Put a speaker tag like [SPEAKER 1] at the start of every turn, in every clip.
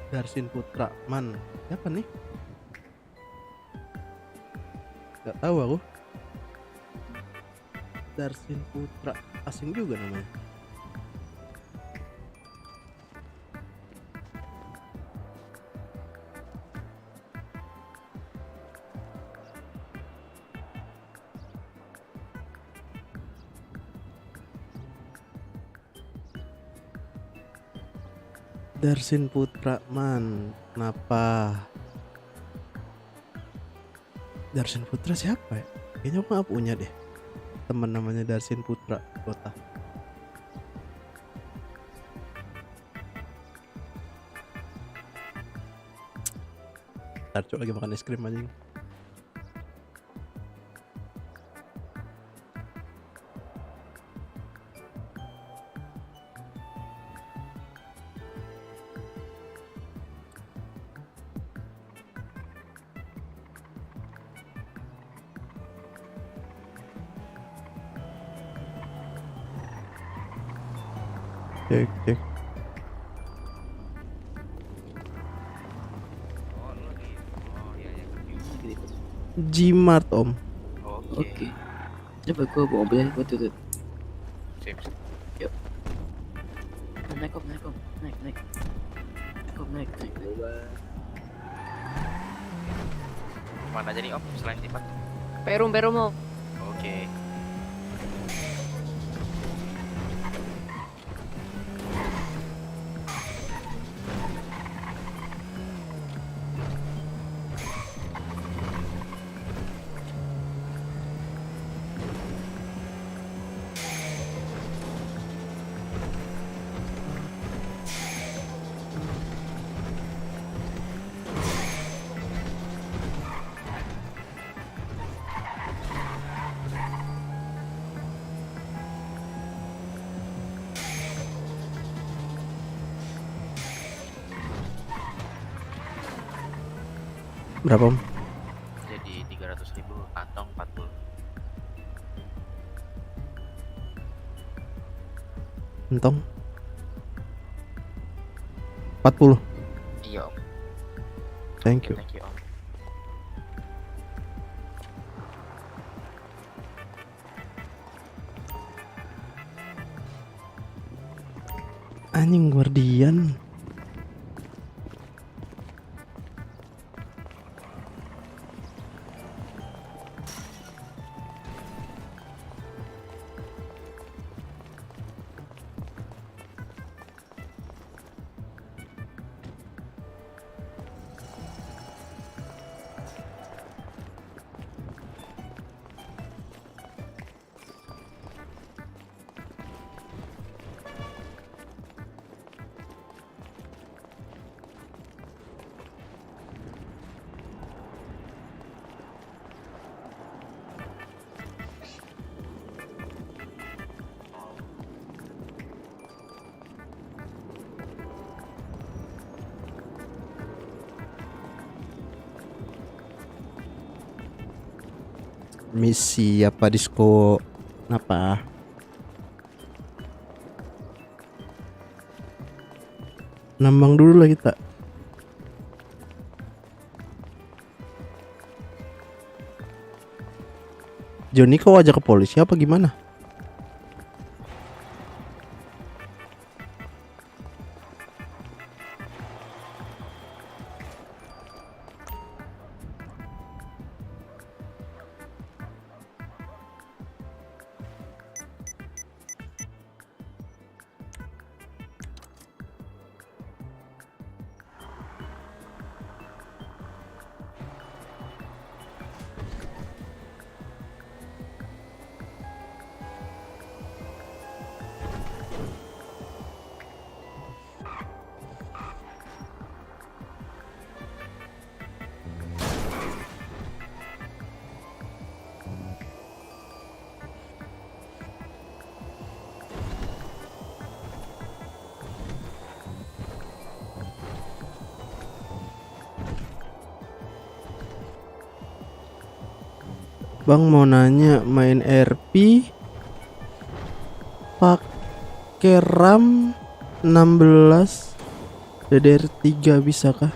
[SPEAKER 1] Darsin Putra Man. Siapa nih? Gak tahu aku. Darsin Putra, asing juga namanya. Darsin Putra Man. Kenapa? Darsin Putra siapa ya? Kayaknya aku gak punya deh teman namanya Darsin Putra Kota. Ntar coba lagi makan es krim anjing. Cek.
[SPEAKER 2] Oh, lu di. Oh, iya ya.
[SPEAKER 3] Gitu.
[SPEAKER 1] Gmart om.
[SPEAKER 3] Oke. Coba gua bawa mobilnya, gua tutut.
[SPEAKER 2] Sip.
[SPEAKER 3] Yuk. Naik om. Naik. Naik.
[SPEAKER 2] Mana aja nih Om selain Tipat?
[SPEAKER 4] Perum mau.
[SPEAKER 2] Oke.
[SPEAKER 1] Berapa om?
[SPEAKER 2] Jadi 300.000 kantong 40.
[SPEAKER 1] Entong 40.
[SPEAKER 2] Iya Om.
[SPEAKER 1] Thank you.
[SPEAKER 2] Thank you Om.
[SPEAKER 1] Anjing Guardian. Misi apa disco apa? Nambang dulu lah kita. Joni kau ajak ke polisi apa gimana? Bang mau nanya main RP pakai RAM 16 DDR3 bisa kah?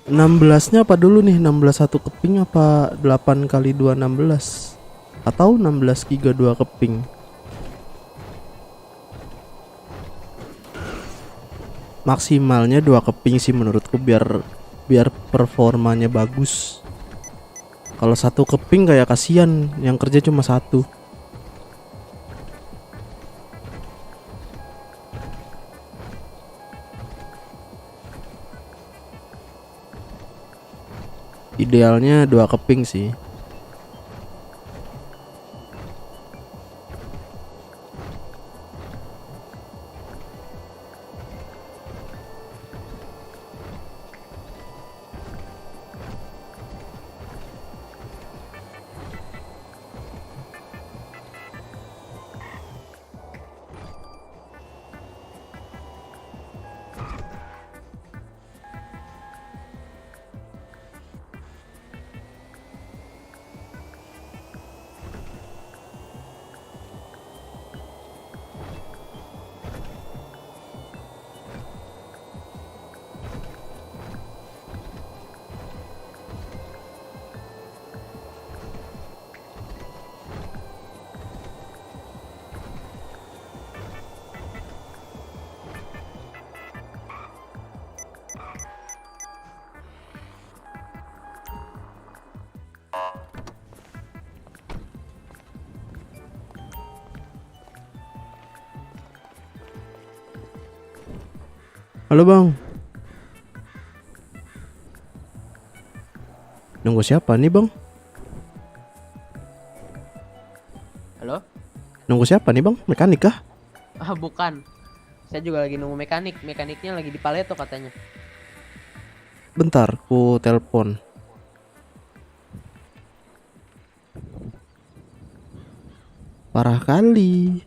[SPEAKER 1] 16-nya apa dulu nih? 16 satu keping apa 8 kali 2 16? Atau 16 giga 2 keping? Maksimalnya 2 keping sih menurutku biar biar performanya bagus. Kalau satu keping kayak kasihan yang kerja cuma satu. Idealnya 2 keping sih. Halo bang. Nunggu siapa nih bang?
[SPEAKER 4] Halo?
[SPEAKER 1] Nunggu siapa nih bang? Mekanik kah?
[SPEAKER 4] Ah, bukan. Saya juga lagi nunggu mekanik. Mekaniknya lagi di Paleto katanya.
[SPEAKER 1] Bentar, ku telepon. Parah kali.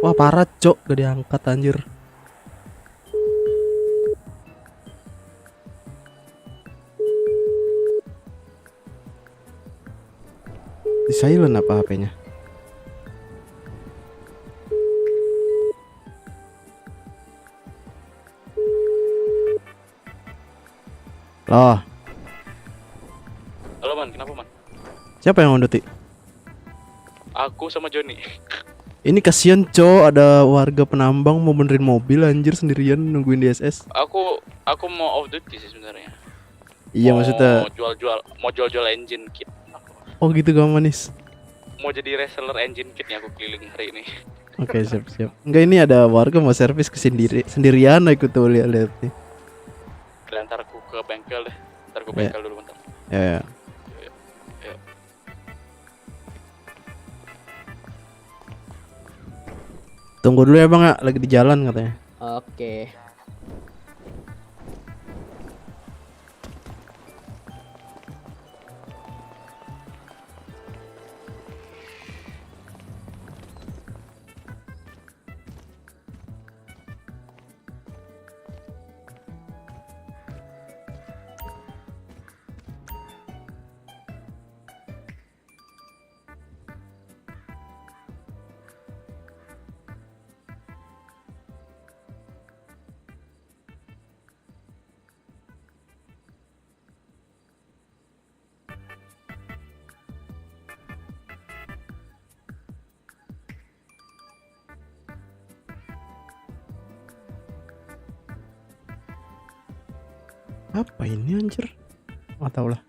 [SPEAKER 1] Wah parah cok, gak diangkat anjir. Di silent apa HP-nya? Loh,
[SPEAKER 5] Halo man, kenapa man?
[SPEAKER 1] siapa yang ngonduti?
[SPEAKER 5] Aku sama Joni.
[SPEAKER 1] Ini kasihan cok, ada warga penambang mau benerin mobil anjir sendirian nungguin DSS.
[SPEAKER 5] Aku mau off duty sih sebenarnya.
[SPEAKER 1] Iya
[SPEAKER 5] Mau
[SPEAKER 1] maksudnya.
[SPEAKER 5] jual-jual engine kit.
[SPEAKER 1] Oh gitu gak manis.
[SPEAKER 5] Mau jadi reseller engine kitnya aku keliling hari ini.
[SPEAKER 1] Oke siap siap. Enggak ini ada warga mau servis ke sendirian aku tuh lihat nih.
[SPEAKER 5] Ntar aku ke bengkel deh. Ntar ke
[SPEAKER 1] Ya.
[SPEAKER 5] bengkel dulu bentar.
[SPEAKER 1] Ya.
[SPEAKER 5] Ya.
[SPEAKER 1] Tunggu dulu ya bang ya, lagi di jalan katanya.
[SPEAKER 4] Oke.
[SPEAKER 1] Apa ini anjir? Nggak tahu lah.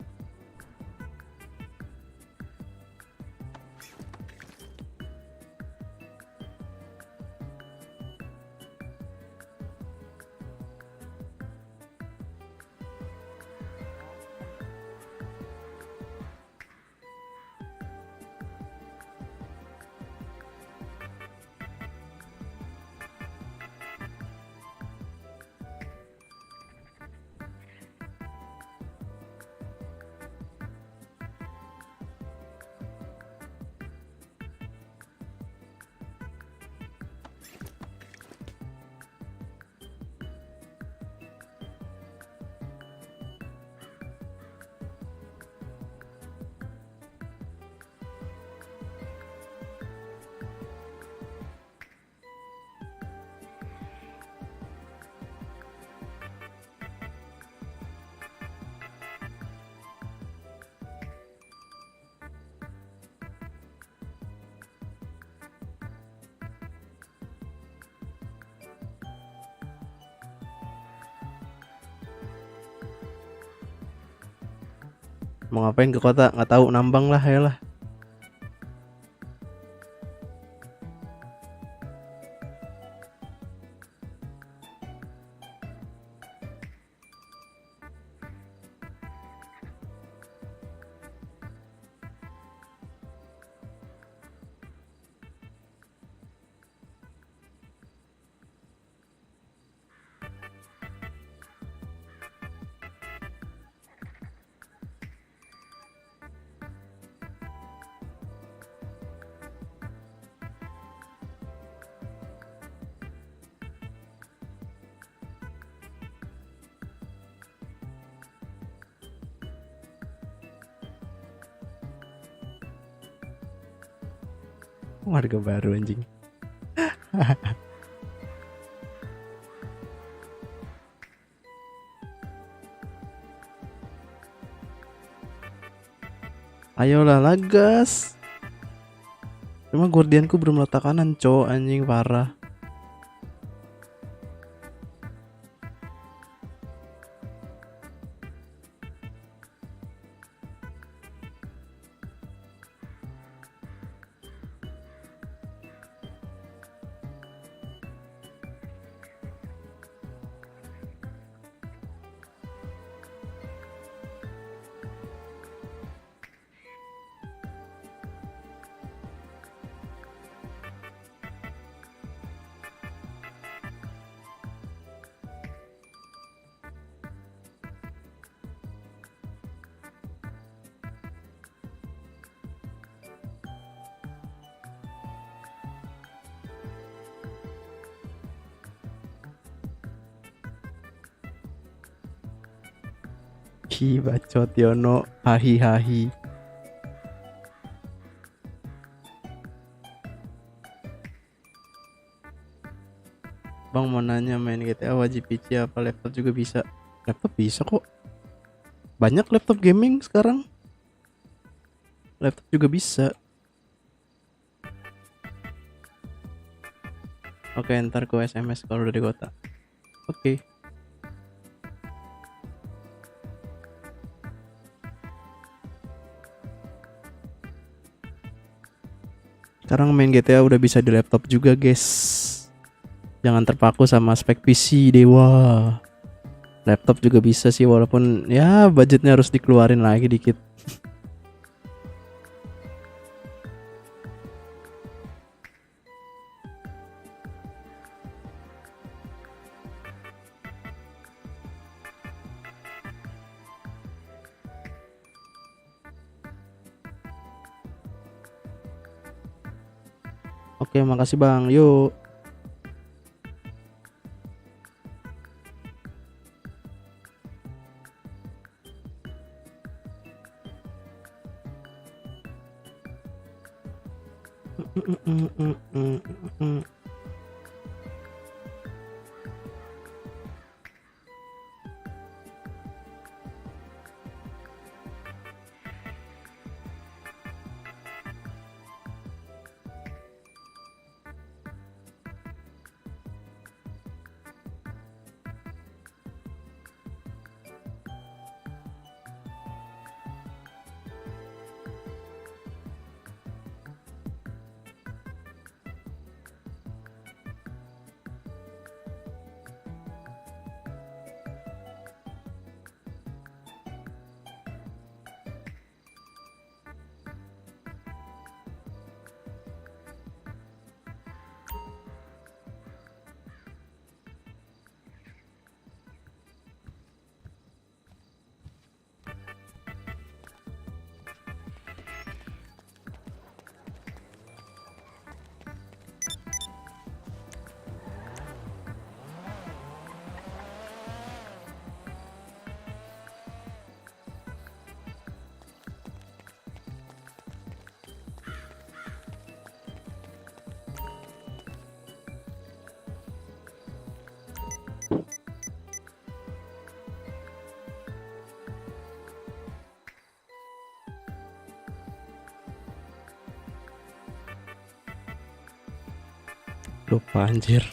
[SPEAKER 1] Mau ngapain ke kota? Nggak tahu, nambang lah ya lah. Warga baru anjing. Ayolah lagas. Cuma guardianku belum letak kanan, cowok anjing parah. Hi bacot Yono, hahi hahi. Bang mau nanya, main GTA wajib PC apa laptop juga bisa? Laptop bisa kok. Banyak laptop gaming sekarang. Laptop juga bisa. Oke, ntar ku SMS kalau udah di kota. Oke. Sekarang main GTA udah bisa di laptop juga, guys. Jangan terpaku sama spek PC dewa. Laptop juga bisa sih, walaupun ya budgetnya harus dikeluarin lagi dikit. Oke, makasih Bang. Yuk. Lupa anjir.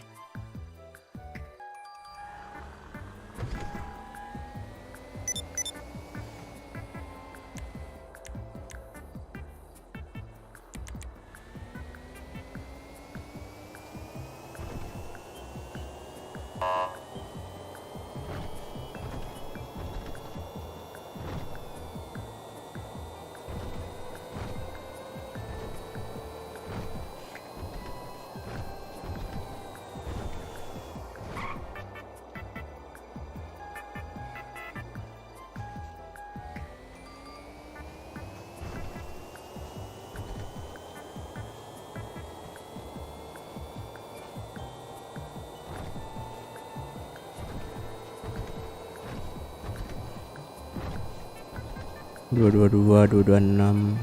[SPEAKER 1] 222, 226.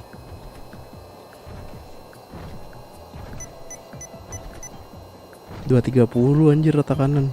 [SPEAKER 1] Dua 30 anjir rata kanan.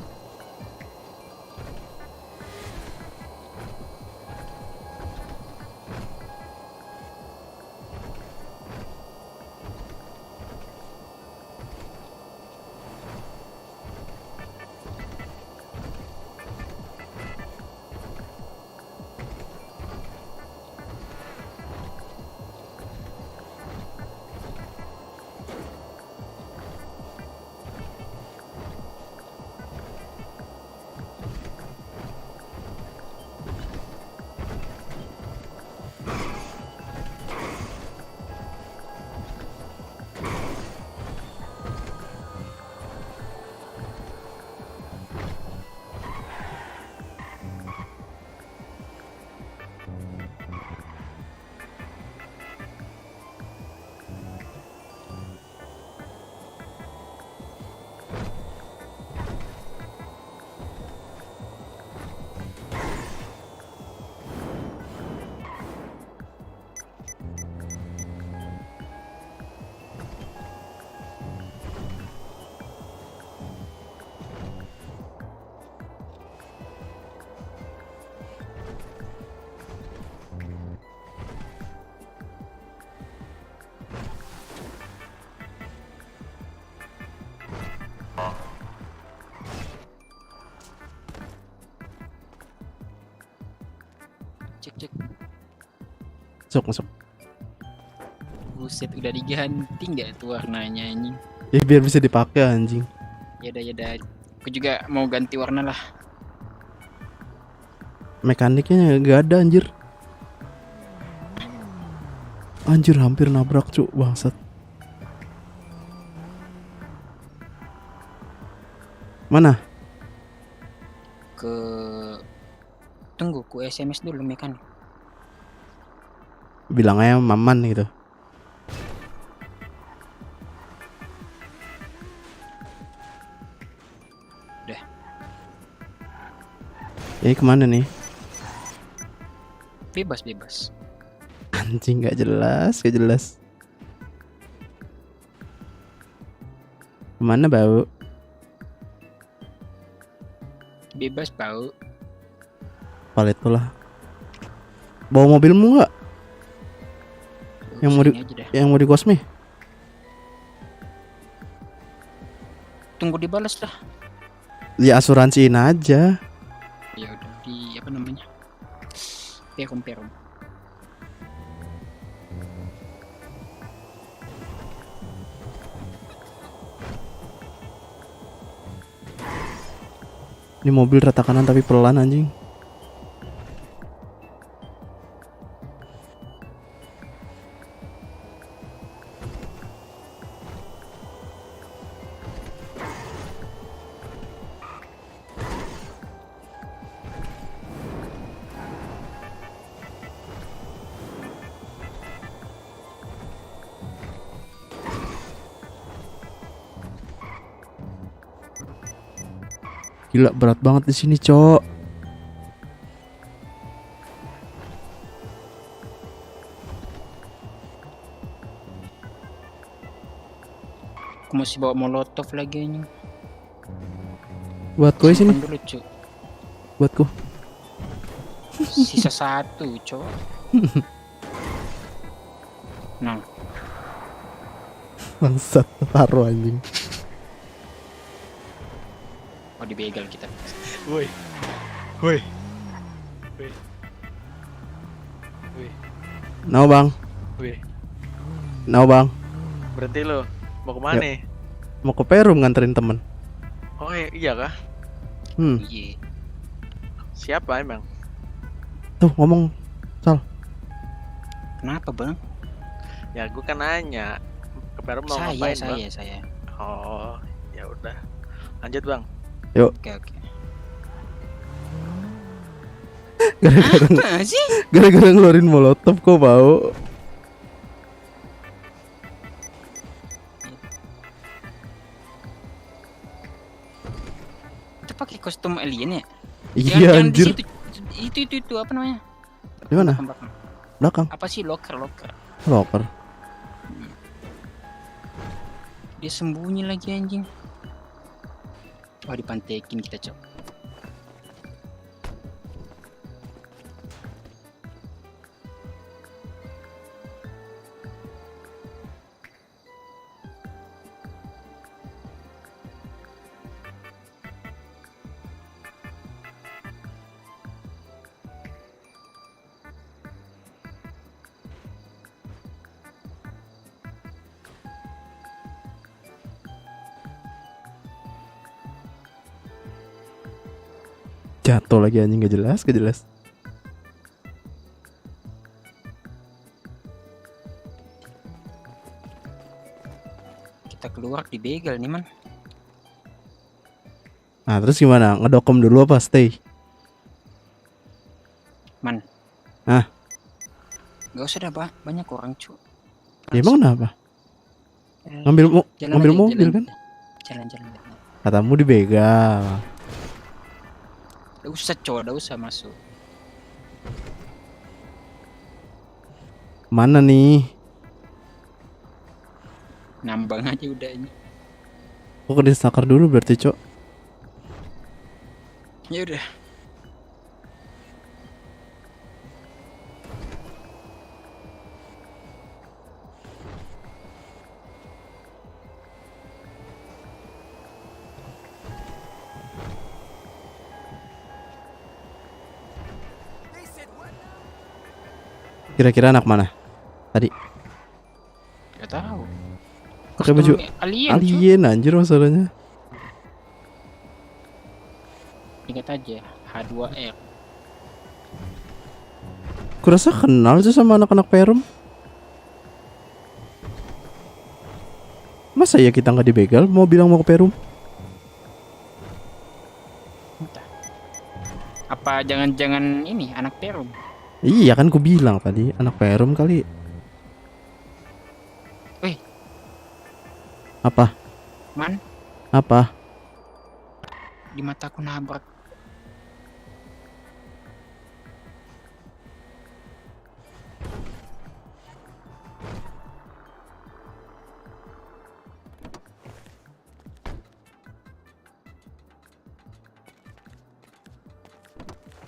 [SPEAKER 3] Cek.
[SPEAKER 1] Masuk.
[SPEAKER 3] Buset, udah diganti nggak tuh warnanya anjing?
[SPEAKER 1] Ya biar bisa dipakai anjing.
[SPEAKER 3] Yaudah. Aku juga mau ganti warna lah.
[SPEAKER 1] Mekaniknya nggak ada anjir. Anjir hampir nabrak cuk, bangsat. Mana?
[SPEAKER 3] Tunggu, ku SMS dulu mekanik.
[SPEAKER 1] Bilang aja Maman gitu.
[SPEAKER 3] Udah.
[SPEAKER 1] Ini kemana nih?
[SPEAKER 3] Bebas.
[SPEAKER 1] Anjing gak jelas. Kemana bau?
[SPEAKER 3] Bebas bau.
[SPEAKER 1] Palet tuh lah. Bawa mobilmu nggak? Yang mau di
[SPEAKER 3] Sini aja dah.
[SPEAKER 1] yang mau di Cosme?
[SPEAKER 3] Tunggu dibalas lah.
[SPEAKER 1] Ya asuransiin aja.
[SPEAKER 3] Ya udah di apa namanya? Perum.
[SPEAKER 1] Ini mobil rata kanan tapi pelan anjing. Gila berat banget di sini, Cok.
[SPEAKER 3] Aku masih bawa molotov lagi ini.
[SPEAKER 1] Buat gue sini,
[SPEAKER 3] Simpan dulu, Cuk.
[SPEAKER 1] buatku.
[SPEAKER 3] Sisa satu, Cuk. Nah,
[SPEAKER 1] Bangsat, taruh anjing.
[SPEAKER 3] oh dibegal kita.
[SPEAKER 5] Woi.
[SPEAKER 1] Nah, Bang.
[SPEAKER 5] Wih.
[SPEAKER 1] Nah, Bang.
[SPEAKER 5] Berhenti lo. Mau kemana?
[SPEAKER 1] Ya. Mau ke Perum nganterin temen.
[SPEAKER 5] Oh iya kah?
[SPEAKER 3] Iya.
[SPEAKER 5] Siapa emang?
[SPEAKER 1] Tuh ngomong.
[SPEAKER 3] Kenapa, Bang?
[SPEAKER 5] Ya gue kan nanya. Ke Perum mau ngapain bang?
[SPEAKER 3] Saya.
[SPEAKER 5] Oh ya udah. Lanjut bang.
[SPEAKER 3] Oke.
[SPEAKER 1] Gara-gara
[SPEAKER 3] Apa sih?
[SPEAKER 1] gara-gara ngeluarin molotov kok bau.
[SPEAKER 3] Kita pakai kostum alien ya?
[SPEAKER 1] Iya
[SPEAKER 3] Jangan di
[SPEAKER 1] anjir.
[SPEAKER 3] situ. Itu apa namanya?
[SPEAKER 1] Di mana?
[SPEAKER 3] Belakang.
[SPEAKER 1] Belakang.
[SPEAKER 3] Apa sih locker?
[SPEAKER 1] Locker.
[SPEAKER 3] Dia sembunyi lagi anjing. Wah, dipantekin kita, Cok.
[SPEAKER 1] Jatuh lagi anjing, gak jelas.
[SPEAKER 3] Kita keluar di begal nih, man.
[SPEAKER 1] Nah, terus gimana? Ngedokem dulu apa stay?
[SPEAKER 3] Man.
[SPEAKER 1] Hah?
[SPEAKER 3] Gak usah dah, banyak orang, Cuk.
[SPEAKER 1] Ya, emang kenapa?
[SPEAKER 3] Jalan
[SPEAKER 1] Ngambil
[SPEAKER 3] aja,
[SPEAKER 1] mobil
[SPEAKER 3] jalan.
[SPEAKER 1] kan?
[SPEAKER 3] Jalan.
[SPEAKER 1] Katamu dibegal.
[SPEAKER 3] Gak usah, Cok, gak usah masuk.
[SPEAKER 1] Mana nih?
[SPEAKER 3] Nambang aja udah ini.
[SPEAKER 1] Kok ke distakar dulu berarti, Cok?
[SPEAKER 3] Ya udah.
[SPEAKER 1] Kira-kira anak mana? Tadi
[SPEAKER 3] Gak tahu.
[SPEAKER 1] pakai baju
[SPEAKER 3] alien, Cuk.
[SPEAKER 1] alien anjir masalahnya.
[SPEAKER 3] Ingat aja H2R.
[SPEAKER 1] Kurasa kenal sih sama anak-anak Perum. Masa ya kita nggak dibegal mau bilang mau ke Perum?
[SPEAKER 3] Entah. Apa jangan-jangan ini anak Perum?
[SPEAKER 1] Iya kan ku bilang tadi anak Perum kali.
[SPEAKER 3] Weh.
[SPEAKER 1] Apa?
[SPEAKER 3] Man,
[SPEAKER 1] Apa?
[SPEAKER 3] di mataku nabrak.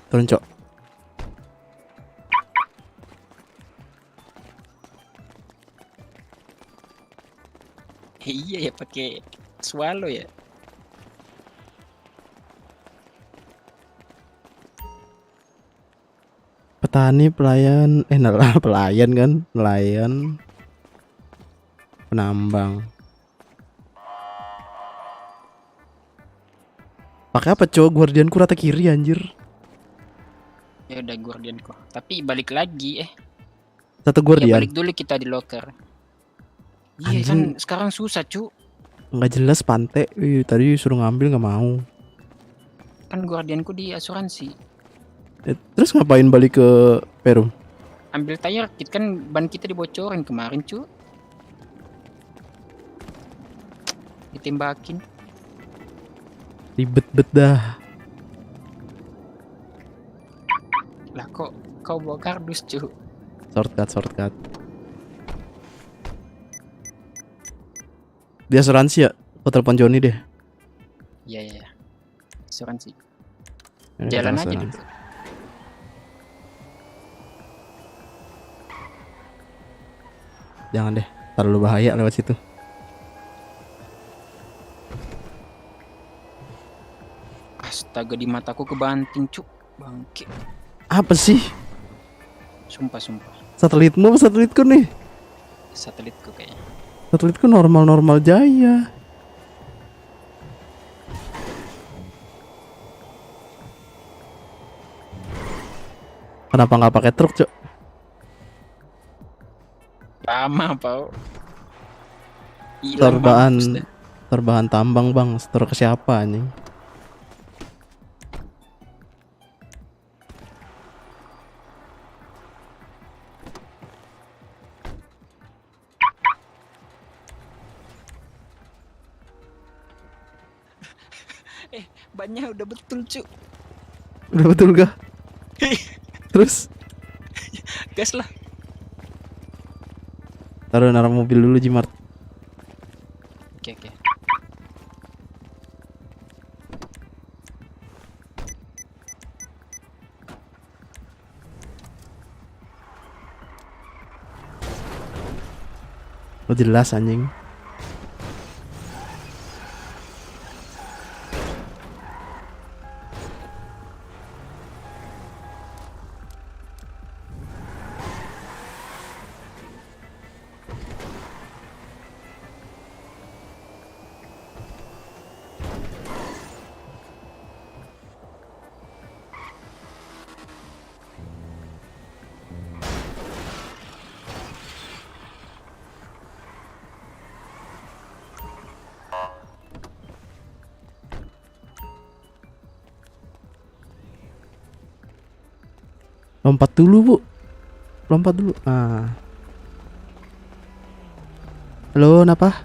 [SPEAKER 1] Turun, Cok.
[SPEAKER 3] Iya ya, pakai swallow ya.
[SPEAKER 1] Petani, pelayan, pelayan kan, nelayan, penambang. Pakai apa, Cok? Guardianku rata kiri anjir.
[SPEAKER 3] Ya udah guardian kok. Tapi balik lagi
[SPEAKER 1] Satu
[SPEAKER 3] Ya
[SPEAKER 1] guardian.
[SPEAKER 3] balik dulu kita di locker. Iya kan
[SPEAKER 1] Anjing.
[SPEAKER 3] sekarang susah, Cu.
[SPEAKER 1] Nggak jelas pantai. Tadi suruh ngambil nggak mau.
[SPEAKER 3] Kan guardianku di asuransi.
[SPEAKER 1] Terus ngapain balik ke Perum?
[SPEAKER 3] Ambil tire kit, kan ban kita dibocorin kemarin, Cu. Ditembakin.
[SPEAKER 1] Ribet bet dah.
[SPEAKER 3] Lah kok kau bawa kardus, Cu?
[SPEAKER 1] Shortcut. Di asuransi ya? Aku telepon Joni deh.
[SPEAKER 3] Iya. Asuransi.
[SPEAKER 1] Ini
[SPEAKER 3] Jalan
[SPEAKER 1] kita
[SPEAKER 3] aja
[SPEAKER 1] asuransi.
[SPEAKER 3] dulu.
[SPEAKER 1] Jangan deh, terlalu bahaya lewat situ.
[SPEAKER 3] Astaga, di mataku kebanting, Cu. Bangke.
[SPEAKER 1] Apa sih?
[SPEAKER 3] Sumpah.
[SPEAKER 1] Satelitmu apa satelitku nih?
[SPEAKER 3] Satelitku kayaknya.
[SPEAKER 1] Satelitku normal jaya. Kenapa nggak pakai truk, Cok?
[SPEAKER 3] Lama, Pau. Hilang
[SPEAKER 1] Terbahan
[SPEAKER 3] mampus dah.
[SPEAKER 1] terbahan tambang, Bang. Setor ke siapa anjing?
[SPEAKER 3] Bannya udah betul, Cu.
[SPEAKER 1] Udah betul gak? Terus
[SPEAKER 3] Gas lah.
[SPEAKER 1] Taruh naruh mobil dulu Jimart.
[SPEAKER 3] Oke oke.
[SPEAKER 1] Oh jelas anjing. Lompat dulu bu. Lompat dulu. Ah. Halo, kenapa?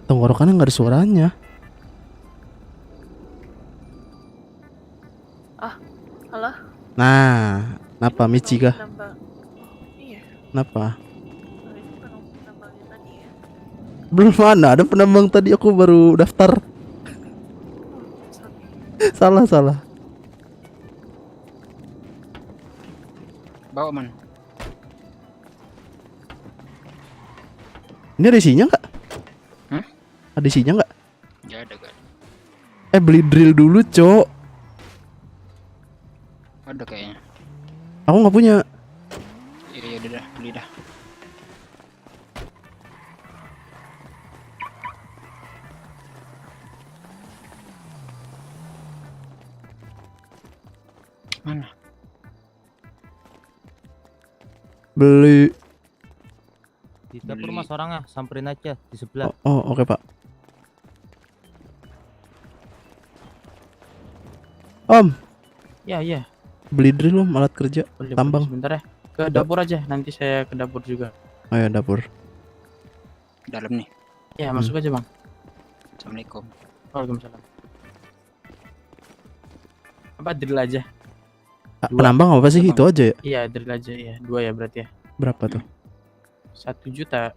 [SPEAKER 1] Tenggorokannya nggak ada suaranya.
[SPEAKER 6] Halo?
[SPEAKER 1] Nah, kenapa Michi kah?
[SPEAKER 6] Nambah. Iya,
[SPEAKER 1] Kenapa?
[SPEAKER 6] itu penambangnya tadi ya.
[SPEAKER 1] Belum mana ada penambang tadi, aku baru daftar.
[SPEAKER 6] Sorry.
[SPEAKER 1] Salah.
[SPEAKER 3] Bawa man.
[SPEAKER 1] Ini ada isinya nggak?
[SPEAKER 3] Hah?
[SPEAKER 1] Ada isinya nggak?
[SPEAKER 3] Gak ada.
[SPEAKER 1] Beli drill dulu, Cok.
[SPEAKER 3] Ada kayaknya.
[SPEAKER 1] Aku nggak punya.
[SPEAKER 3] Iya udah dah, beli dah. Mana?
[SPEAKER 1] Beli.
[SPEAKER 7] Di dapur
[SPEAKER 3] Beli.
[SPEAKER 7] mas orangnya, samperin aja di sebelah.
[SPEAKER 1] Oke, Pak. Om,
[SPEAKER 7] Iya.
[SPEAKER 1] beli drill om, alat kerja.
[SPEAKER 7] Boleh,
[SPEAKER 1] Tambang.
[SPEAKER 7] boleh, sebentar ya. Ke dapur aja, nanti saya ke dapur juga.
[SPEAKER 1] Ayo dapur.
[SPEAKER 3] Dalam nih.
[SPEAKER 7] Ya, masuk aja bang.
[SPEAKER 3] Assalamualaikum.
[SPEAKER 7] Waalaikumsalam. Apa drill aja? Dua.
[SPEAKER 1] Penambang apa sih?
[SPEAKER 7] Penambang.
[SPEAKER 1] Itu aja ya?
[SPEAKER 7] Iya, drill aja ya. 2 ya berarti ya.
[SPEAKER 1] Berapa tuh?
[SPEAKER 7] 1 juta.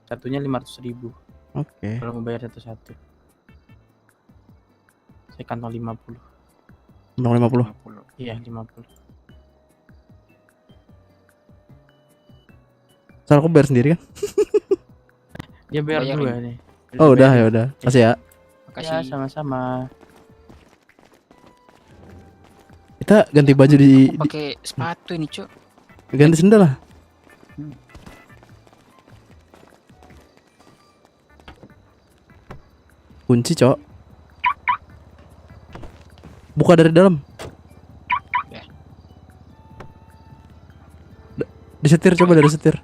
[SPEAKER 7] Satunya 500.000.
[SPEAKER 1] Oke.
[SPEAKER 7] Kalau mau bayar satu-satu. Saya kantong 50.
[SPEAKER 1] Penambang 50.
[SPEAKER 3] 50.
[SPEAKER 7] Iya, 50.
[SPEAKER 1] Soal aku bayar sendiri kan?
[SPEAKER 7] Dia bayar
[SPEAKER 3] Bayarin.
[SPEAKER 7] 2 nih.
[SPEAKER 1] Oh udah
[SPEAKER 7] Bayarin.
[SPEAKER 1] ya udah. Kasih ya.
[SPEAKER 3] Makasih.
[SPEAKER 7] Ya, sama-sama.
[SPEAKER 1] Kita ganti baju di
[SPEAKER 3] Pakai sepatu ini, Cuk.
[SPEAKER 1] ganti sendal lah. Kunci, Cok. Buka dari dalam.
[SPEAKER 3] Ya.
[SPEAKER 1] Disetir, coba dari setir.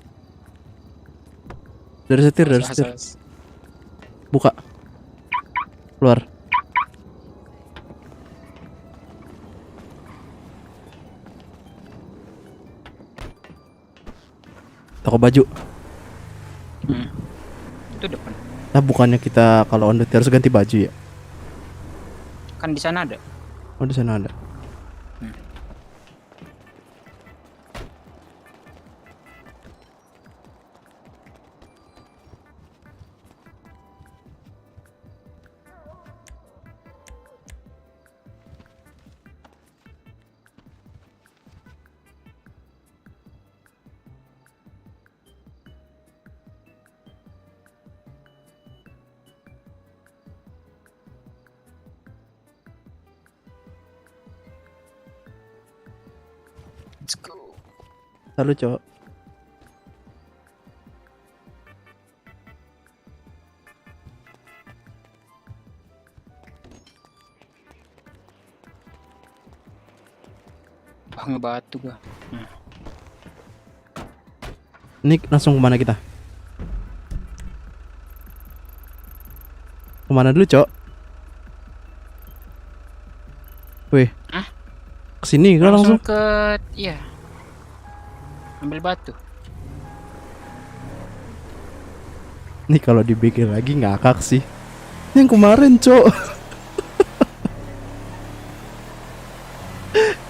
[SPEAKER 1] Dari setir. Buka. Keluar. Toko baju.
[SPEAKER 3] Itu depan.
[SPEAKER 1] Nah, bukannya kita kalau on duty harus ganti baju ya?
[SPEAKER 3] Kan di sana ada.
[SPEAKER 1] Oh, di sana ada.
[SPEAKER 3] Let's go.
[SPEAKER 1] Salut, Cok.
[SPEAKER 3] Wah, ngebatu gua.
[SPEAKER 1] Ini langsung kemana kita? Kemana dulu, Cok? Wih.
[SPEAKER 3] Hah?
[SPEAKER 1] Kesini kan langsung.
[SPEAKER 3] ke iya. Ambil batu.
[SPEAKER 1] Nih kalau dibikin lagi ngakak sih. Yang kemarin, Cok.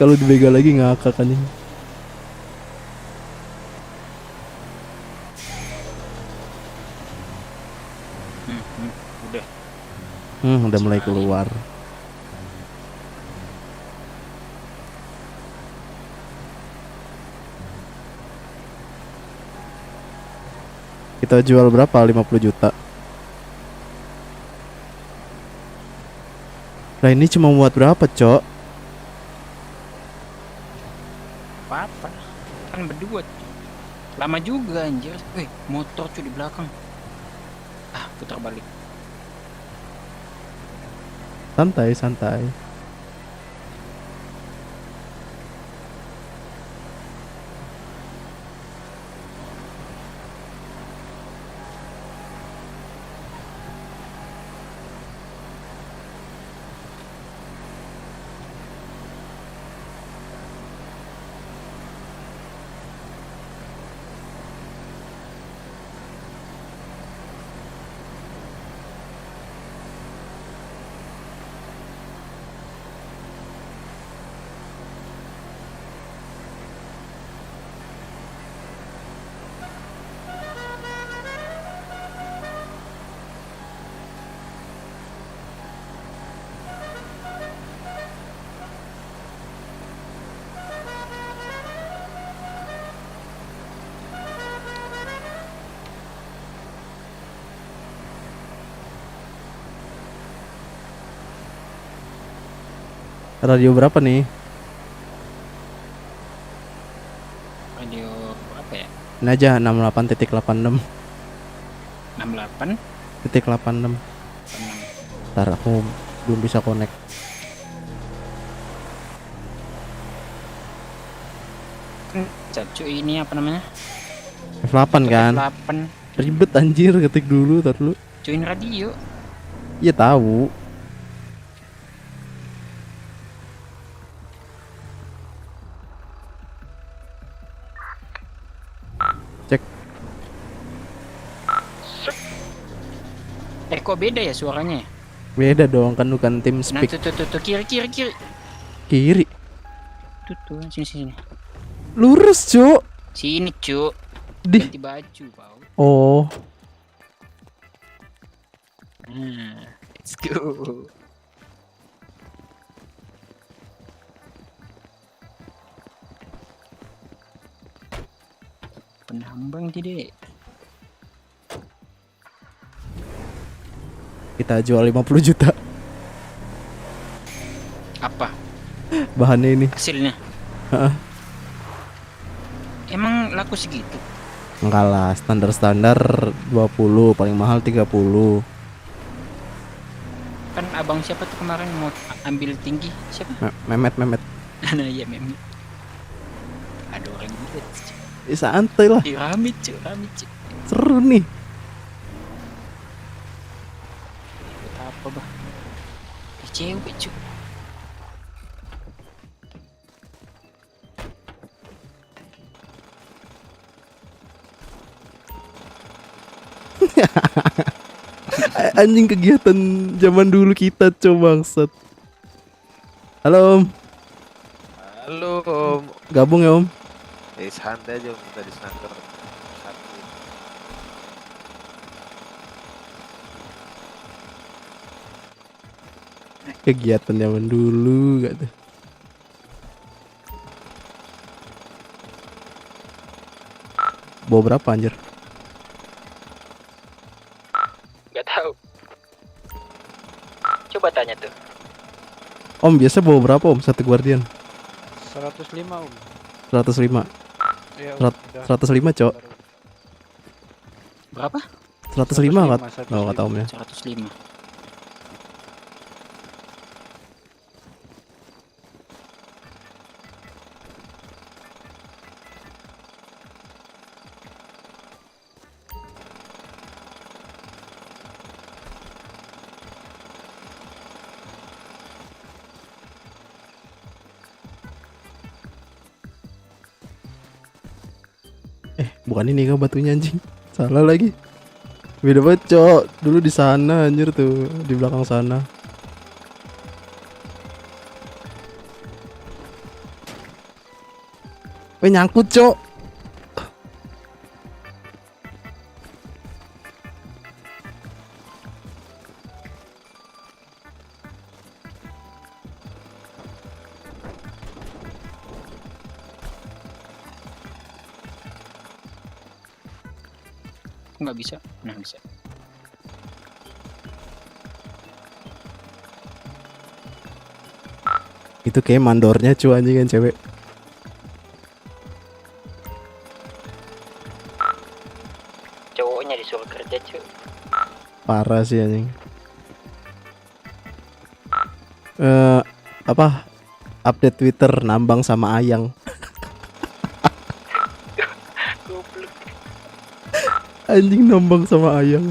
[SPEAKER 1] Kalau dibegal lagi ngakak anjing.
[SPEAKER 3] Udah.
[SPEAKER 1] Udah mulai keluar. Kita jual berapa? 50 juta. Nah ini cuma muat berapa, Cok?
[SPEAKER 3] Apa? Kan berdua. Lama juga anjir. Motor cuy di belakang. Putar balik.
[SPEAKER 1] Santai, santai. Radio berapa nih?
[SPEAKER 3] Radio apa ya?
[SPEAKER 1] Ini aja 68.86.
[SPEAKER 3] 68
[SPEAKER 1] .86. Ntar aku belum bisa connect.
[SPEAKER 3] Cuy ini apa namanya?
[SPEAKER 1] F8 kan?
[SPEAKER 3] F8.
[SPEAKER 1] Ribet anjir, ketik dulu, tar dulu.
[SPEAKER 3] Join radio.
[SPEAKER 1] Iya tahu. Cek.
[SPEAKER 3] Kok beda ya suaranya?
[SPEAKER 1] Beda dong, kan bukan tim
[SPEAKER 3] Nah,
[SPEAKER 1] speak.
[SPEAKER 3] tuh kiri.
[SPEAKER 1] Kiri.
[SPEAKER 3] Tuh, sini.
[SPEAKER 1] Lurus, Cuk.
[SPEAKER 3] Sini, Cuk.
[SPEAKER 1] Di.
[SPEAKER 3] Ganti baju, Pau.
[SPEAKER 1] Oh.
[SPEAKER 3] Let's go. Penambang tidak.
[SPEAKER 1] Kita jual 50 juta
[SPEAKER 3] Apa
[SPEAKER 1] bahannya ini.
[SPEAKER 3] hasilnya?
[SPEAKER 1] Heeh.
[SPEAKER 3] Emang laku segitu?
[SPEAKER 1] Enggak lah, standar 20, paling mahal 30.
[SPEAKER 3] Kan abang siapa tuh kemarin mau ambil tinggi? Siapa?
[SPEAKER 1] Memet.
[SPEAKER 3] Nah iya Memi. Ada orang gila.
[SPEAKER 1] Santai lah,
[SPEAKER 3] Rame Cuk.
[SPEAKER 1] seru nih.
[SPEAKER 3] Buat apa bah? Cewek Cuk.
[SPEAKER 1] Anjing, kegiatan zaman dulu kita coba bangsat. Halo Om,
[SPEAKER 8] Halo Om.
[SPEAKER 1] gabung ya Om.
[SPEAKER 8] Santai aja Om, tadi snaker satu.
[SPEAKER 1] Kegiatan zaman dulu gak tuh. Bawa berapa anjir?
[SPEAKER 3] Gak tahu. Coba tanya tuh.
[SPEAKER 1] Om biasa bawa berapa Om satu Guardian?
[SPEAKER 7] 105 Om.
[SPEAKER 1] 105.
[SPEAKER 7] Ya,
[SPEAKER 1] Serat- 105 Cok.
[SPEAKER 3] Berapa?
[SPEAKER 1] 105 kata Om ya.
[SPEAKER 3] 105.
[SPEAKER 1] Bukan ini kah batunya anjing? Salah lagi. Beda banget Cok. Dulu di sana anjir tuh, di belakang sana. Nyangkut Cok.
[SPEAKER 3] Nggak bisa. Nah bisa.
[SPEAKER 1] Itu kayak mandornya cu anjing kan cewek.
[SPEAKER 3] Cowoknya disuruh kerja cuy.
[SPEAKER 1] Parah sih anjing. Apa? Update Twitter nambang sama ayang.
[SPEAKER 3] Goblok.
[SPEAKER 1] Anjing nambang sama ayang.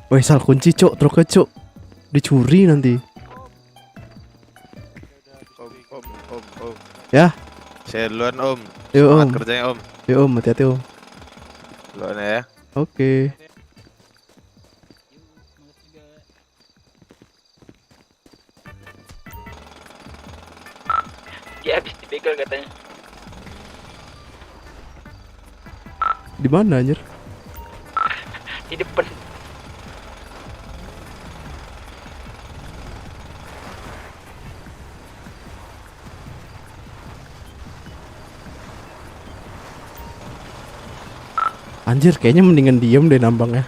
[SPEAKER 1] Woi sal kunci cok, truknya cok. Dicuri nanti.
[SPEAKER 8] Om.
[SPEAKER 1] Ya.
[SPEAKER 8] Saya duluan om.
[SPEAKER 1] Yuk
[SPEAKER 8] Semangat
[SPEAKER 1] om.
[SPEAKER 8] kerjanya om.
[SPEAKER 1] Yuk om, hati-hati om.
[SPEAKER 8] Duluan ya.
[SPEAKER 1] Oke.
[SPEAKER 3] Dia habis dibegal katanya.
[SPEAKER 1] Di mana anjir?
[SPEAKER 3] Di depan.
[SPEAKER 1] Anjir, kayaknya mendingan diem deh nambangnya.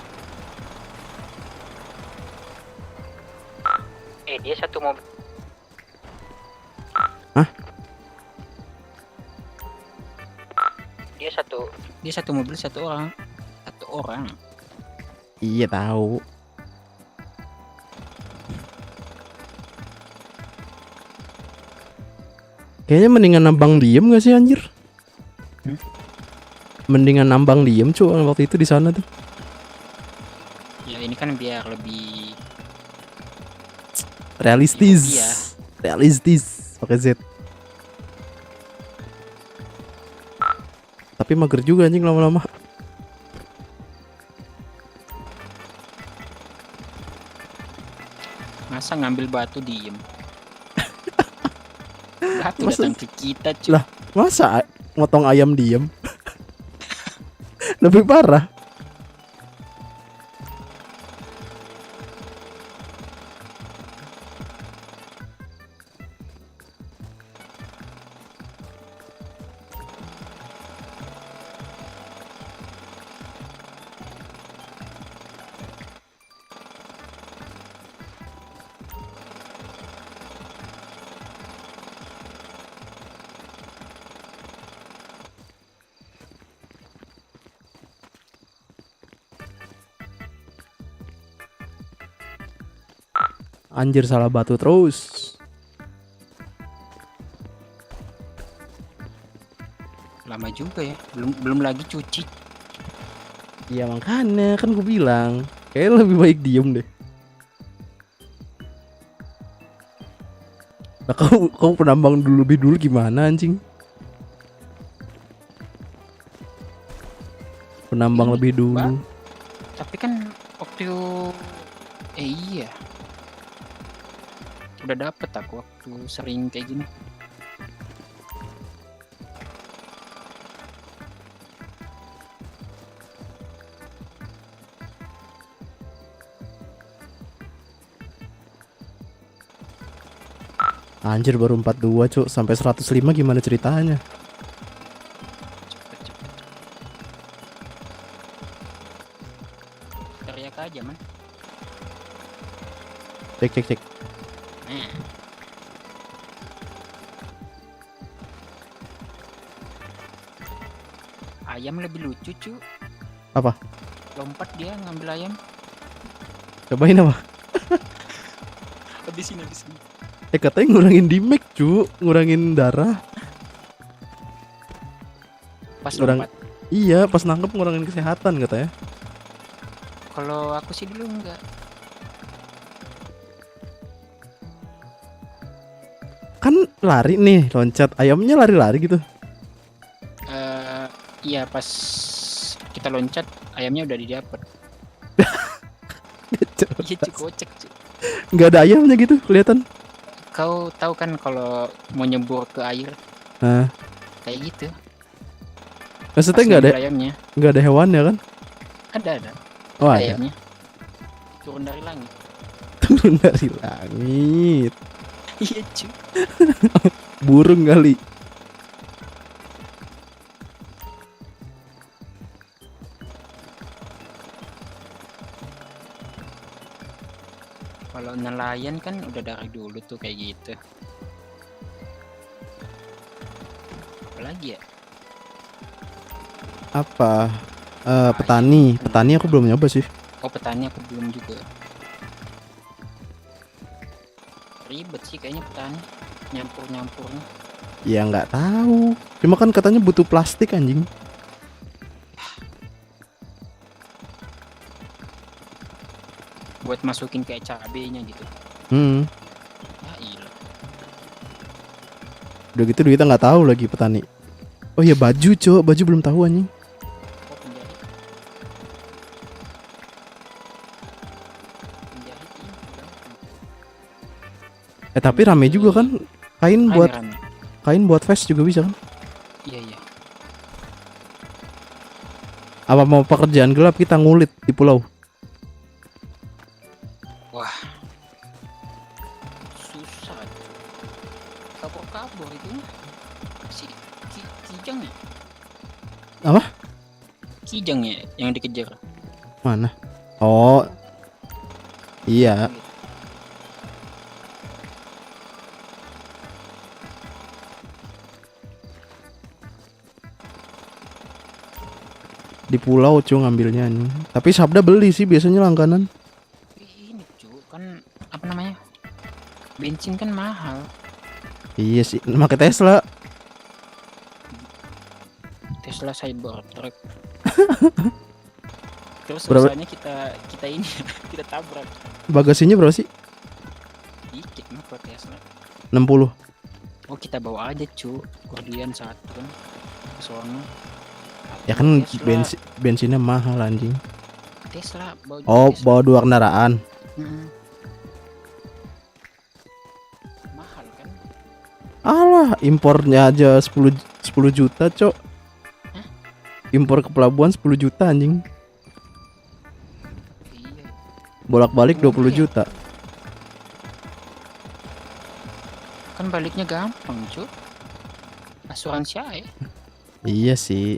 [SPEAKER 3] Dia satu mobil.
[SPEAKER 1] Hah?
[SPEAKER 3] Dia satu mobil satu orang. Satu orang.
[SPEAKER 1] Iya tahu. Kayaknya mendingan nambang diem gak sih anjir? Mendingan nambang diem cuy waktu itu di sana tuh.
[SPEAKER 3] Ya ini kan biar lebih
[SPEAKER 1] Realistis.
[SPEAKER 3] Iya.
[SPEAKER 1] Realistis pakai Z. Tapi mager juga anjing lama-lama.
[SPEAKER 3] masa ngambil batu diem. Batu
[SPEAKER 1] Masa-
[SPEAKER 3] datang ke kita cuy.
[SPEAKER 1] Lah. Masa motong ayam diem? Lebih parah. Anjir salah batu terus.
[SPEAKER 3] Lama juga ya. Belum lagi cuci.
[SPEAKER 1] Iya makanya kan gue bilang kayak lebih baik diem deh. Nah, kau penambang dulu lebih dulu gimana anjing? Penambang
[SPEAKER 3] Ini,
[SPEAKER 1] lebih dulu.
[SPEAKER 3] Bang. Tapi kan waktu iya. Udah dapet aku waktu sering kayak gini.
[SPEAKER 1] Anjir baru 42 cuk, sampai 105 gimana ceritanya?
[SPEAKER 3] Cepet. Teriak aja man.
[SPEAKER 1] Cek.
[SPEAKER 3] Nah. Ayam lebih lucu cu.
[SPEAKER 1] Apa?
[SPEAKER 3] Lompat dia ngambil ayam.
[SPEAKER 1] Cobain apa?
[SPEAKER 3] Habisin.
[SPEAKER 1] Katanya ngurangin damage cu, ngurangin darah.
[SPEAKER 3] Pas
[SPEAKER 1] Kurang-
[SPEAKER 3] lompat.
[SPEAKER 1] Iya, pas nangkep ngurangin kesehatan katanya.
[SPEAKER 3] Kalau aku sih dulu enggak.
[SPEAKER 1] Kan lari nih, loncat. Ayamnya lari-lari gitu.
[SPEAKER 3] Iya pas kita loncat ayamnya udah didapat. Iya cu, kocak cu.
[SPEAKER 1] Nggak ada ayamnya gitu kelihatan.
[SPEAKER 3] Kau tahu kan kalau mau nyebur ke air
[SPEAKER 1] Nah,
[SPEAKER 3] kayak gitu.
[SPEAKER 1] maksudnya
[SPEAKER 3] Pas
[SPEAKER 1] nggak ada
[SPEAKER 3] ngambil ayamnya.
[SPEAKER 1] hewannya kan?
[SPEAKER 3] Ada.
[SPEAKER 1] Oh
[SPEAKER 3] Ada
[SPEAKER 1] ada.
[SPEAKER 3] ayamnya. turun dari langit.
[SPEAKER 1] Turun dari langit.
[SPEAKER 3] Iya cuy.
[SPEAKER 1] Burung kali.
[SPEAKER 3] Kalau nelayan kan udah dari dulu tuh kayak gitu. Apalagi ya?
[SPEAKER 1] Apa? Petani. Petani aku belum nyoba sih.
[SPEAKER 3] Oh petani aku belum juga. Ribet sih kayaknya petani. Nyampur-nyampurnya.
[SPEAKER 1] Ya nggak tahu. Cuma kan katanya butuh plastik anjing.
[SPEAKER 3] Buat masukin kayak cabenya gitu. Ya ilah.
[SPEAKER 1] Udah gitu kita nggak tahu lagi petani. Oh ya baju cok, baju belum tahu anjing.
[SPEAKER 3] Oh penjahit. Penjahit ini gampang.
[SPEAKER 1] Tapi rame juga kan.
[SPEAKER 3] Rame-rame.
[SPEAKER 1] Kain buat vest juga bisa kan?
[SPEAKER 3] Iya iya.
[SPEAKER 1] Apa mau pekerjaan gelap kita ngulit di pulau?
[SPEAKER 3] Wah. Susah. Kabur-kabur itu. Kijang ya?
[SPEAKER 1] Apa?
[SPEAKER 3] Kijang ya yang dikejar.
[SPEAKER 1] Mana? Oh. Iya. Di pulau cu ngambilnya nih. Tapi Sabda beli sih biasanya langganan.
[SPEAKER 3] Ini cu kan apa namanya? Bensin kan mahal.
[SPEAKER 1] Iya sih, pakai Tesla.
[SPEAKER 3] Tesla Cybertruck. Terus
[SPEAKER 1] Berapa?
[SPEAKER 3] usahanya kita ini kita tabrak.
[SPEAKER 1] Bagasinya berapa sih?
[SPEAKER 3] Dikit mah kalau Tesla.
[SPEAKER 1] 60.
[SPEAKER 3] Oh kita bawa aja cu. Gordian satu kan. Ke sono.
[SPEAKER 1] Ya kan
[SPEAKER 3] Tesla.
[SPEAKER 1] bensinnya mahal anjing.
[SPEAKER 3] Tesla bawa juga
[SPEAKER 1] Oh,
[SPEAKER 3] Tesla.
[SPEAKER 1] bawa 2 kendaraan.
[SPEAKER 3] Mm-mm. Mahal kan?
[SPEAKER 1] Alah, impornya aja 10 juta, Cok.
[SPEAKER 3] Hah?
[SPEAKER 1] Impor ke pelabuhan 10 juta anjing.
[SPEAKER 3] Iya.
[SPEAKER 1] Bolak-balik 20
[SPEAKER 3] Iya.
[SPEAKER 1] juta.
[SPEAKER 3] Kan baliknya gampang cu. Asuransi aja.
[SPEAKER 1] Iya sih.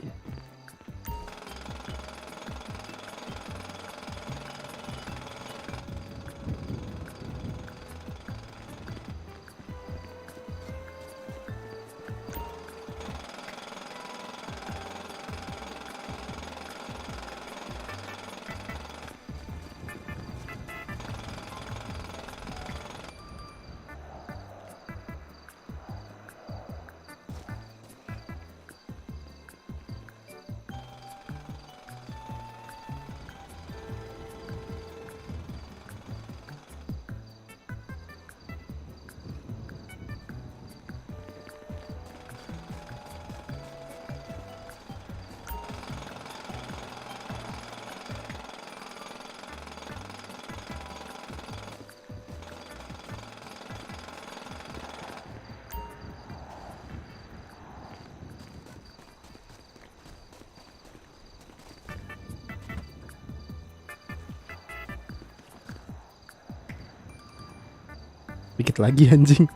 [SPEAKER 1] Dikit lagi anjing.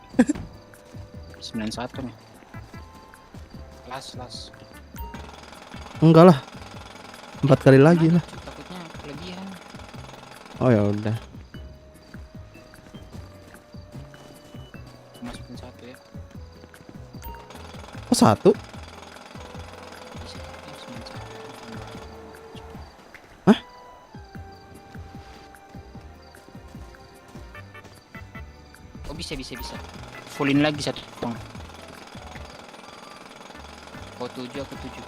[SPEAKER 3] 91 nih. Las.
[SPEAKER 1] Enggak lah. 4 kali lagi lah.
[SPEAKER 3] Takutnya kelebihan.
[SPEAKER 1] Oh ya udah.
[SPEAKER 3] Masukin satu ya.
[SPEAKER 1] Oh, 1.
[SPEAKER 3] Bisa ya 91.
[SPEAKER 1] Hah?
[SPEAKER 3] Oh bisa. Fullin lagi satu tong. Kau 7 aku 7.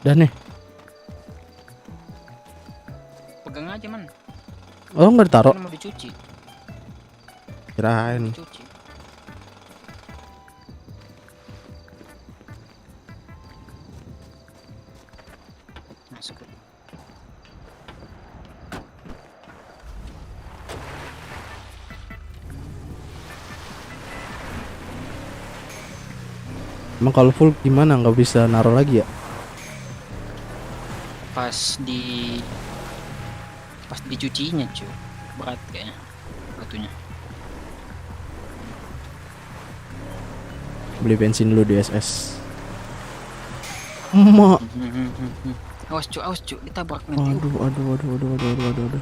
[SPEAKER 1] Dan nih.
[SPEAKER 3] Pegang aja man.
[SPEAKER 1] Oh, nggak ditaruh.
[SPEAKER 3] Kan mau dicuci.
[SPEAKER 1] Kirain.
[SPEAKER 3] Dicuci. Masuk.
[SPEAKER 1] Emang kalau full gimana? Nggak bisa naruh lagi ya?
[SPEAKER 3] Pas dicucinya cuy. Berat kayaknya batunya.
[SPEAKER 1] Beli bensin dulu di SS. Emak.
[SPEAKER 3] Awas cuy, ditabrak nanti.
[SPEAKER 1] Aduh.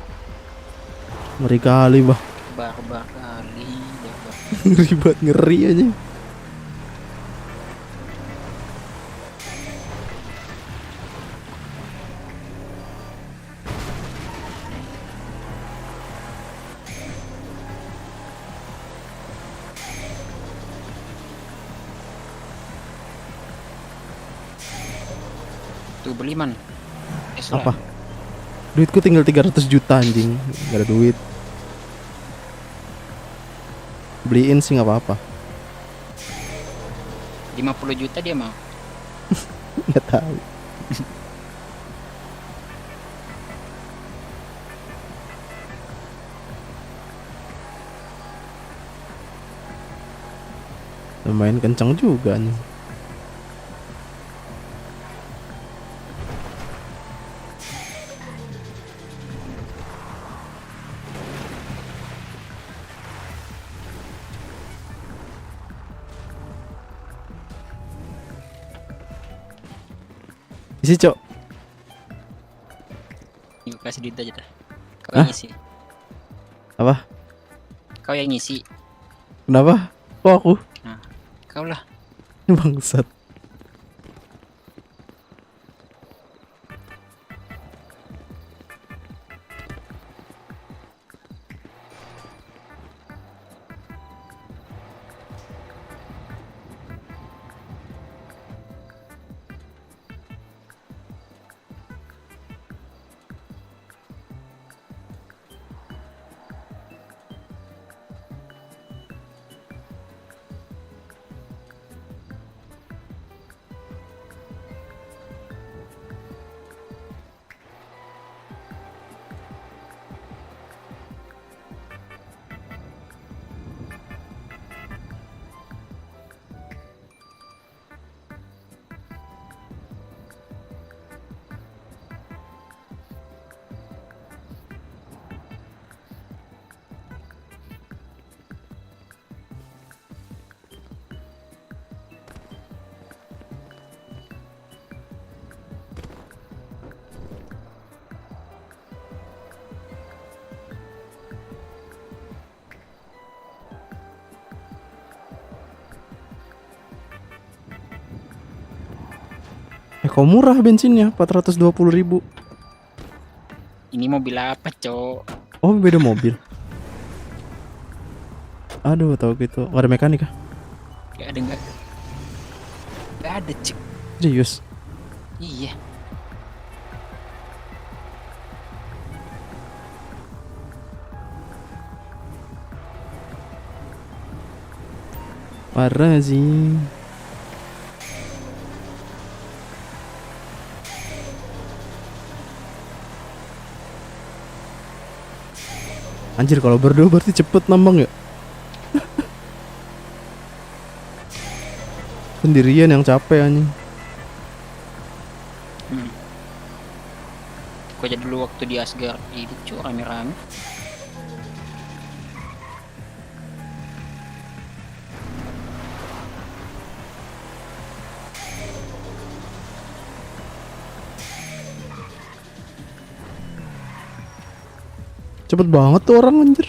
[SPEAKER 1] Ngeri kali, bah.
[SPEAKER 3] Barbar kali, barbar.
[SPEAKER 1] Ngeri banget, ngeri aja.
[SPEAKER 3] Tuh beli man. Tesla.
[SPEAKER 1] Apa? Duitku tinggal 300 juta anjing. Gak ada duit. Beliin sih nggak apa-apa.
[SPEAKER 3] 50 juta dia mau.
[SPEAKER 1] Nggak tahu. Lumayan kencang juga nih. Isi cok.
[SPEAKER 3] Yuk kasih duit aja dah. Kau
[SPEAKER 1] Hah?
[SPEAKER 3] yang ngisi.
[SPEAKER 1] Apa?
[SPEAKER 3] Kau yang ngisi.
[SPEAKER 1] Kenapa? Kok aku?
[SPEAKER 3] Kau lah.
[SPEAKER 1] Bangsat. Kok murah bensinnya 420.000.
[SPEAKER 3] Ini mobil apa, Cok?
[SPEAKER 1] Oh, beda mobil. Aduh, tahu gitu. Gak ada mekanik kah?
[SPEAKER 3] Gak ada. Gak ada, Cik.
[SPEAKER 1] Serius.
[SPEAKER 3] Iya.
[SPEAKER 1] Parah sih. Anjir, kalau berdua berarti cepet nambang ya. Sendirian yang capek anjing.
[SPEAKER 3] Kau aja dulu waktu di Asgard itu, Cok, rame-rame.
[SPEAKER 1] Cepet banget tuh orang anjir.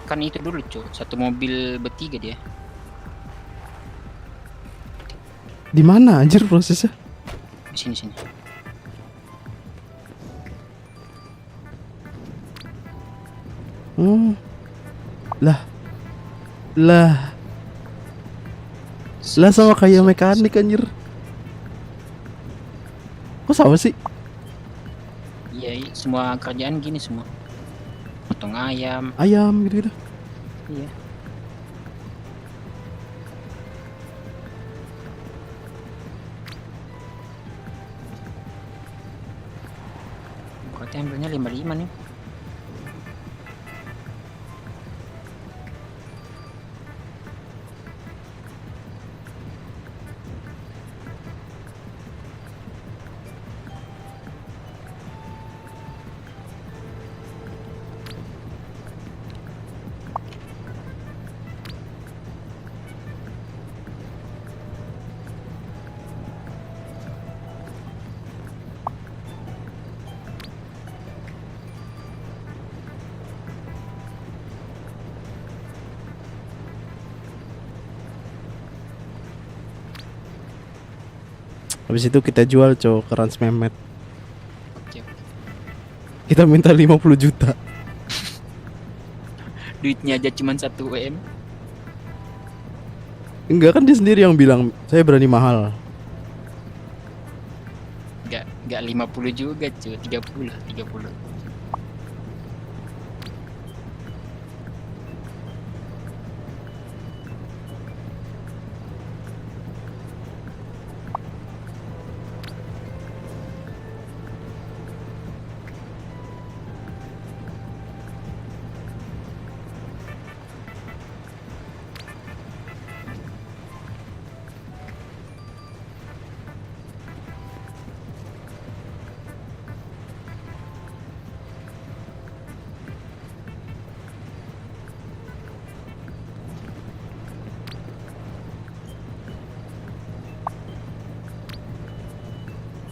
[SPEAKER 3] Kan itu dulu, Cok. Satu mobil bertiga dia.
[SPEAKER 1] Di mana anjir prosesnya?
[SPEAKER 3] Di sini.
[SPEAKER 1] Lah. Lah sama kayak mekanik anjir. Kok sama sih?
[SPEAKER 3] Iya, semua kerjaan gini semua. Potong ayam.
[SPEAKER 1] Ayam gitu-gitu.
[SPEAKER 3] Iya. Berarti ambilnya 55 nih.
[SPEAKER 1] Habis itu kita jual cowok ke Rans Mehmet.
[SPEAKER 3] Oke.
[SPEAKER 1] Kita minta 50 juta.
[SPEAKER 3] Duitnya aja cuma 1 M.
[SPEAKER 1] Enggak kan dia sendiri yang bilang saya berani mahal.
[SPEAKER 3] Enggak 50 juga, cuy. 30.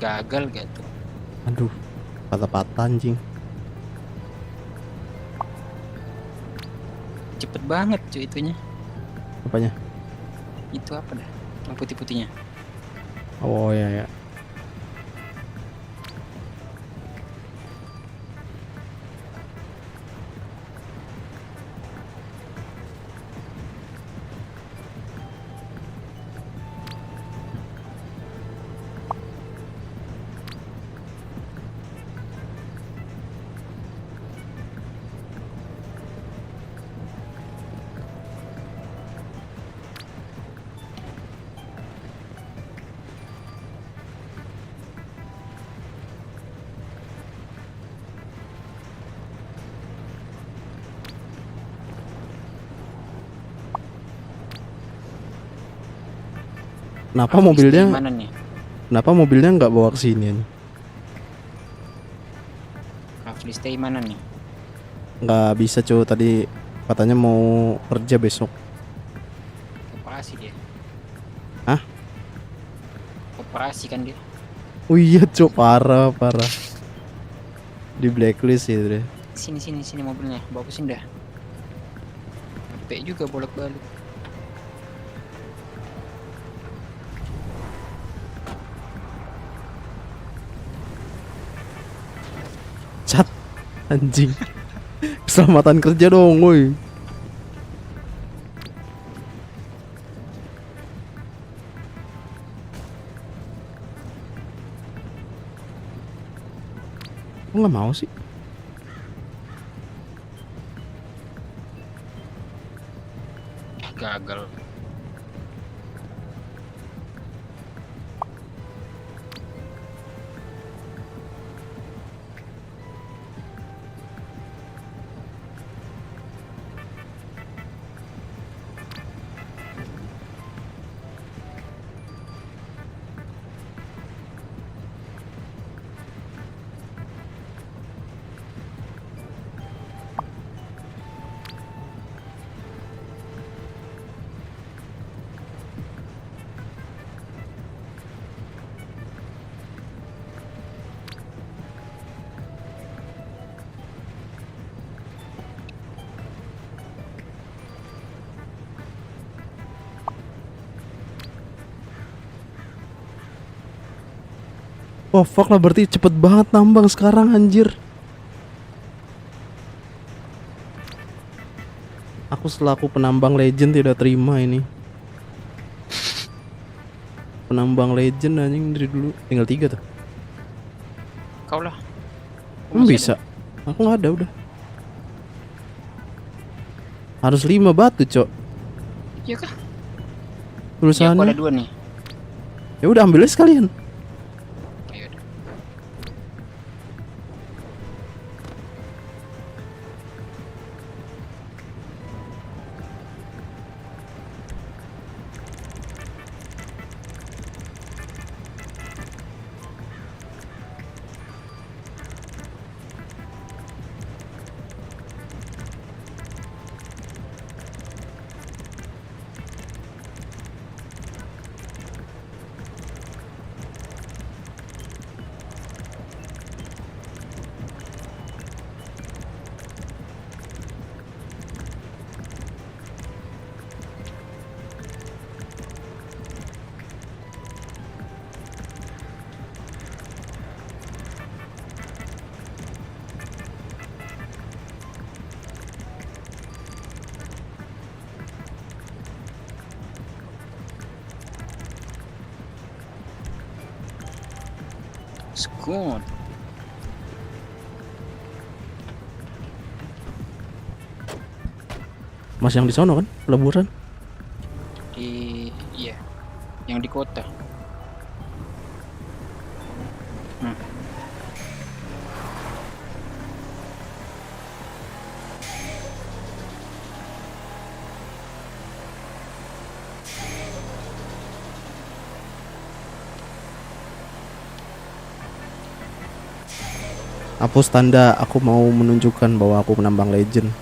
[SPEAKER 3] Gagal gak tuh?
[SPEAKER 1] Aduh, patah-patah anjing.
[SPEAKER 3] Cepet banget cuy itunya.
[SPEAKER 1] Apanya?
[SPEAKER 3] Itu apa dah? Yang putih-putihnya.
[SPEAKER 1] Oh ya ya. Kenapa mobilnya?
[SPEAKER 3] Mana nih?
[SPEAKER 1] Kenapa mobilnya nggak bawa ke sini?
[SPEAKER 3] Rafli stay mana nih?
[SPEAKER 1] Nggak bisa cuy, tadi katanya mau kerja besok.
[SPEAKER 3] Operasi dia.
[SPEAKER 1] Hah?
[SPEAKER 3] Operasi kan dia.
[SPEAKER 1] Oh iya cuy, parah. Di blacklist itu deh.
[SPEAKER 3] Sini mobilnya. Bawa ke sini dah. Capek juga bolak-balik.
[SPEAKER 1] Cat anjing. Keselamatan kerja dong, woi. Kok nggak mau sih?
[SPEAKER 3] Gagal.
[SPEAKER 1] Oh fuck lah, berarti cepet banget nambang sekarang anjir. Aku selaku penambang legend tidak terima ini. penambang legend anjing dari dulu. Tinggal 3 tuh.
[SPEAKER 3] Kau lah. Kau
[SPEAKER 1] Emang
[SPEAKER 3] masih
[SPEAKER 1] bisa. Aku nggak ada udah. Harus 5 batu, Cok.
[SPEAKER 3] ada? Iya kah? Ya, aku
[SPEAKER 1] Tulisannya.
[SPEAKER 3] ada 2 nih.
[SPEAKER 1] Ya udah ambil aja sekalian.
[SPEAKER 3] Ayo udah. Squad.
[SPEAKER 1] Mas yang di sono kan, pelaburan.
[SPEAKER 3] Iya. Yang di kota.
[SPEAKER 1] Hapus tanda aku mau menunjukkan bahwa aku penambang legend.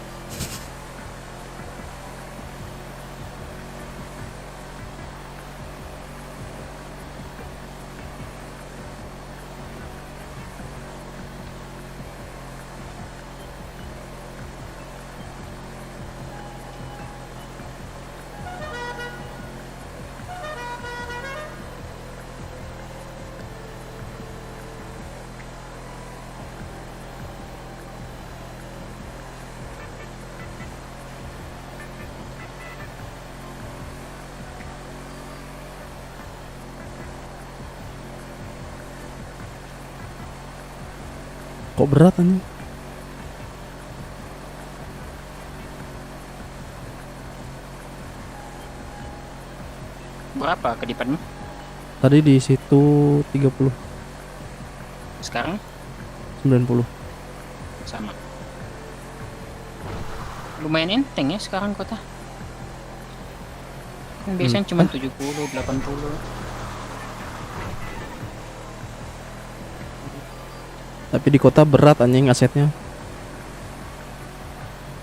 [SPEAKER 1] Kok berat anjing?
[SPEAKER 3] Berapa kedipanmu?
[SPEAKER 1] Tadi di situ 30,
[SPEAKER 3] Sekarang
[SPEAKER 1] 90.
[SPEAKER 3] sama. Lumayan enteng ya sekarang kota. Kan biasanya cuma 70, 80.
[SPEAKER 1] Tapi di kota berat anjing asetnya.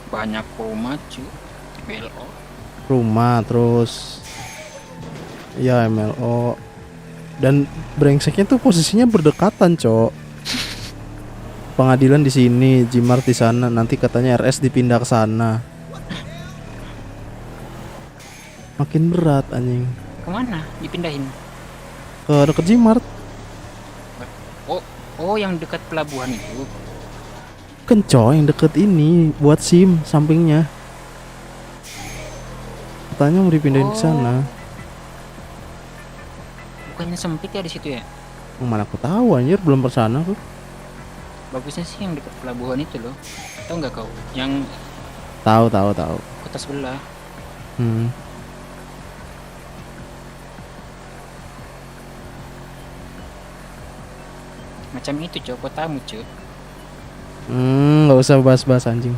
[SPEAKER 3] Banyak rumah cuy. BLO.
[SPEAKER 1] Rumah terus ya MLO. Dan brengseknya tuh posisinya berdekatan, Cok. Pengadilan di sini, Jimart di sana, nanti katanya RS dipindah ke sana. Makin berat anjing.
[SPEAKER 3] Kemana dipindahin?
[SPEAKER 1] Ke deket Jimart.
[SPEAKER 3] Oh yang dekat pelabuhan itu.
[SPEAKER 1] Kencok yang deket ini buat SIM sampingnya. Katanya mau dipindahin ke sana.
[SPEAKER 3] Bukannya sempit ya di situ ya?
[SPEAKER 1] Mana aku tahu anjir, belum ke sana tuh.
[SPEAKER 3] Bagusnya sih yang dekat pelabuhan itu loh. Tahu nggak kau? Yang
[SPEAKER 1] Tahu.
[SPEAKER 3] kota sebelah.
[SPEAKER 1] Hmm.
[SPEAKER 3] Macam itu cuy, kotamu cuy.
[SPEAKER 1] Nggak usah bahas-bahas anjing.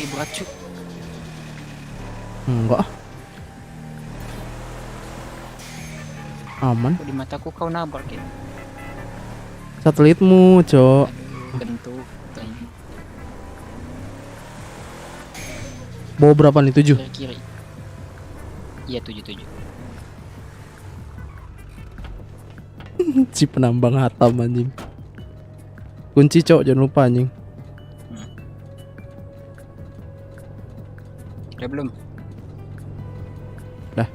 [SPEAKER 3] Berat cuy.
[SPEAKER 1] Enggak. Aman.
[SPEAKER 3] Di mataku kau nabrak ya.
[SPEAKER 1] Satelitmu, Cok.
[SPEAKER 3] Bentuk.
[SPEAKER 1] Bawa berapa nih? 7?
[SPEAKER 3] Kiri. Iya 77.
[SPEAKER 1] Si penambang hatam anjing. Kunci, Cok, jangan lupa anjing.
[SPEAKER 3] Udah belum?
[SPEAKER 1] Dah.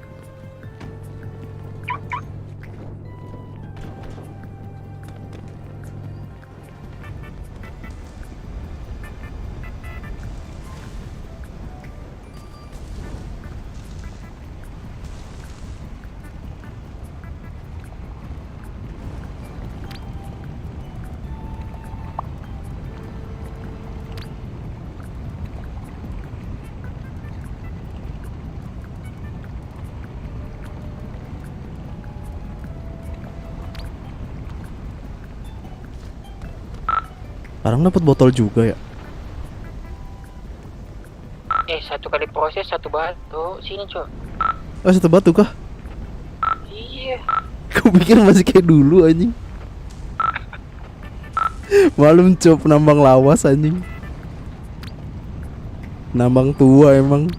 [SPEAKER 1] Sekarang dapat botol juga ya.
[SPEAKER 3] Satu kali proses satu batu. Sini, Cok.
[SPEAKER 1] Oh, satu batu kah?
[SPEAKER 3] Iya.
[SPEAKER 1] Aku pikir masih kayak dulu anjing. Malum cop nambang lawas anjing. Nambang tua emang.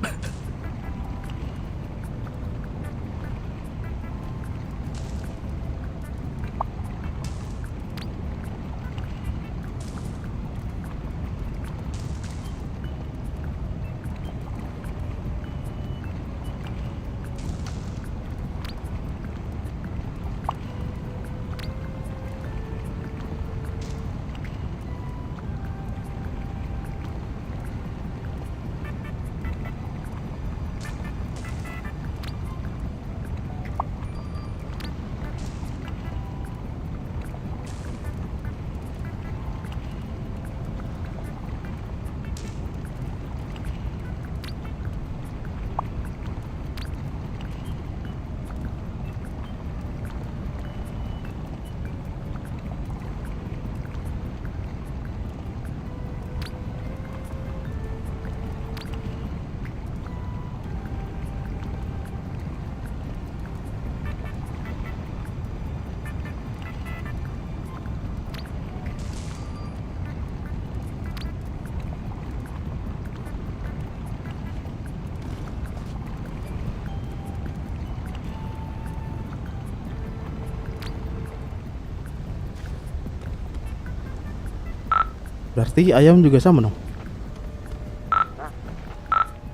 [SPEAKER 1] Berarti ayam juga sama dong.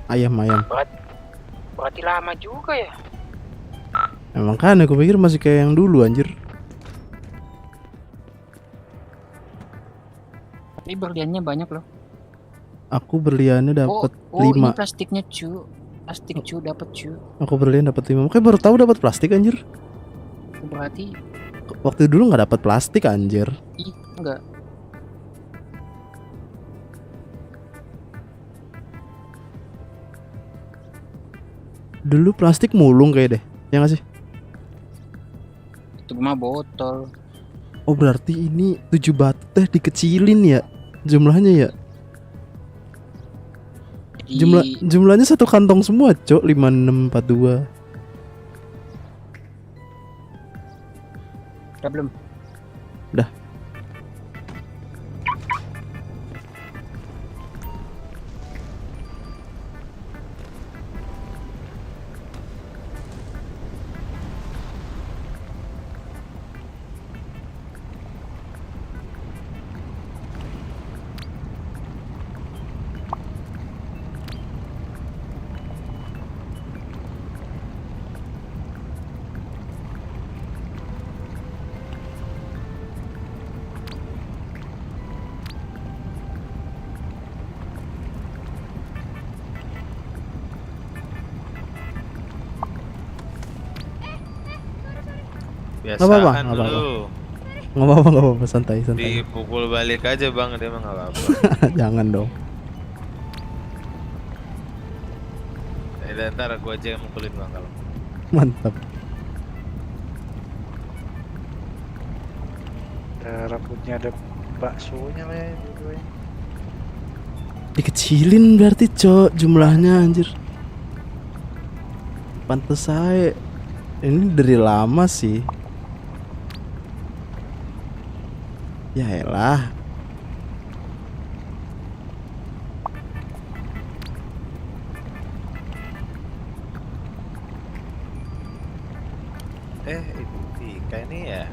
[SPEAKER 1] Ayam.
[SPEAKER 3] Berarti lama juga ya.
[SPEAKER 1] Emang kan aku pikir masih kayak yang dulu anjir.
[SPEAKER 3] Tapi berliannya banyak loh.
[SPEAKER 1] Aku berliannya dapat
[SPEAKER 3] ini
[SPEAKER 1] 5.
[SPEAKER 3] plastiknya, cu. Plastik, cu, dapat, cu.
[SPEAKER 1] Aku berlian dapat 5. Makanya baru tahu dapat plastik anjir.
[SPEAKER 3] Berarti
[SPEAKER 1] Waktu dulu nggak dapat plastik anjir.
[SPEAKER 3] enggak.
[SPEAKER 1] Dulu plastik mulung kayak deh. Ya nggak sih?
[SPEAKER 3] Itu mah botol.
[SPEAKER 1] Oh berarti ini 7 batu teh dikecilin ya jumlahnya ya. Jumlahnya satu kantong semua, Cok. 5642.
[SPEAKER 3] Udah belum?
[SPEAKER 1] Dah.
[SPEAKER 8] Biasaan
[SPEAKER 1] apa-apa, nggak apa-apa.
[SPEAKER 8] lu.
[SPEAKER 1] Nggak apa-apa, santai.
[SPEAKER 8] Dipukul balik aja bang, dia mah nggak apa-apa.
[SPEAKER 1] Jangan dong.
[SPEAKER 8] Ntar gua aja yang mukulin bang kalau.
[SPEAKER 1] Mantap.
[SPEAKER 7] Rambutnya ada baksonya lah ya dua-duanya.
[SPEAKER 1] Dikecilin berarti, Cok, jumlahnya anjir. Pantes saya. Ini dari lama sih. Ya elah.
[SPEAKER 8] Ibu Vika ini ya.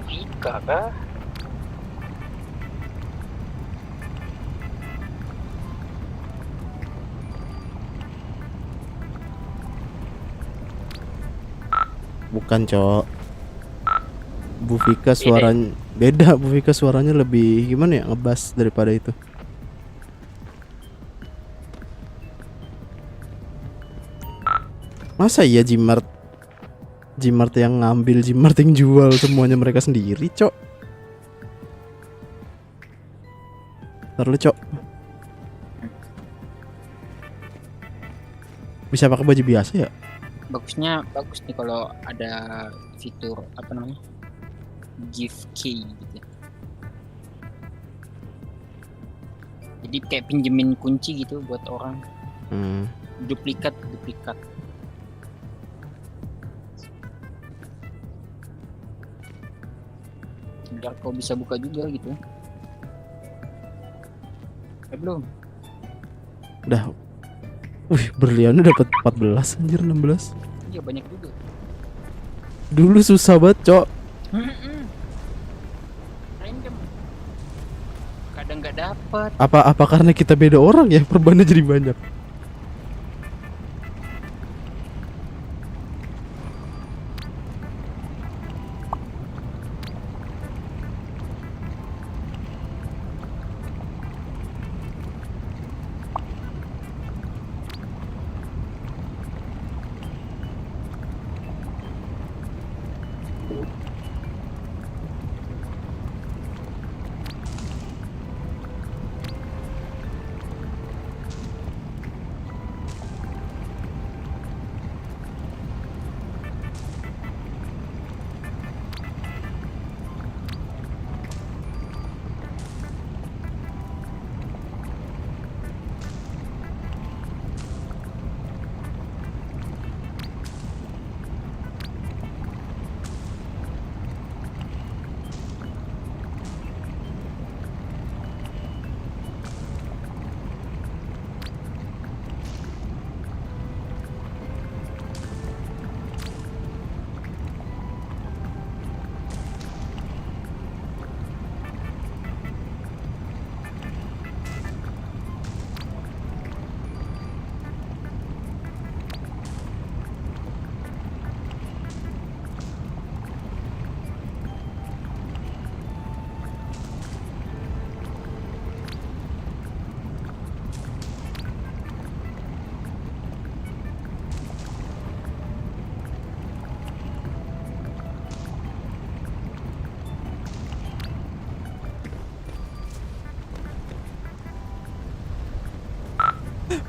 [SPEAKER 3] Vika kah?
[SPEAKER 1] Bukan, Cok. Bu Vika suaranya beda. Bu Vika suaranya lebih gimana ya, ngebas daripada itu. Masa iya Gmart yang ngambil, Gmart yang jual, semuanya mereka sendiri, Cok. Ntar lu, Cok. Bisa pakai baju biasa ya?
[SPEAKER 3] Bagusnya bagus nih kalau ada fitur apa namanya? Gift key gitu. Jadi kayak pinjemin kunci gitu buat orang. Duplikat. Biar kau bisa buka juga gitu. Belum.
[SPEAKER 1] Udah. Wih, berliannya dapat 14 anjir, 16.
[SPEAKER 3] Iya banyak juga.
[SPEAKER 1] Dulu susah banget, Cok.
[SPEAKER 3] Random. Kadang nggak dapat.
[SPEAKER 1] Apa karena kita beda orang ya, perbannya jadi banyak.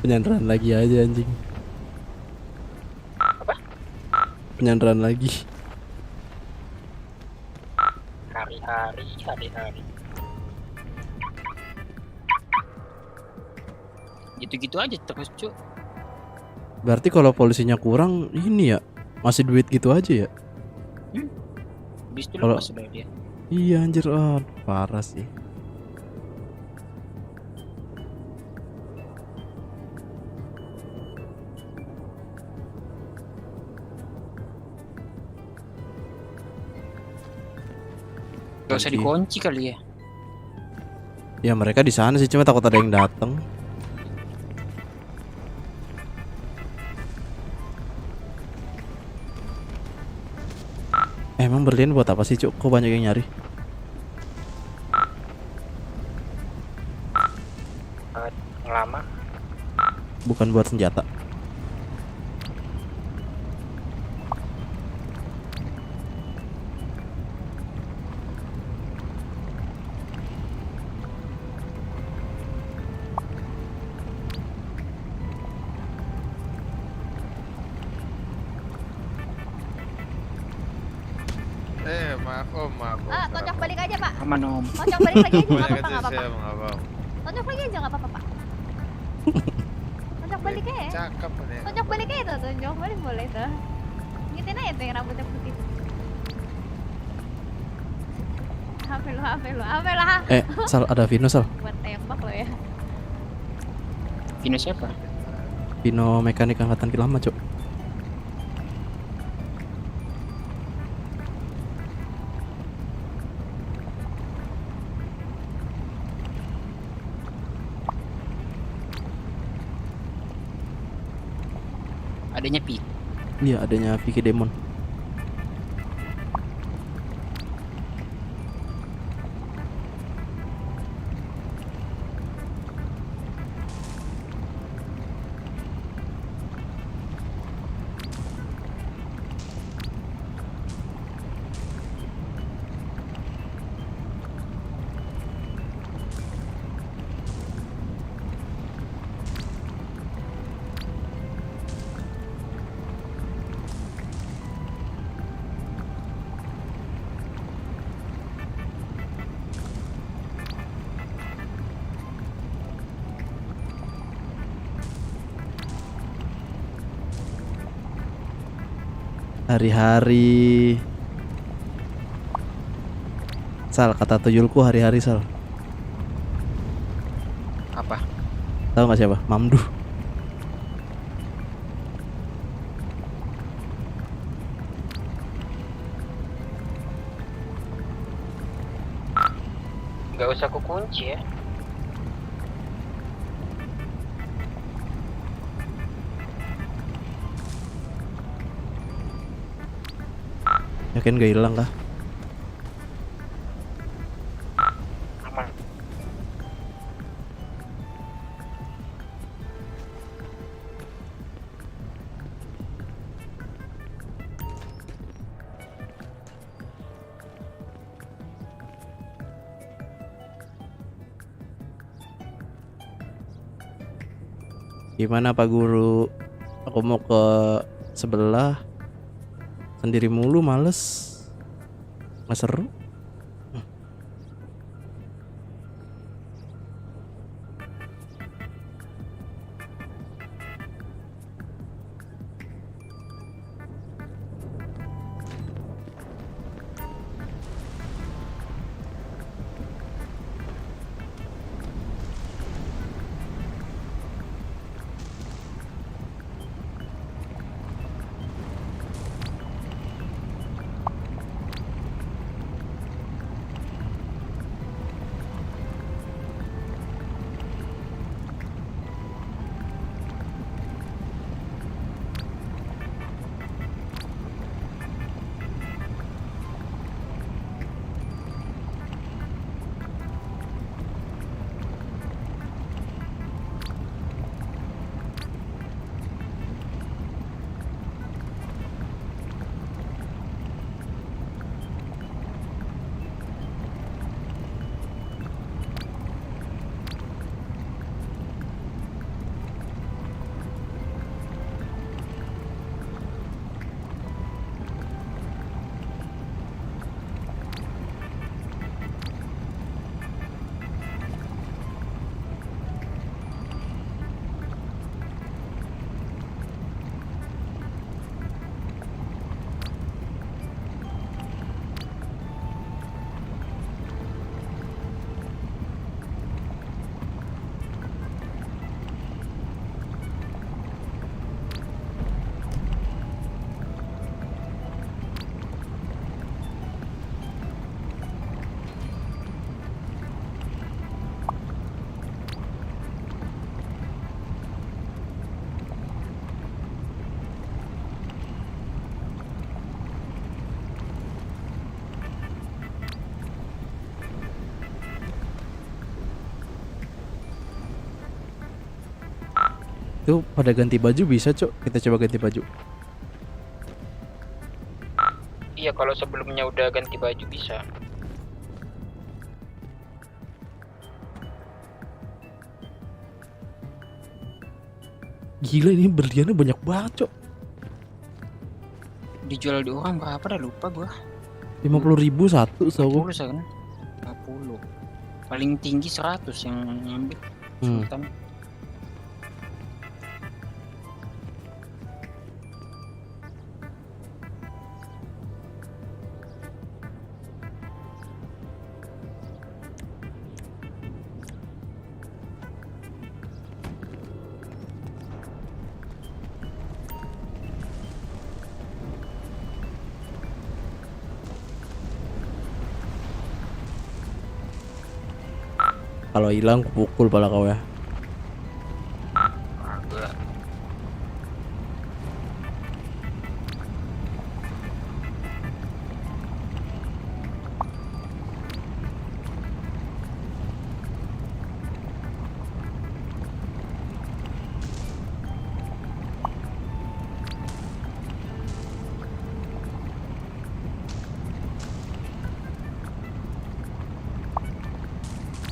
[SPEAKER 1] Penyanderaan lagi aja anjing.
[SPEAKER 3] Apa?
[SPEAKER 1] Penyanderaan lagi.
[SPEAKER 3] Hari-hari. Gitu-gitu aja terus, Cuk.
[SPEAKER 1] Berarti kalau polisinya kurang ini ya, masih duit gitu aja ya?
[SPEAKER 3] Habis itu
[SPEAKER 1] Kalau-
[SPEAKER 3] lepas sudah dia.
[SPEAKER 1] Iya anjir, parah sih.
[SPEAKER 3] Gak usah
[SPEAKER 1] Kunci.
[SPEAKER 3] dikunci kali ya.
[SPEAKER 1] Ya mereka di sana sih, cuma takut ada yang datang. Emang berlian buat apa sih, Cuk? Kok banyak yang nyari?
[SPEAKER 3] Lama.
[SPEAKER 1] Bukan buat senjata.
[SPEAKER 8] Maaf om, maaf om.
[SPEAKER 9] Ah, tonjok balik aja pak.
[SPEAKER 3] Aman om.
[SPEAKER 9] Tonjok balik lagi aja, nggak
[SPEAKER 8] Banyak
[SPEAKER 9] apa-apa,
[SPEAKER 8] aja
[SPEAKER 9] nggak apa-apa.
[SPEAKER 8] saya maaf om.
[SPEAKER 9] Tonjok lagi aja, nggak apa-apa pak. Tonjok balik aja.
[SPEAKER 8] Cakep nih.
[SPEAKER 9] Tonjok balik aja tuh, tonjok balik boleh tuh. Ngitin aja tuh yang rambutnya putih. Hafel lah.
[SPEAKER 1] Sal, ada Vino, Sal.
[SPEAKER 9] Buat tembak lo ya.
[SPEAKER 3] Vino siapa?
[SPEAKER 1] Vino mekanik angkatan Kilama, Cuk.
[SPEAKER 3] Adanya Pi.
[SPEAKER 1] Iya, adanya Vicky Demon. Hari-hari. Sal, kata tuyulku hari-hari, Sal.
[SPEAKER 3] Apa?
[SPEAKER 1] Tahu nggak siapa? Mamduh.
[SPEAKER 3] Nggak usah aku kunci ya.
[SPEAKER 1] Yakin gak hilang kah?
[SPEAKER 3] Aman.
[SPEAKER 1] Gimana Pak Guru? Aku mau ke sebelah. Sendiri mulu males. Nggak seru. Tuh pada ganti baju bisa, Cok. Kita coba ganti baju.
[SPEAKER 3] Iya, kalau sebelumnya udah ganti baju bisa.
[SPEAKER 1] Gila, ini berliannya banyak banget, Cok.
[SPEAKER 3] Dijual di orang berapa dah lupa gua.
[SPEAKER 1] 50.000 satu, so.
[SPEAKER 3] 40 kan? 50. Paling tinggi 100 yang ngambil. Sultan.
[SPEAKER 1] Kalau hilang pukul pala kau ya.
[SPEAKER 2] Agak.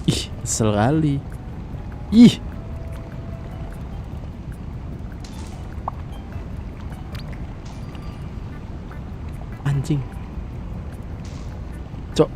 [SPEAKER 1] Ih, kesel kali. Ih. Anjing. Cok.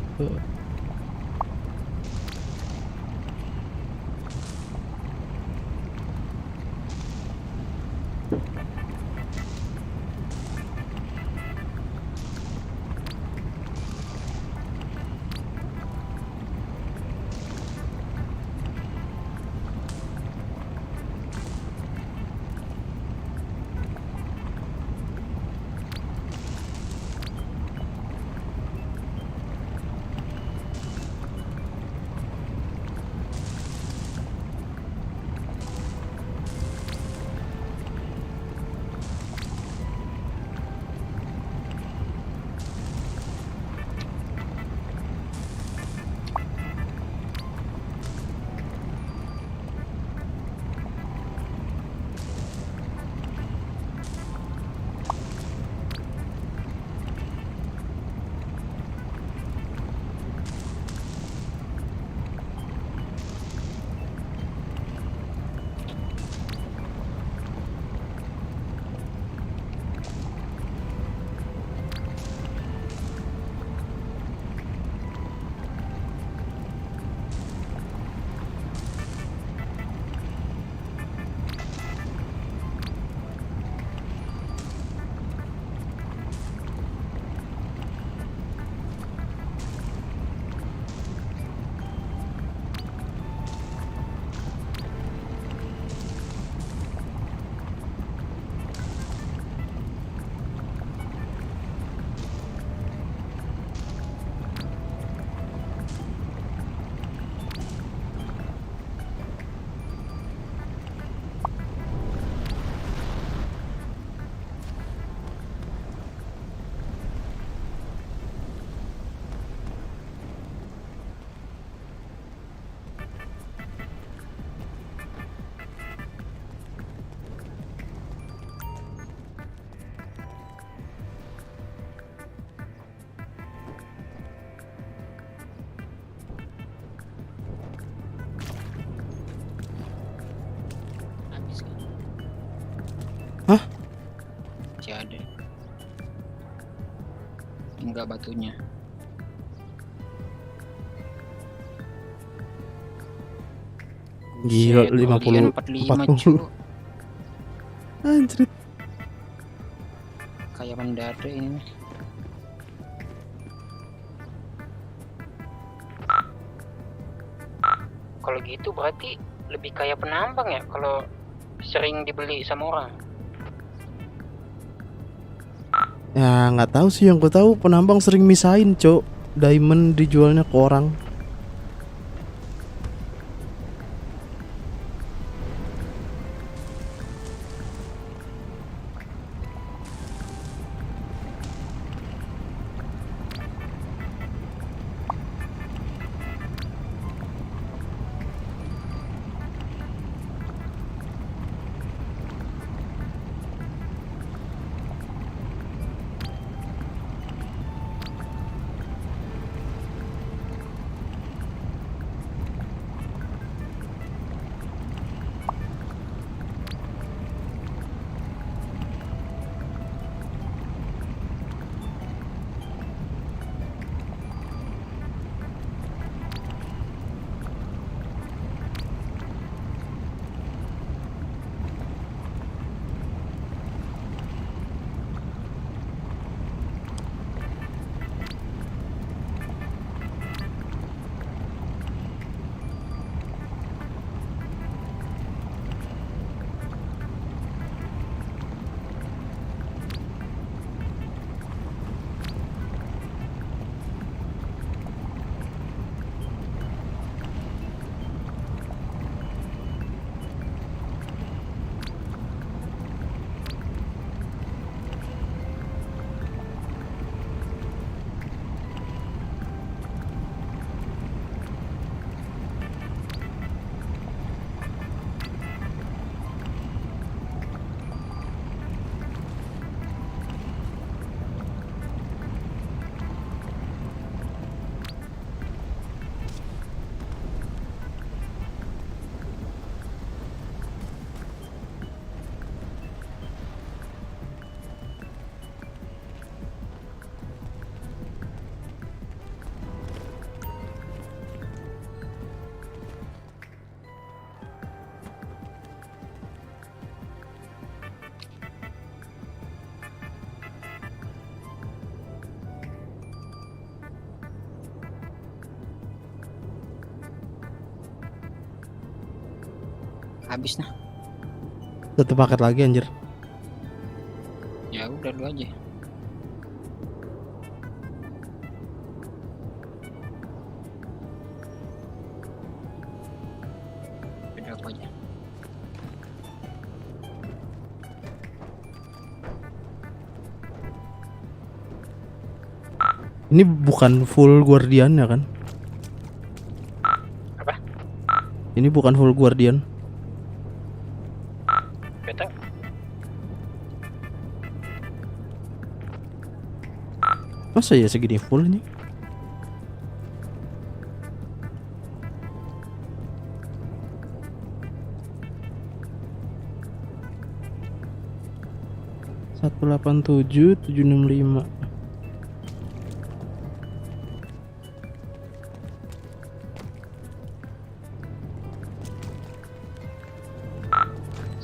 [SPEAKER 3] harga batunya.
[SPEAKER 1] Gila,
[SPEAKER 3] Buset,
[SPEAKER 1] 50,
[SPEAKER 3] 45
[SPEAKER 1] 40.
[SPEAKER 3] cu.
[SPEAKER 1] Anjrit.
[SPEAKER 3] Kayak mendadak ini. Kalau gitu berarti lebih kayak penambang ya kalau sering dibeli sama orang.
[SPEAKER 1] Ya nggak tahu sih, yang gue tahu penambang sering misahin, Cok. Diamond dijualnya ke orang.
[SPEAKER 3] Habis nah.
[SPEAKER 1] Satu paket lagi anjir.
[SPEAKER 3] Ya udah lu aja. Beda apa aja.
[SPEAKER 1] Ini bukan full guardian ya kan?
[SPEAKER 3] Apa?
[SPEAKER 1] Ini bukan full guardian.
[SPEAKER 3] Beta.
[SPEAKER 1] Masa ya segini full ini? Satu 87 765.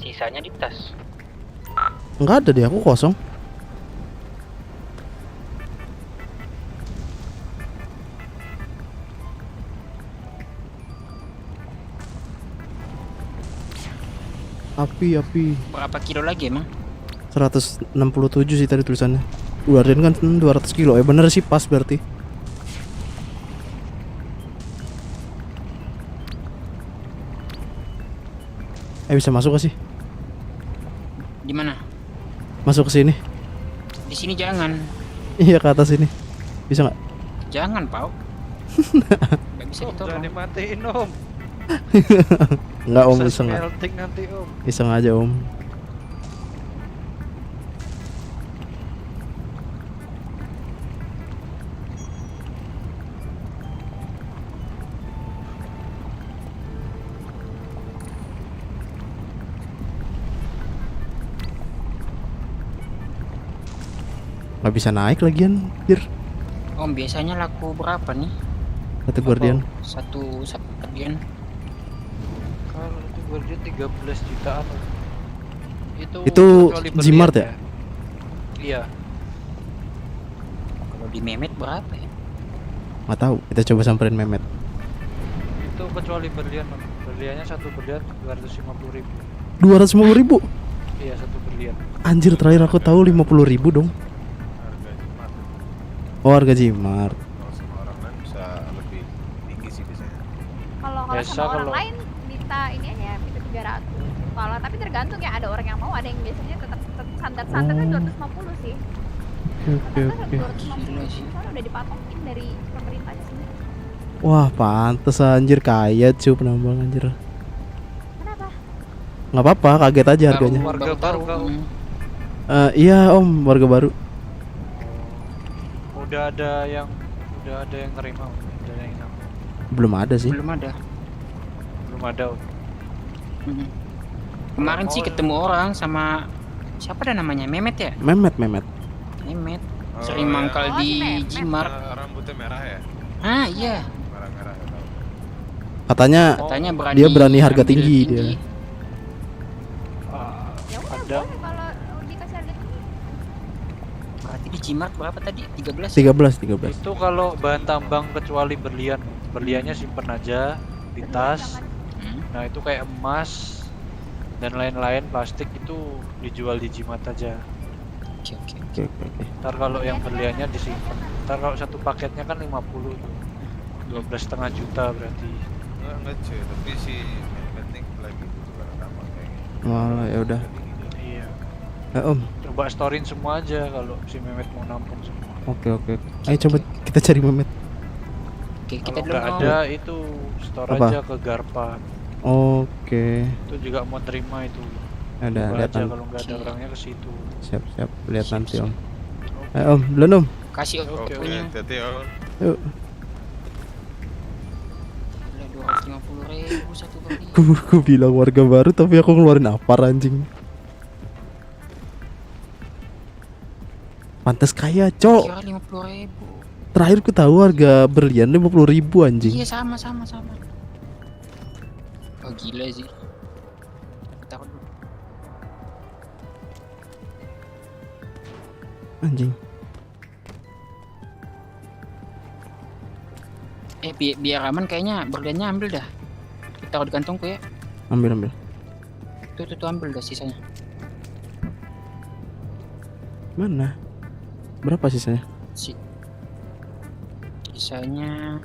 [SPEAKER 3] Sisanya di tas.
[SPEAKER 1] Enggak ada deh, aku kosong. Api.
[SPEAKER 3] Berapa kilo lagi emang?
[SPEAKER 1] 167 sih tadi tulisannya. Guardian kan 200 kilo. Bener sih, pas berarti. Bisa masuk gak sih?
[SPEAKER 3] Di mana?
[SPEAKER 1] Masuk ke sini.
[SPEAKER 3] Di sini jangan.
[SPEAKER 1] Iya, ke atas sini. Bisa nggak?
[SPEAKER 3] Jangan, Pau. Gak bisa
[SPEAKER 7] Om,
[SPEAKER 3] ditolong.
[SPEAKER 7] jangan dimatiin om.
[SPEAKER 1] Enggak om,
[SPEAKER 7] Bisa
[SPEAKER 1] iseng.
[SPEAKER 7] smelting nanti om.
[SPEAKER 1] Iseng aja om. Nggak bisa naik lagian, anjir.
[SPEAKER 3] Om biasanya laku berapa nih?
[SPEAKER 1] Satu Guardian.
[SPEAKER 3] Satu Guardian.
[SPEAKER 7] Kalau itu Guardian 13 jutaan.
[SPEAKER 1] Itu
[SPEAKER 7] kecuali
[SPEAKER 1] Gmart
[SPEAKER 7] berlian
[SPEAKER 1] ya?
[SPEAKER 7] Iya.
[SPEAKER 3] Kalau di Memet berapa ya?
[SPEAKER 1] Nggak tahu. Kita coba samperin Mehmet.
[SPEAKER 7] Itu kecuali berlian. Berliannya satu berlian 250.000.
[SPEAKER 1] 250.000.
[SPEAKER 7] Iya, satu berlian.
[SPEAKER 1] Anjir, terakhir aku tahu 50.000 dong.
[SPEAKER 8] Harga Jumat.
[SPEAKER 1] Oh, harga Gmart.
[SPEAKER 8] Kalau sama orang lain bisa lebih tinggi sih biasanya.
[SPEAKER 9] Kalau
[SPEAKER 7] Biasa
[SPEAKER 9] sama orang
[SPEAKER 7] kalau-
[SPEAKER 9] lain minta ini aja minta 300. Kalau tapi tergantung ya, ada orang yang mau, ada yang biasanya tetap standar kan
[SPEAKER 1] Oh.
[SPEAKER 9] 250 sih.
[SPEAKER 1] Oke,
[SPEAKER 9] Karena
[SPEAKER 1] oke.
[SPEAKER 9] 250 sih soalnya udah dipatokin dari pemerintahnya sendiri.
[SPEAKER 1] Wah, pantes anjir, kaya cuy penambang anjir.
[SPEAKER 9] Kenapa?
[SPEAKER 1] Nggak apa-apa, kaget aja harganya.
[SPEAKER 7] Warga baru kak, Om.
[SPEAKER 1] Iya Om, warga baru.
[SPEAKER 7] Udah ada yang nerima, Om. Udah ada yang nanggung.
[SPEAKER 1] Belum ada sih.
[SPEAKER 3] Belum ada.
[SPEAKER 7] Belum ada, Om.
[SPEAKER 3] Mm. Kemarin sih ketemu orang sama siapa dah namanya? Memet ya?
[SPEAKER 1] Mehmet.
[SPEAKER 3] Memet.
[SPEAKER 8] Oh,
[SPEAKER 3] Sering
[SPEAKER 8] ya.
[SPEAKER 3] mangkal
[SPEAKER 9] Oh,
[SPEAKER 3] di
[SPEAKER 9] si Memet.
[SPEAKER 3] Gmart.
[SPEAKER 8] Rambutnya merah ya?
[SPEAKER 3] Ah iya.
[SPEAKER 8] Merah-merah ya tahu.
[SPEAKER 1] Katanya
[SPEAKER 3] Katanya berani.
[SPEAKER 1] dia berani harga
[SPEAKER 3] ambil
[SPEAKER 1] tinggi dia.
[SPEAKER 9] Ya udah
[SPEAKER 7] Ada.
[SPEAKER 9] boleh kalau dikasih harga tinggi.
[SPEAKER 3] Berarti di Gmart berapa tadi? 13.
[SPEAKER 1] 13.
[SPEAKER 7] Itu kalau bahan tambang kecuali berlian. Berliannya simpen aja di tas.
[SPEAKER 3] Hmm.
[SPEAKER 7] Nah, itu kayak emas dan lain-lain plastik itu dijual di Gmart aja.
[SPEAKER 3] Oke oke.
[SPEAKER 1] Oke.
[SPEAKER 7] Ntar kalau yang berliannya disimpan. Ntar kalau satu paketnya kan 50 tuh. 12,5 juta berarti.
[SPEAKER 8] Enggak cuy, tapi si Mehmet lagi butuh barang tambang kayaknya.
[SPEAKER 1] Malah ya udah.
[SPEAKER 7] Iya.
[SPEAKER 1] Om.
[SPEAKER 7] Coba storein semua aja kalau si Mehmet mau nampung semua.
[SPEAKER 1] Oke. Ayo coba kita cari Mehmet.
[SPEAKER 3] Oke, kita
[SPEAKER 7] Kalau
[SPEAKER 3] dulu
[SPEAKER 7] nggak
[SPEAKER 3] mau.
[SPEAKER 7] ada itu store
[SPEAKER 1] Apa?
[SPEAKER 7] aja ke Garpa.
[SPEAKER 1] Oke.
[SPEAKER 7] Itu juga mau terima itu.
[SPEAKER 1] Ada
[SPEAKER 7] Coba
[SPEAKER 1] lihat
[SPEAKER 7] aja
[SPEAKER 1] nanti.
[SPEAKER 7] kalau nggak ada orangnya ke situ.
[SPEAKER 1] Siap. Lihat nanti Om. Ayo Om, duluan Om.
[SPEAKER 3] Kasih
[SPEAKER 7] Oke,
[SPEAKER 3] punya.
[SPEAKER 8] Hati-hati ya.
[SPEAKER 1] Yuk.
[SPEAKER 3] 250.000 satu kali.
[SPEAKER 1] Gue bilang warga baru tapi aku ngeluarin apa anjing. Pantes kaya, cok.
[SPEAKER 3] Kira 50.000.
[SPEAKER 1] Terakhir ku tahu harga berlian 50.000 anjing.
[SPEAKER 3] Iya sama. Oh gila sih. Takut dulu.
[SPEAKER 1] Anjing.
[SPEAKER 3] Biar aman kayaknya berliannya ambil dah. Taruh di kantongku ya.
[SPEAKER 1] Ambil.
[SPEAKER 3] Tuh ambil dah sisanya.
[SPEAKER 1] Mana? Berapa sisanya?
[SPEAKER 3] Sisanya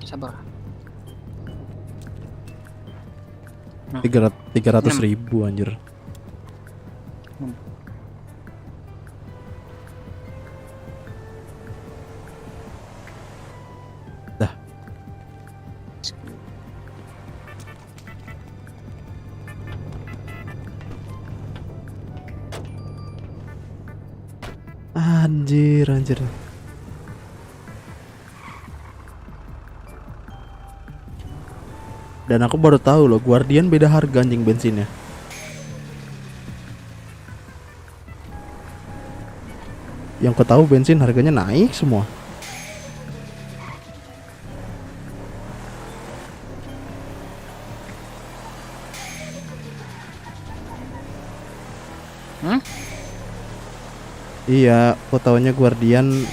[SPEAKER 3] sabar.
[SPEAKER 1] 300.000 anjir. Dah. Anjir. Dan aku baru tahu loh, Guardian beda harga anjing bensinnya. Yang ku tahu bensin harganya naik semua.
[SPEAKER 3] Hmm?
[SPEAKER 1] Iya, aku taunya Guardian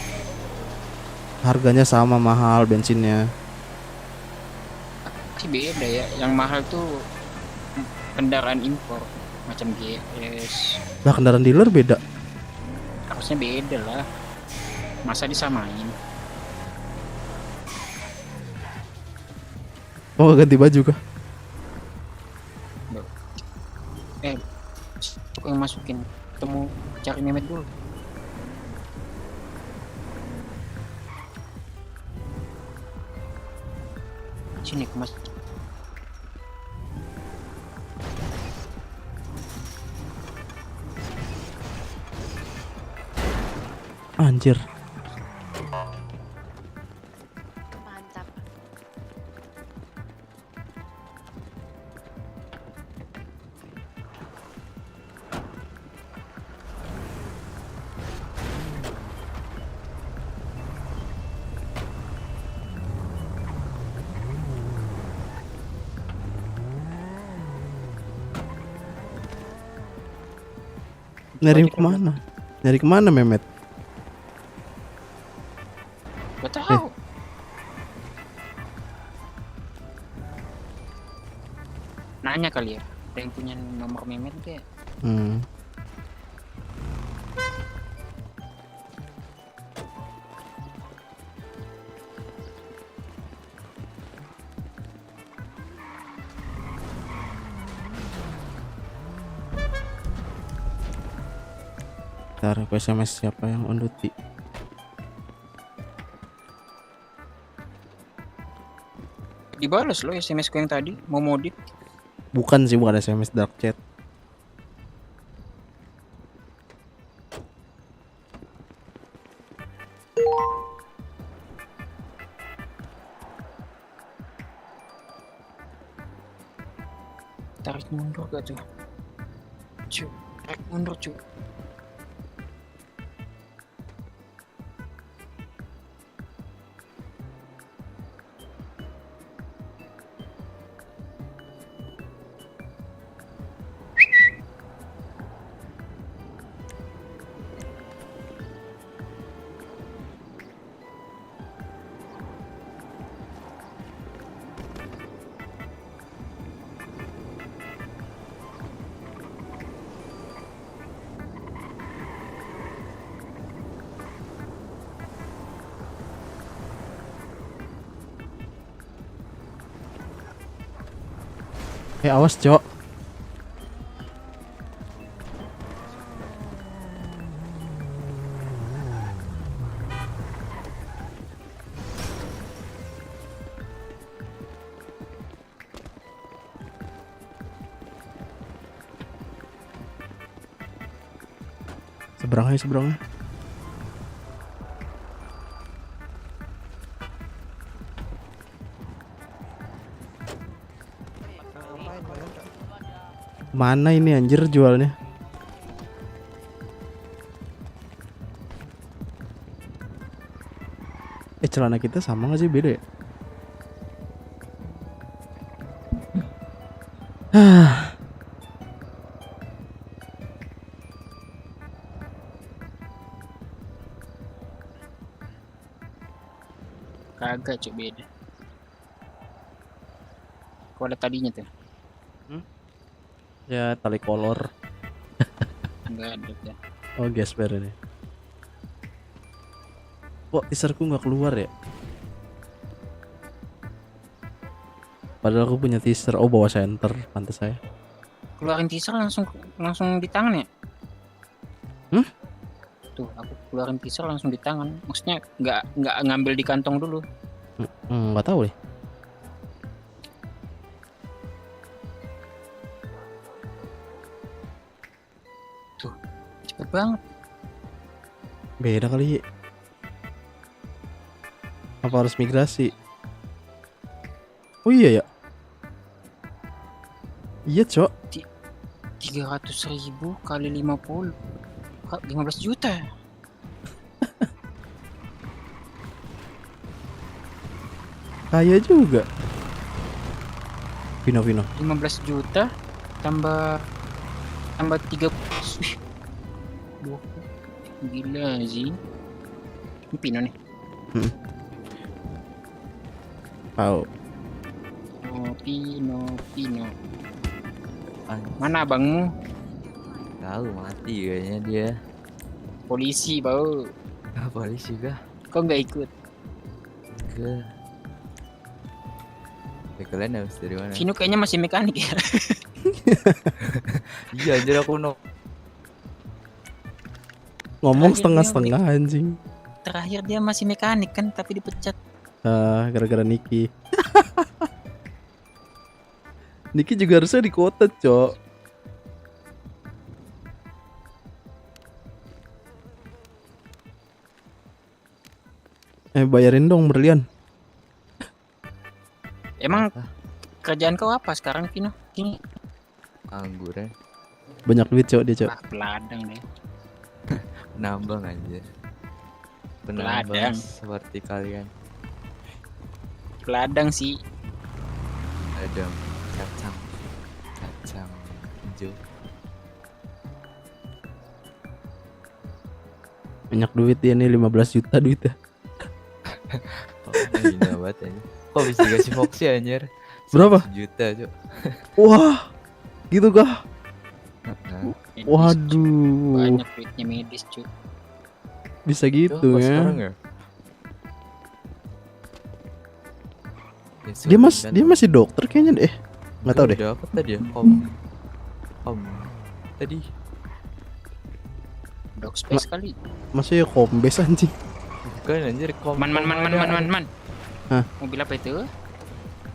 [SPEAKER 1] harganya sama mahal bensinnya.
[SPEAKER 3] Sih beda ya. Yang mahal tuh kendaraan impor macam GS.
[SPEAKER 1] Lah kendaraan dealer beda.
[SPEAKER 3] Harusnya beda lah. Masa disamain?
[SPEAKER 1] Oh, ganti baju kah?
[SPEAKER 3] Aku yang masukin. Ketemu cari Memet dulu. Sini aku masuk.
[SPEAKER 1] Anjir.
[SPEAKER 6] Mantap.
[SPEAKER 1] Nyari
[SPEAKER 3] Aja
[SPEAKER 1] kemana? Nyari kemana Memet?
[SPEAKER 3] Gak tahu. Nanya kali ya. Ada yang punya nomor Memet gak?
[SPEAKER 1] Hmm. Ntar aku SMS siapa yang on duty.
[SPEAKER 3] Dibalas lo SMS ku yang tadi. Mau modif.
[SPEAKER 1] Bukan sih, bukan SMS dark chat.
[SPEAKER 3] Tarik mundur gak tuh? Cu. Tarik mundur cu.
[SPEAKER 1] Awas Cok. Seberangnya. Mana ini anjir jualnya? Celana kita sama gak sih, beda ya?
[SPEAKER 3] Kagak cu, beda. Kok ada tadinya tuh?
[SPEAKER 1] Ya tali kolor.
[SPEAKER 3] Enggak ada ya.
[SPEAKER 1] Oh gesper ini. Kok teaserku nggak keluar ya? Padahal aku punya teaser. Oh bawa center, pantas saya.
[SPEAKER 3] Keluarin teaser langsung di tangan ya? Tuh, aku keluarin teaser langsung di tangan. Maksudnya nggak ngambil di kantong dulu.
[SPEAKER 1] Nggak tahu deh.
[SPEAKER 3] Tuh, cepet banget.
[SPEAKER 1] Beda kali. Apa harus migrasi? Oh iya ya. Iya Cok.
[SPEAKER 3] 300.000 kali 50 15 juta.
[SPEAKER 1] Kaya juga. Vino
[SPEAKER 3] 15 juta tambah 3. Wih. Gila sih. Ini Pino nih.
[SPEAKER 1] Tahu.
[SPEAKER 3] Oh, Pino. Mana abangmu?
[SPEAKER 10] Tahu mati kayaknya dia.
[SPEAKER 3] Polisi bau.
[SPEAKER 10] Ah, polisi kah?
[SPEAKER 3] Kok nggak ikut?
[SPEAKER 10] Enggak. Kalian habis dari mana?
[SPEAKER 3] Vino kayaknya masih mekanik ya.
[SPEAKER 10] Iya anjir aku
[SPEAKER 1] Ngomong
[SPEAKER 3] Terakhir
[SPEAKER 1] setengah-setengah anjing.
[SPEAKER 3] Terakhir dia masih mekanik kan, tapi dipecat.
[SPEAKER 1] Gara-gara Niki. Niki juga harusnya di kota, Cok. Bayarin dong berlian.
[SPEAKER 3] Emang kerjaan kau apa sekarang, Vino? Ini
[SPEAKER 10] angguran.
[SPEAKER 1] Banyak duit, Cok, dia, Cok.
[SPEAKER 3] peladang deh.
[SPEAKER 10] Penambang aja.
[SPEAKER 3] Peladang.
[SPEAKER 10] Seperti kalian.
[SPEAKER 3] Peladang sih.
[SPEAKER 10] Ada kacang hijau.
[SPEAKER 1] Banyak duit dia nih, 15 juta duitnya.
[SPEAKER 10] Oh, gila banget aja. Kok bisa dikasih Foxy anjir?
[SPEAKER 1] Berapa?
[SPEAKER 10] 100 juta, Cok.
[SPEAKER 1] Wah, gitu kah?
[SPEAKER 10] Nah,
[SPEAKER 3] Medis,
[SPEAKER 1] Waduh,
[SPEAKER 3] banyak duitnya medis cuy.
[SPEAKER 1] bisa gitu
[SPEAKER 10] coba
[SPEAKER 1] ya.
[SPEAKER 10] sekarang ya? Ya,
[SPEAKER 1] Dia
[SPEAKER 10] kan.
[SPEAKER 1] masih dokter kayaknya deh. Nggak tahu deh.
[SPEAKER 10] Udah apa tadi ya? Om. Tadi.
[SPEAKER 3] Dog space kali.
[SPEAKER 1] Masa ya kombes anjing.
[SPEAKER 10] Bukan anjir kom.
[SPEAKER 3] Man.
[SPEAKER 1] Hah?
[SPEAKER 3] Mobil apa itu?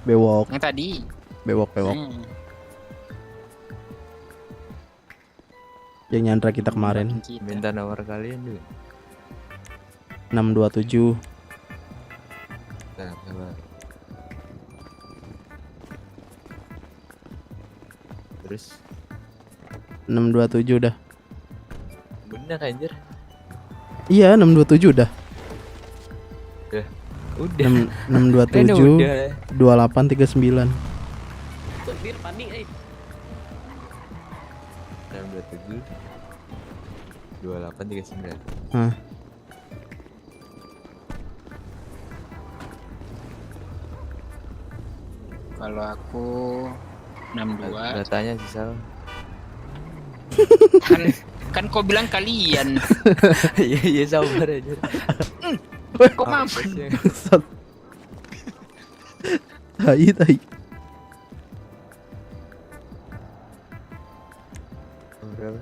[SPEAKER 1] Bewok,
[SPEAKER 3] Yang tadi.
[SPEAKER 1] bewok.
[SPEAKER 3] Hmm,
[SPEAKER 1] Yang nyandra kita kemarin.
[SPEAKER 3] kita.
[SPEAKER 10] Minta nomor kalian dulu.
[SPEAKER 1] 627.
[SPEAKER 10] Nah, sabar. Terus
[SPEAKER 1] 627 udah.
[SPEAKER 10] bener anjir.
[SPEAKER 1] Iya, 627 udah.
[SPEAKER 10] Udah.
[SPEAKER 1] 627
[SPEAKER 10] Udah.
[SPEAKER 1] 2839.
[SPEAKER 4] Sopir panik
[SPEAKER 10] 627 2839.
[SPEAKER 1] Hah.
[SPEAKER 3] Kalau aku 62
[SPEAKER 10] Datanya sih Sal.
[SPEAKER 3] kan kau bilang kalian.
[SPEAKER 10] Iya sabar aja.
[SPEAKER 3] Kok mampu?
[SPEAKER 1] Sat. Tai.
[SPEAKER 10] Berapa?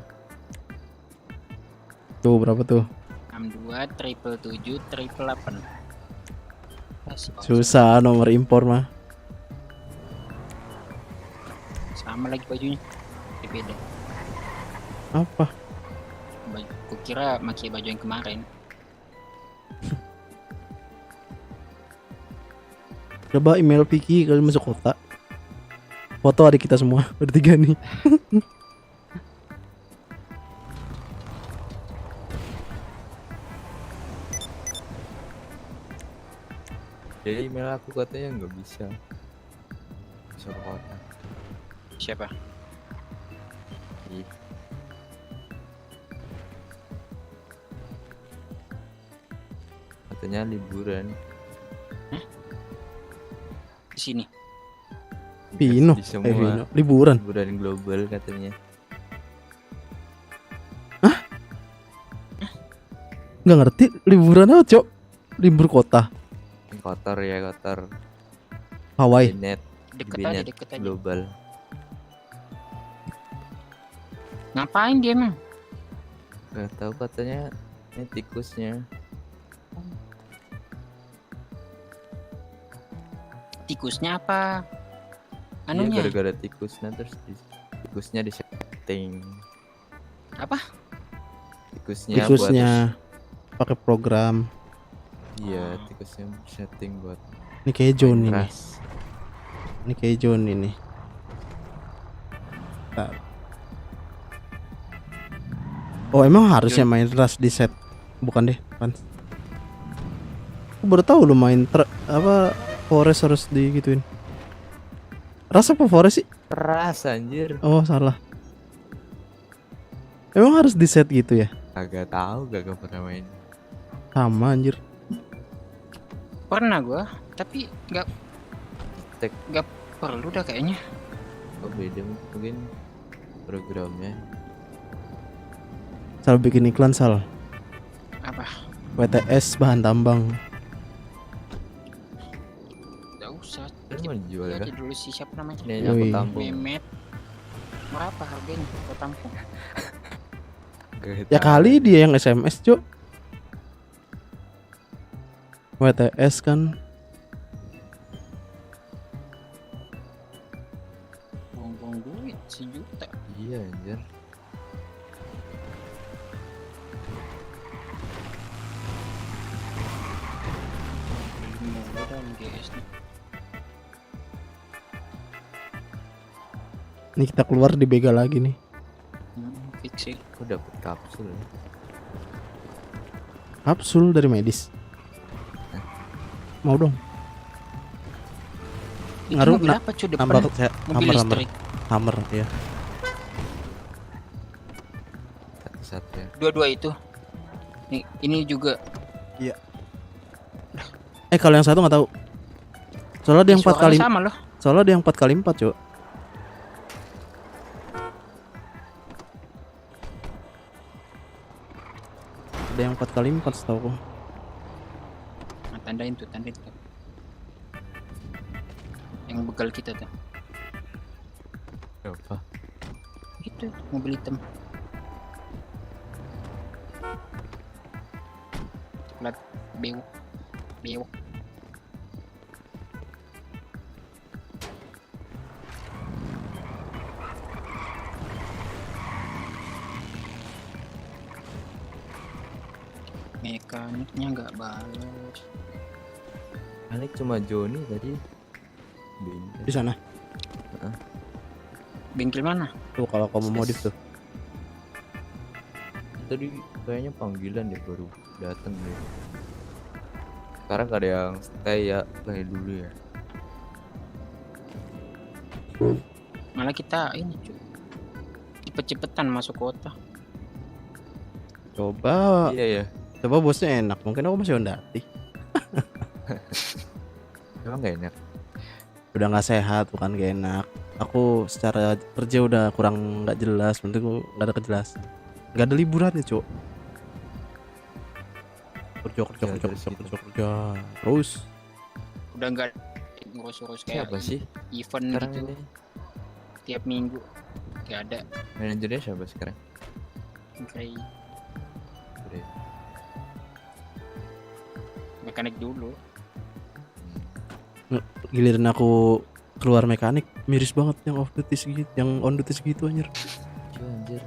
[SPEAKER 1] Tuh berapa tuh?
[SPEAKER 3] 62 triple 7 triple 8.
[SPEAKER 1] Susah nomor impor mah.
[SPEAKER 3] Sama lagi bajunya. Tapi beda.
[SPEAKER 1] Apa?
[SPEAKER 3] Baju, kukira pakai baju yang kemarin.
[SPEAKER 1] Coba email Vicky kali masuk kota. Foto adik kita semua bertiga nih.
[SPEAKER 10] Jadi email aku katanya nggak bisa masuk ke kota.
[SPEAKER 3] Siapa?
[SPEAKER 10] Ih. Katanya liburan.
[SPEAKER 3] Di sini.
[SPEAKER 1] Pino,
[SPEAKER 10] Di semua
[SPEAKER 1] Vino. Liburan.
[SPEAKER 10] liburan global katanya.
[SPEAKER 1] Nggak ngerti liburan apa, Cok? Libur kota.
[SPEAKER 10] Kotor ya kotor.
[SPEAKER 1] Hawaii.
[SPEAKER 10] Binet
[SPEAKER 3] Deket aja.
[SPEAKER 10] global.
[SPEAKER 3] Ngapain dia emang?
[SPEAKER 10] Gak tahu katanya ini tikusnya.
[SPEAKER 3] Tikusnya apa?
[SPEAKER 10] Iya
[SPEAKER 3] Anunya?
[SPEAKER 10] gara-gara tikusnya terus tikusnya di setting.
[SPEAKER 3] Apa?
[SPEAKER 1] Tikusnya pakai program.
[SPEAKER 10] Iya tikusnya setting buat
[SPEAKER 1] Ini kayak John ini.
[SPEAKER 10] keras.
[SPEAKER 1] Ini kayak John ini. Bentar. Oh emang harusnya main Rust di set? Bukan deh, kan? Aku baru tahu lu main Forest harus digituin. Rust apa Forest sih?
[SPEAKER 10] Keras anjir.
[SPEAKER 1] Oh salah. Emang harus di set gitu ya?
[SPEAKER 10] Agak tahu gak pernah main.
[SPEAKER 1] Sama anjir.
[SPEAKER 3] Pernah gua, tapi nggak
[SPEAKER 10] Tek.
[SPEAKER 3] perlu dah kayaknya.
[SPEAKER 10] Oh beda mungkin programnya.
[SPEAKER 1] Sal bikin iklan Sal.
[SPEAKER 3] Apa?
[SPEAKER 1] WTS bahan tambang.
[SPEAKER 3] Nggak usah.
[SPEAKER 10] Kan mau dijual
[SPEAKER 3] Aja
[SPEAKER 10] ya?
[SPEAKER 3] dulu si siapa namanya?
[SPEAKER 10] Ini aku
[SPEAKER 1] Yoi.
[SPEAKER 10] tampung.
[SPEAKER 3] Memet. Berapa harganya? Kau tampung.
[SPEAKER 10] Gak
[SPEAKER 1] Ya
[SPEAKER 10] tahu.
[SPEAKER 1] kali dia yang SMS, Cuk. WTS kan.
[SPEAKER 3] Buang-buang duit 1 juta.
[SPEAKER 10] Iya anjir.
[SPEAKER 3] Mudah GS nih.
[SPEAKER 1] Nih kita keluar di begal lagi nih.
[SPEAKER 3] Fix sih.
[SPEAKER 10] Aku dapet kapsul ya.
[SPEAKER 1] Kapsul dari medis. Mau dong.
[SPEAKER 3] Itu
[SPEAKER 1] Ngaruh
[SPEAKER 3] mobil apa cuy depan?
[SPEAKER 1] Nambah
[SPEAKER 3] Mobil listrik.
[SPEAKER 1] Hammer ya.
[SPEAKER 10] Satu-satu ya.
[SPEAKER 3] Dua-dua itu. Nih, ini juga
[SPEAKER 1] Kalau yang satu nggak tahu. Soalnya dia yang 4 kali.
[SPEAKER 3] suaranya sama loh.
[SPEAKER 1] Soalnya dia yang 4 kali 4, Cuk. Ada yang 4 kali 4 setahu.
[SPEAKER 3] Nah, tandain tuh. Yang begal kita tuh.
[SPEAKER 10] Apa?
[SPEAKER 3] Itu mobil hitam. Plat bewok. Mekaniknya nggak balas.
[SPEAKER 10] Panik cuma Joni tadi. Bengkel.
[SPEAKER 1] Di sana.
[SPEAKER 3] Bengkel mana?
[SPEAKER 1] Tuh kalau kamu modif tuh.
[SPEAKER 10] Tadi kayaknya panggilan deh baru datang deh. Sekarang gak ada yang stay ya kayak dulu ya.
[SPEAKER 3] Malah kita ini cuy. Cepet-cepetan masuk kota.
[SPEAKER 1] Coba
[SPEAKER 10] Iya ya.
[SPEAKER 1] coba bosnya enak. Mungkin aku masih Hondati.
[SPEAKER 10] Emang gak enak.
[SPEAKER 1] Udah nggak sehat bukan gak enak. Aku secara kerja udah kurang nggak jelas. Penting aku nggak ada kejelasan. Nggak ada liburannya, Cuk. Kerja. Terus
[SPEAKER 3] Udah nggak ngurus-ngurus kayak
[SPEAKER 10] Siapa sih
[SPEAKER 3] event
[SPEAKER 10] sekarang
[SPEAKER 3] gitu
[SPEAKER 10] ini?
[SPEAKER 3] tiap minggu. Gak ada.
[SPEAKER 10] Manajernya siapa sekarang?
[SPEAKER 3] Kayak
[SPEAKER 10] Udah.
[SPEAKER 3] mekanik dulu.
[SPEAKER 1] giliran aku keluar mekanik miris banget yang off duty segitu, yang on duty segitu anjir.
[SPEAKER 10] Anjir.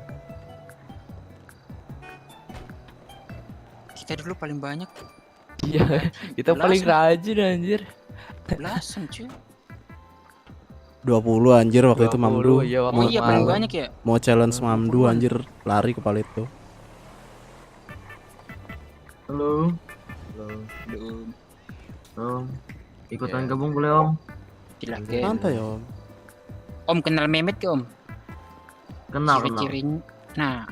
[SPEAKER 3] Kita dulu paling banyak
[SPEAKER 10] Iya, kita paling rajin anjir.
[SPEAKER 3] belasan cuy.
[SPEAKER 1] 20 anjir waktu itu
[SPEAKER 10] 20,
[SPEAKER 1] Mamdu.
[SPEAKER 10] iya, waktu
[SPEAKER 3] Oh iya paling
[SPEAKER 10] malam.
[SPEAKER 3] banyak ya.
[SPEAKER 1] Mau challenge Mamdu anjir, lari ke palet tuh.
[SPEAKER 11] Halo,
[SPEAKER 3] Aduh,
[SPEAKER 11] Om. Ikutan
[SPEAKER 10] Ya.
[SPEAKER 11] gabung boleh Om?
[SPEAKER 3] silakan.
[SPEAKER 1] Santai Om.
[SPEAKER 3] Om kenal Mehmet ke Om?
[SPEAKER 11] Kenal.
[SPEAKER 3] Ciri-cirinya. Nah,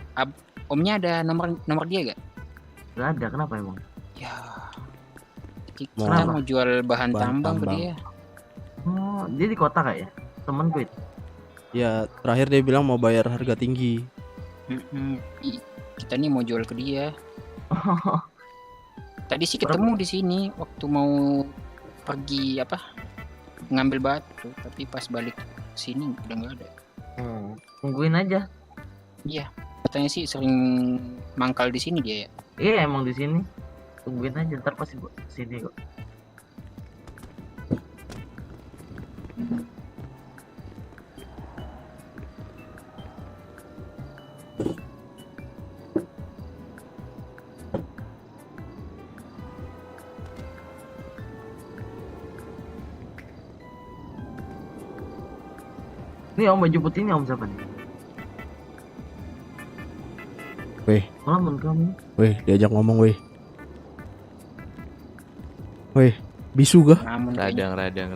[SPEAKER 3] Omnya ada nomor dia gak?
[SPEAKER 11] Gak ada, kenapa emang?
[SPEAKER 3] Ya. Kita
[SPEAKER 1] Kenapa?
[SPEAKER 3] mau jual bahan
[SPEAKER 1] Bahan
[SPEAKER 3] tambang ke
[SPEAKER 1] tambang.
[SPEAKER 3] dia.
[SPEAKER 11] Oh, dia di kota kak ya? Temenku itu.
[SPEAKER 1] Ya terakhir dia bilang mau bayar harga tinggi.
[SPEAKER 3] Kita nih mau jual ke dia. Tadi sih ketemu di sini waktu mau pergi apa? Ngambil batu, tapi pas balik sini udah nggak ada.
[SPEAKER 11] Tungguin aja.
[SPEAKER 3] Iya, katanya sih sering mangkal di sini dia ya.
[SPEAKER 11] Iya emang di sini. Tungguin aja, ntar pasti sini kok. Ini Om baju putih ini Om siapa nih?
[SPEAKER 1] Weh,
[SPEAKER 11] Ngelamun kamu.
[SPEAKER 1] weh diajak ngomong weh. Weh, bisu gah?
[SPEAKER 3] Namun kayaknya
[SPEAKER 10] Radang.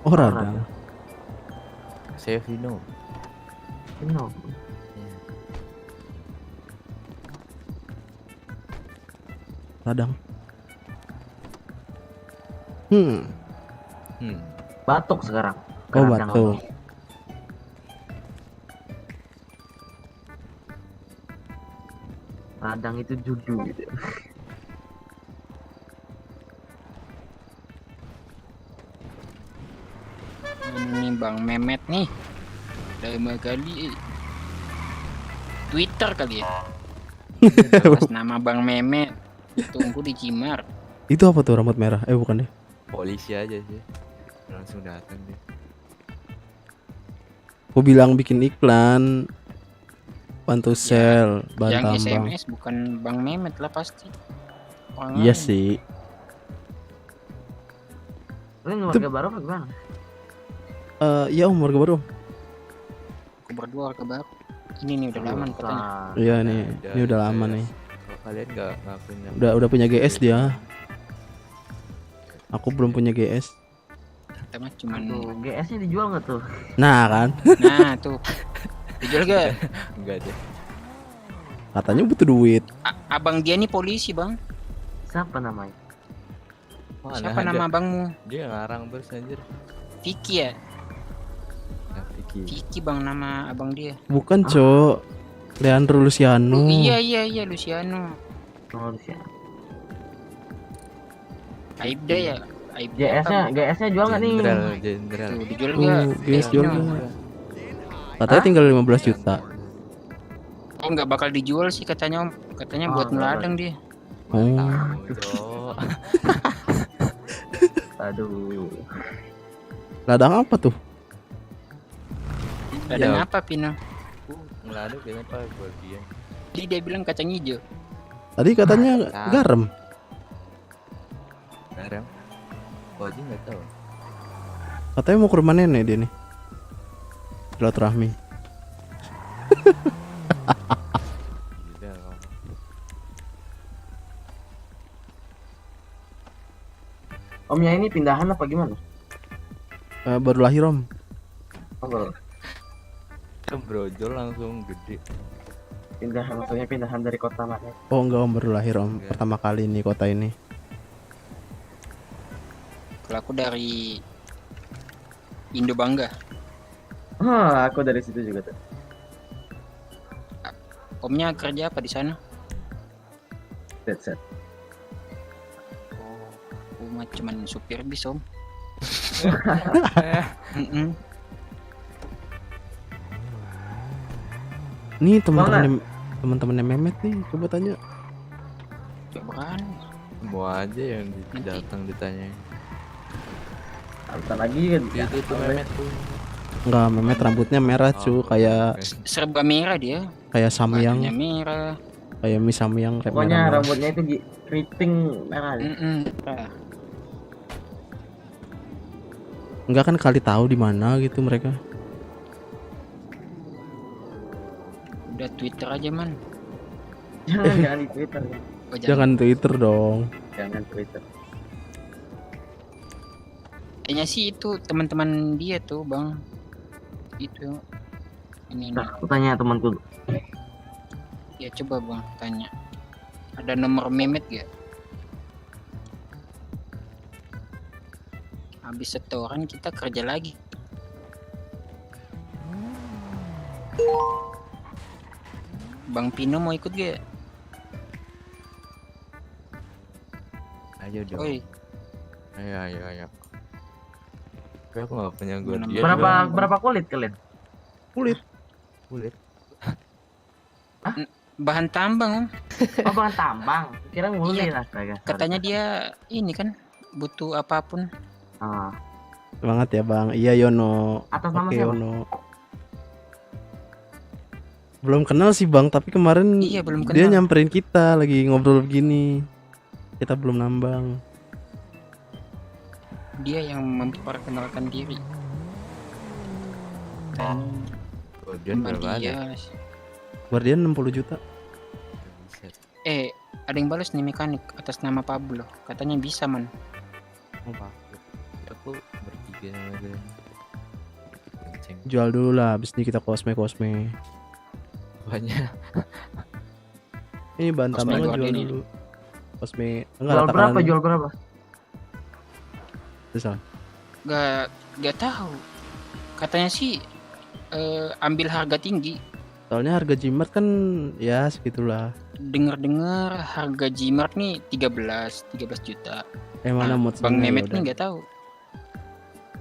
[SPEAKER 1] Oh radang.
[SPEAKER 10] Saya Vino.
[SPEAKER 11] Ini
[SPEAKER 1] Radang.
[SPEAKER 11] batuk sekarang.
[SPEAKER 1] Oh
[SPEAKER 11] Keradang
[SPEAKER 1] batuk.
[SPEAKER 11] apa? Radang itu judu gitu.
[SPEAKER 3] ini Bang Mehmet nih. Lama kali Twitter kali ya. Atas nama Bang Mehmet. Tunggu di Cimar.
[SPEAKER 1] Itu apa tuh rambut merah? Bukan deh.
[SPEAKER 10] Polisi aja sih. Langsung datang dia.
[SPEAKER 1] Aku bilang bikin iklan. Bantu sel, bahan
[SPEAKER 3] Yang
[SPEAKER 1] tambang.
[SPEAKER 3] SMS bukan Bang Mehmet lah pasti. Orang
[SPEAKER 1] Iya
[SPEAKER 3] lain.
[SPEAKER 1] sih.
[SPEAKER 11] Ini warga baru apa gimana?
[SPEAKER 1] Iya Om, warga baru Om.
[SPEAKER 3] Aku berdua warga baru. Ini nih udah lama katanya.
[SPEAKER 1] Iya nih, ini udah lama nih.
[SPEAKER 10] Kalau kalian nggak punya.
[SPEAKER 1] Udah punya GS dia. Aku belum punya GS.
[SPEAKER 3] Kita mah cuman
[SPEAKER 11] Tuh, GS-nya dijual nggak tuh?
[SPEAKER 1] Nah kan.
[SPEAKER 3] nah tuh. Dijual gak?
[SPEAKER 10] Enggak deh.
[SPEAKER 1] Katanya butuh duit.
[SPEAKER 3] Abang dia nih polisi bang.
[SPEAKER 11] Siapa namanya?
[SPEAKER 10] Mana
[SPEAKER 3] Siapa
[SPEAKER 10] ada.
[SPEAKER 3] nama abangmu?
[SPEAKER 10] Dia ngarang bers anjir.
[SPEAKER 3] Vicky ya?
[SPEAKER 10] Ya, Vicky.
[SPEAKER 3] Vicky bang nama abang dia.
[SPEAKER 1] Bukan, Cok. Leandro Luciano.
[SPEAKER 3] Oh, iya Luciano.
[SPEAKER 11] Oh, siapa?
[SPEAKER 3] Aibda ya? Aibda
[SPEAKER 11] GS-nya,
[SPEAKER 3] apa?
[SPEAKER 11] GS-nya jual nggak nih?
[SPEAKER 10] Jenderal.
[SPEAKER 3] Tuh, dijual nggak?
[SPEAKER 1] guys, jual
[SPEAKER 3] GS-nya?
[SPEAKER 1] nggak? Katanya tinggal 15 juta.
[SPEAKER 3] Oh nggak bakal dijual sih katanya om. Katanya
[SPEAKER 11] Oh,
[SPEAKER 3] buat
[SPEAKER 11] nggak
[SPEAKER 3] meladang dia.
[SPEAKER 1] Oh.
[SPEAKER 10] Cok.
[SPEAKER 11] Aduh.
[SPEAKER 1] Ladang apa tuh?
[SPEAKER 3] Ladang
[SPEAKER 10] Ya.
[SPEAKER 3] apa Pino?
[SPEAKER 10] Ngeladuk kayaknya Pak buat dia.
[SPEAKER 3] Jadi dia bilang kacang hijau.
[SPEAKER 1] Tadi katanya garam.
[SPEAKER 10] Garam. Oh, aja nggak tahu.
[SPEAKER 1] Katanya mau ke rumah nenek dia nih. Silaturahmi.
[SPEAKER 10] Tidak.
[SPEAKER 11] Omnya ini pindahan apa gimana?
[SPEAKER 1] Baru lahir om.
[SPEAKER 11] Oh, baru.
[SPEAKER 10] Kan brojol langsung gede.
[SPEAKER 11] Pindahan, maksudnya pindahan dari kota mana?
[SPEAKER 1] Oh enggak om, baru lahir om.
[SPEAKER 10] Enggak.
[SPEAKER 1] Pertama kali nih kota ini.
[SPEAKER 3] Kalau aku dari Indo Bangga.
[SPEAKER 11] Hah, aku dari situ juga tuh.
[SPEAKER 3] Omnya kerja apa di sana?
[SPEAKER 11] Set.
[SPEAKER 3] Oh, aku mah cuman supir bis om. Mm-mm.
[SPEAKER 1] Nih teman-temannya Mehmet nih, coba tanya.
[SPEAKER 3] Coba kan.
[SPEAKER 10] Semua aja yang
[SPEAKER 3] Nanti.
[SPEAKER 10] datang ditanyain.
[SPEAKER 11] Bentar lagi kan.
[SPEAKER 10] Itu tuh Mehmet tuh.
[SPEAKER 1] Enggak, Mehmet rambutnya merah cu, kayak
[SPEAKER 10] oke.
[SPEAKER 3] Serba merah dia.
[SPEAKER 1] samyang,
[SPEAKER 3] Badannya merah.
[SPEAKER 1] kayak mie samyang kayak
[SPEAKER 11] Pokoknya
[SPEAKER 1] merah.
[SPEAKER 11] rambutnya itu keriting merah.
[SPEAKER 3] Merah.
[SPEAKER 1] Enggak kan kali tahu di mana gitu mereka.
[SPEAKER 3] Udah Twitter aja man.
[SPEAKER 11] Jangan di Twitter.
[SPEAKER 3] Oh,
[SPEAKER 1] Jangan Twitter dong.
[SPEAKER 11] Jangan Twitter.
[SPEAKER 3] Kayaknya sih itu teman-teman dia tuh bang. Itu. Ini.
[SPEAKER 11] Nah, aku tanya temanku.
[SPEAKER 3] Ya coba bang tanya. Ada nomor Mehmet gak? Habis setoran kita kerja lagi. Bang Pino mau ikut gak?
[SPEAKER 10] Ayo dong.
[SPEAKER 3] Oi,
[SPEAKER 10] Ayo. Tapi aku nggak punya guardian.
[SPEAKER 11] Berapa kulit kalian?
[SPEAKER 1] Kulit.
[SPEAKER 3] bahan tambang om.
[SPEAKER 11] Oh, bahan tambang. Kira ngulit astaga.
[SPEAKER 3] Katanya dia ini kan butuh apapun.
[SPEAKER 11] Ah,
[SPEAKER 1] Semangat ya bang. Iya Yono.
[SPEAKER 11] atas nama
[SPEAKER 1] Oke
[SPEAKER 11] siapa?
[SPEAKER 1] Yono. Belum kenal sih bang, tapi kemarin
[SPEAKER 3] Iya, belum
[SPEAKER 1] dia
[SPEAKER 3] kenal.
[SPEAKER 1] nyamperin kita lagi ngobrol begini. Kita belum nambang.
[SPEAKER 3] Dia yang memperkenalkan diri. Dan
[SPEAKER 10] Guardian berapa ada?
[SPEAKER 3] dia.
[SPEAKER 1] Guardian 60 juta.
[SPEAKER 10] Buset.
[SPEAKER 3] Ada yang balas nih mekanik atas nama Pablo. Katanya bisa man.
[SPEAKER 10] Oh, Pak. Aku bertiga sama dia. Kenceng.
[SPEAKER 1] Jual dulu lah, abis ini kita kosme.
[SPEAKER 10] Banyak.
[SPEAKER 1] Ini bahan
[SPEAKER 3] Kosme
[SPEAKER 1] tambangnya jual
[SPEAKER 3] Guardian ini.
[SPEAKER 1] dulu. Kosme
[SPEAKER 11] Jual berapa? Jual berapa?
[SPEAKER 1] Terus
[SPEAKER 3] Gak tahu. Katanya sih ambil harga tinggi.
[SPEAKER 1] soalnya harga Gmart kan ya segitulah.
[SPEAKER 3] Dengar-dengar harga Gmart nih 13 juta.
[SPEAKER 1] Mana
[SPEAKER 3] Nah,
[SPEAKER 1] mod
[SPEAKER 3] Bang
[SPEAKER 1] seneng,
[SPEAKER 3] Mehmet
[SPEAKER 1] yaudah.
[SPEAKER 3] nih nggak tahu.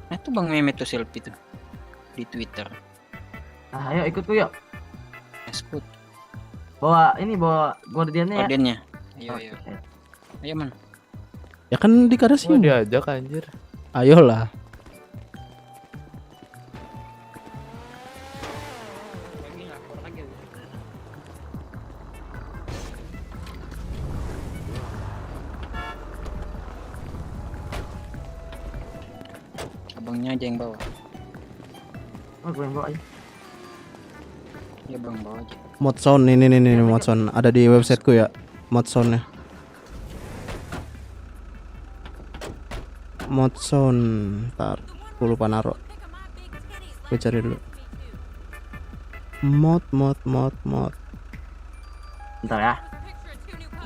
[SPEAKER 3] Nah tuh Bang Mehmet tuh selfie tuh di Twitter.
[SPEAKER 11] Nah, ayo ikut yuk.
[SPEAKER 3] Nesput
[SPEAKER 11] Bawa guardiannya ya.
[SPEAKER 3] ordennya. Ayo.
[SPEAKER 11] Oke.
[SPEAKER 3] Ayo man.
[SPEAKER 1] Ya kan dikasih.
[SPEAKER 10] Oh, diajak anjir.
[SPEAKER 1] Ayolah.
[SPEAKER 3] Abangnya aja yang bawa.
[SPEAKER 11] Oh, gue yang bawa aja.
[SPEAKER 3] Ya bang bawa aja.
[SPEAKER 1] Modsound ini Modsound ada di websiteku ya. Modsoundnya. Modsound. Ntar gue lupa naro. Gue cari dulu. Mod.
[SPEAKER 11] Bentar ya.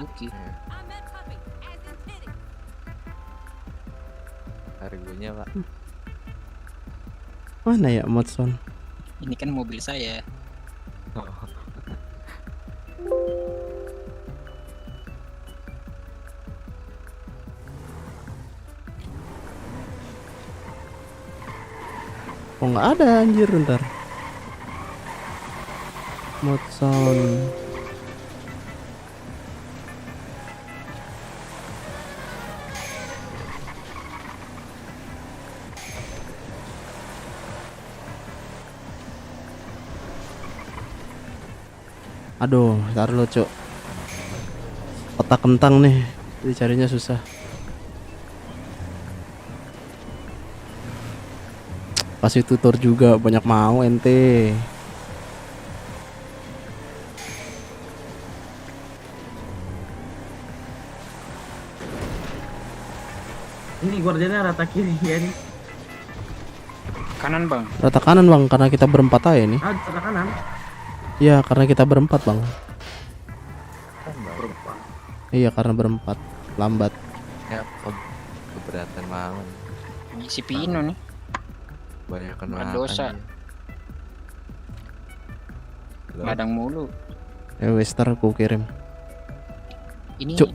[SPEAKER 3] Oke.
[SPEAKER 10] Harganya pak.
[SPEAKER 1] Mana ya Modson?
[SPEAKER 3] Ini kan mobil saya.
[SPEAKER 1] Oh nggak ada anjir, ntar. Modson. Aduh, taruh lo cok. Otak kentang nih, dicarinya susah. Kasih tutor juga banyak mau ente.
[SPEAKER 11] Ini guardiannya rata kiri ya nih.
[SPEAKER 3] Kanan bang.
[SPEAKER 1] Rata kanan bang, karena kita berempat aja nih.
[SPEAKER 11] Ah, rata kanan.
[SPEAKER 1] Iya, karena kita berempat bang.
[SPEAKER 11] Berapa?
[SPEAKER 1] Iya, karena berempat. Lambat.
[SPEAKER 10] Ya keberatan banget.
[SPEAKER 3] Si Pino nih.
[SPEAKER 10] Banyak kena
[SPEAKER 3] Dosa. Ladang mulu.
[SPEAKER 1] Ya wes, ntar aku kirim.
[SPEAKER 3] Ini
[SPEAKER 1] Cuk.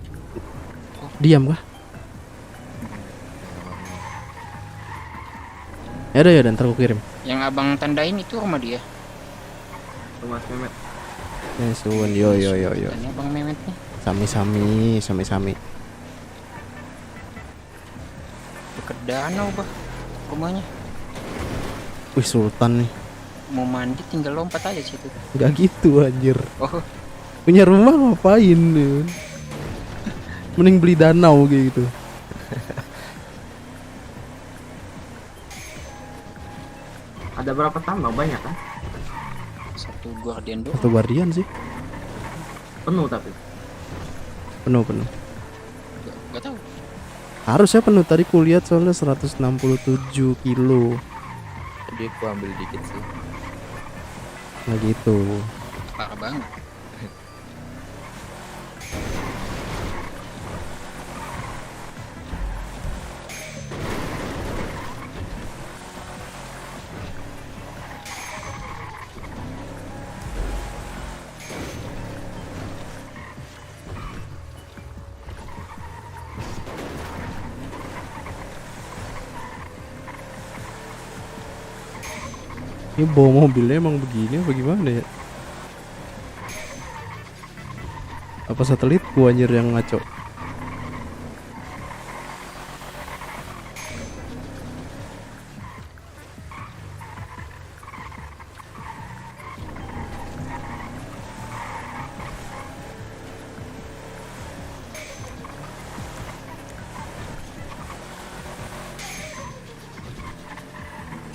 [SPEAKER 1] Diam kah? Ya udah ya, dan ntar aku kirim.
[SPEAKER 3] yang abang tandain itu rumah dia.
[SPEAKER 11] Rumah Mehmet.
[SPEAKER 1] Ya suwun, yo.
[SPEAKER 3] Ini abang Mehmet nih.
[SPEAKER 1] Sami.
[SPEAKER 3] Dekat danau bah rumahnya.
[SPEAKER 1] Wih, Sultan nih.
[SPEAKER 3] Mau mandi tinggal lompat aja situ.
[SPEAKER 1] Gak gitu anjir.
[SPEAKER 3] Oh,
[SPEAKER 1] Punya rumah ngapain nih? Mending beli danau kayak gitu.
[SPEAKER 11] Ada berapa tambang? Banyak kan?
[SPEAKER 3] satu guardian doang.
[SPEAKER 1] Satu guardian sih.
[SPEAKER 11] Penuh tapi.
[SPEAKER 1] Penuh.
[SPEAKER 3] Gak tahu.
[SPEAKER 1] Harusnya penuh, tadi kulihat soalnya 167 kilo.
[SPEAKER 10] Jadi aku ambil dikit sih.
[SPEAKER 1] Nah gitu.
[SPEAKER 3] Parah banget.
[SPEAKER 1] Ini bawa mobilnya emang begini apa gimana ya? Apa satelitku anjir yang ngaco?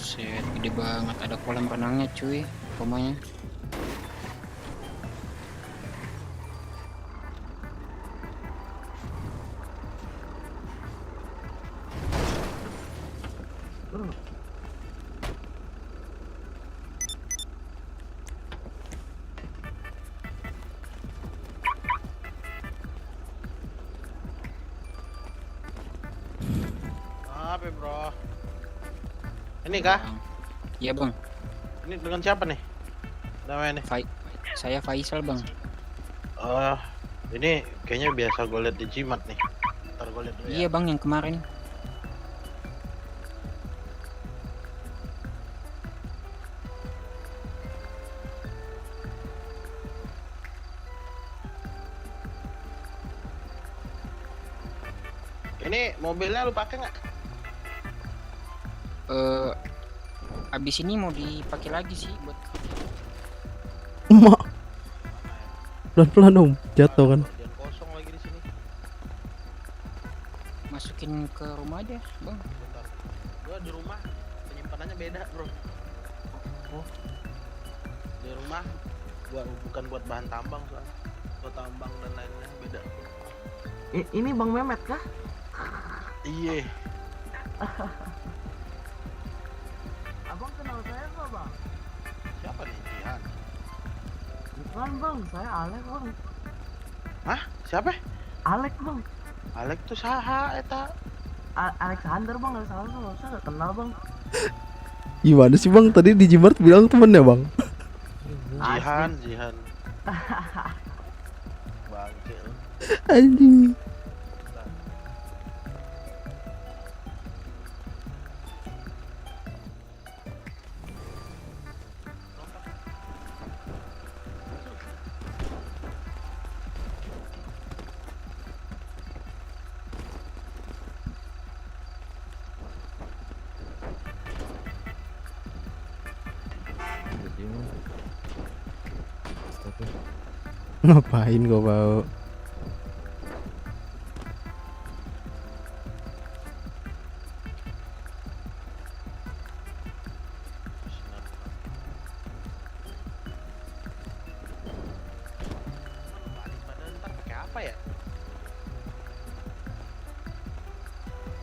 [SPEAKER 3] Set, gede banget, ada kolam renangnya cuy rumahnya.
[SPEAKER 12] Apa bro? Ini kah?
[SPEAKER 3] Iya bang.
[SPEAKER 12] Ini dengan siapa nih? Namanya nih?
[SPEAKER 3] Saya Faisal bang.
[SPEAKER 12] Oh, ini kayaknya biasa gue liat di Jimat nih. Ntar gue liat dulu ya.
[SPEAKER 3] Iya bang, yang kemarin.
[SPEAKER 12] Ini mobilnya lu pakai nggak?
[SPEAKER 3] Abis ini mau dipakai lagi sih buat
[SPEAKER 1] Emak. Pelan-pelan om, jatuh kan.
[SPEAKER 12] Bagian kosong lagi di sini.
[SPEAKER 3] masukin ke rumah aja bang.
[SPEAKER 12] Bentar. Gua di rumah penyimpanannya beda bro. Oh. Di rumah gua bukan buat bahan tambang soalnya. Buat tambang dan lainnya beda.
[SPEAKER 11] Ini Bang Mehmet kah?
[SPEAKER 12] Iya.
[SPEAKER 11] Abang kenal saya nggak bang?
[SPEAKER 12] Siapa nih Jihan?
[SPEAKER 11] Bukan bang, saya Alek bang.
[SPEAKER 12] Hah? Siapa?
[SPEAKER 11] Alex bang.
[SPEAKER 12] Alex tuh saha eta?
[SPEAKER 11] Alexander bang, Alexander nggak usah nggak kenal bang.
[SPEAKER 1] Gimana sih bang? Tadi di Jimart bilang temennya bang.
[SPEAKER 12] Jihan. Bangke lu.
[SPEAKER 1] Anjing.
[SPEAKER 10] Jadi mah. Tapi
[SPEAKER 1] Ngapain gua bawa?
[SPEAKER 12] Balik pada ntar pakai apa ya?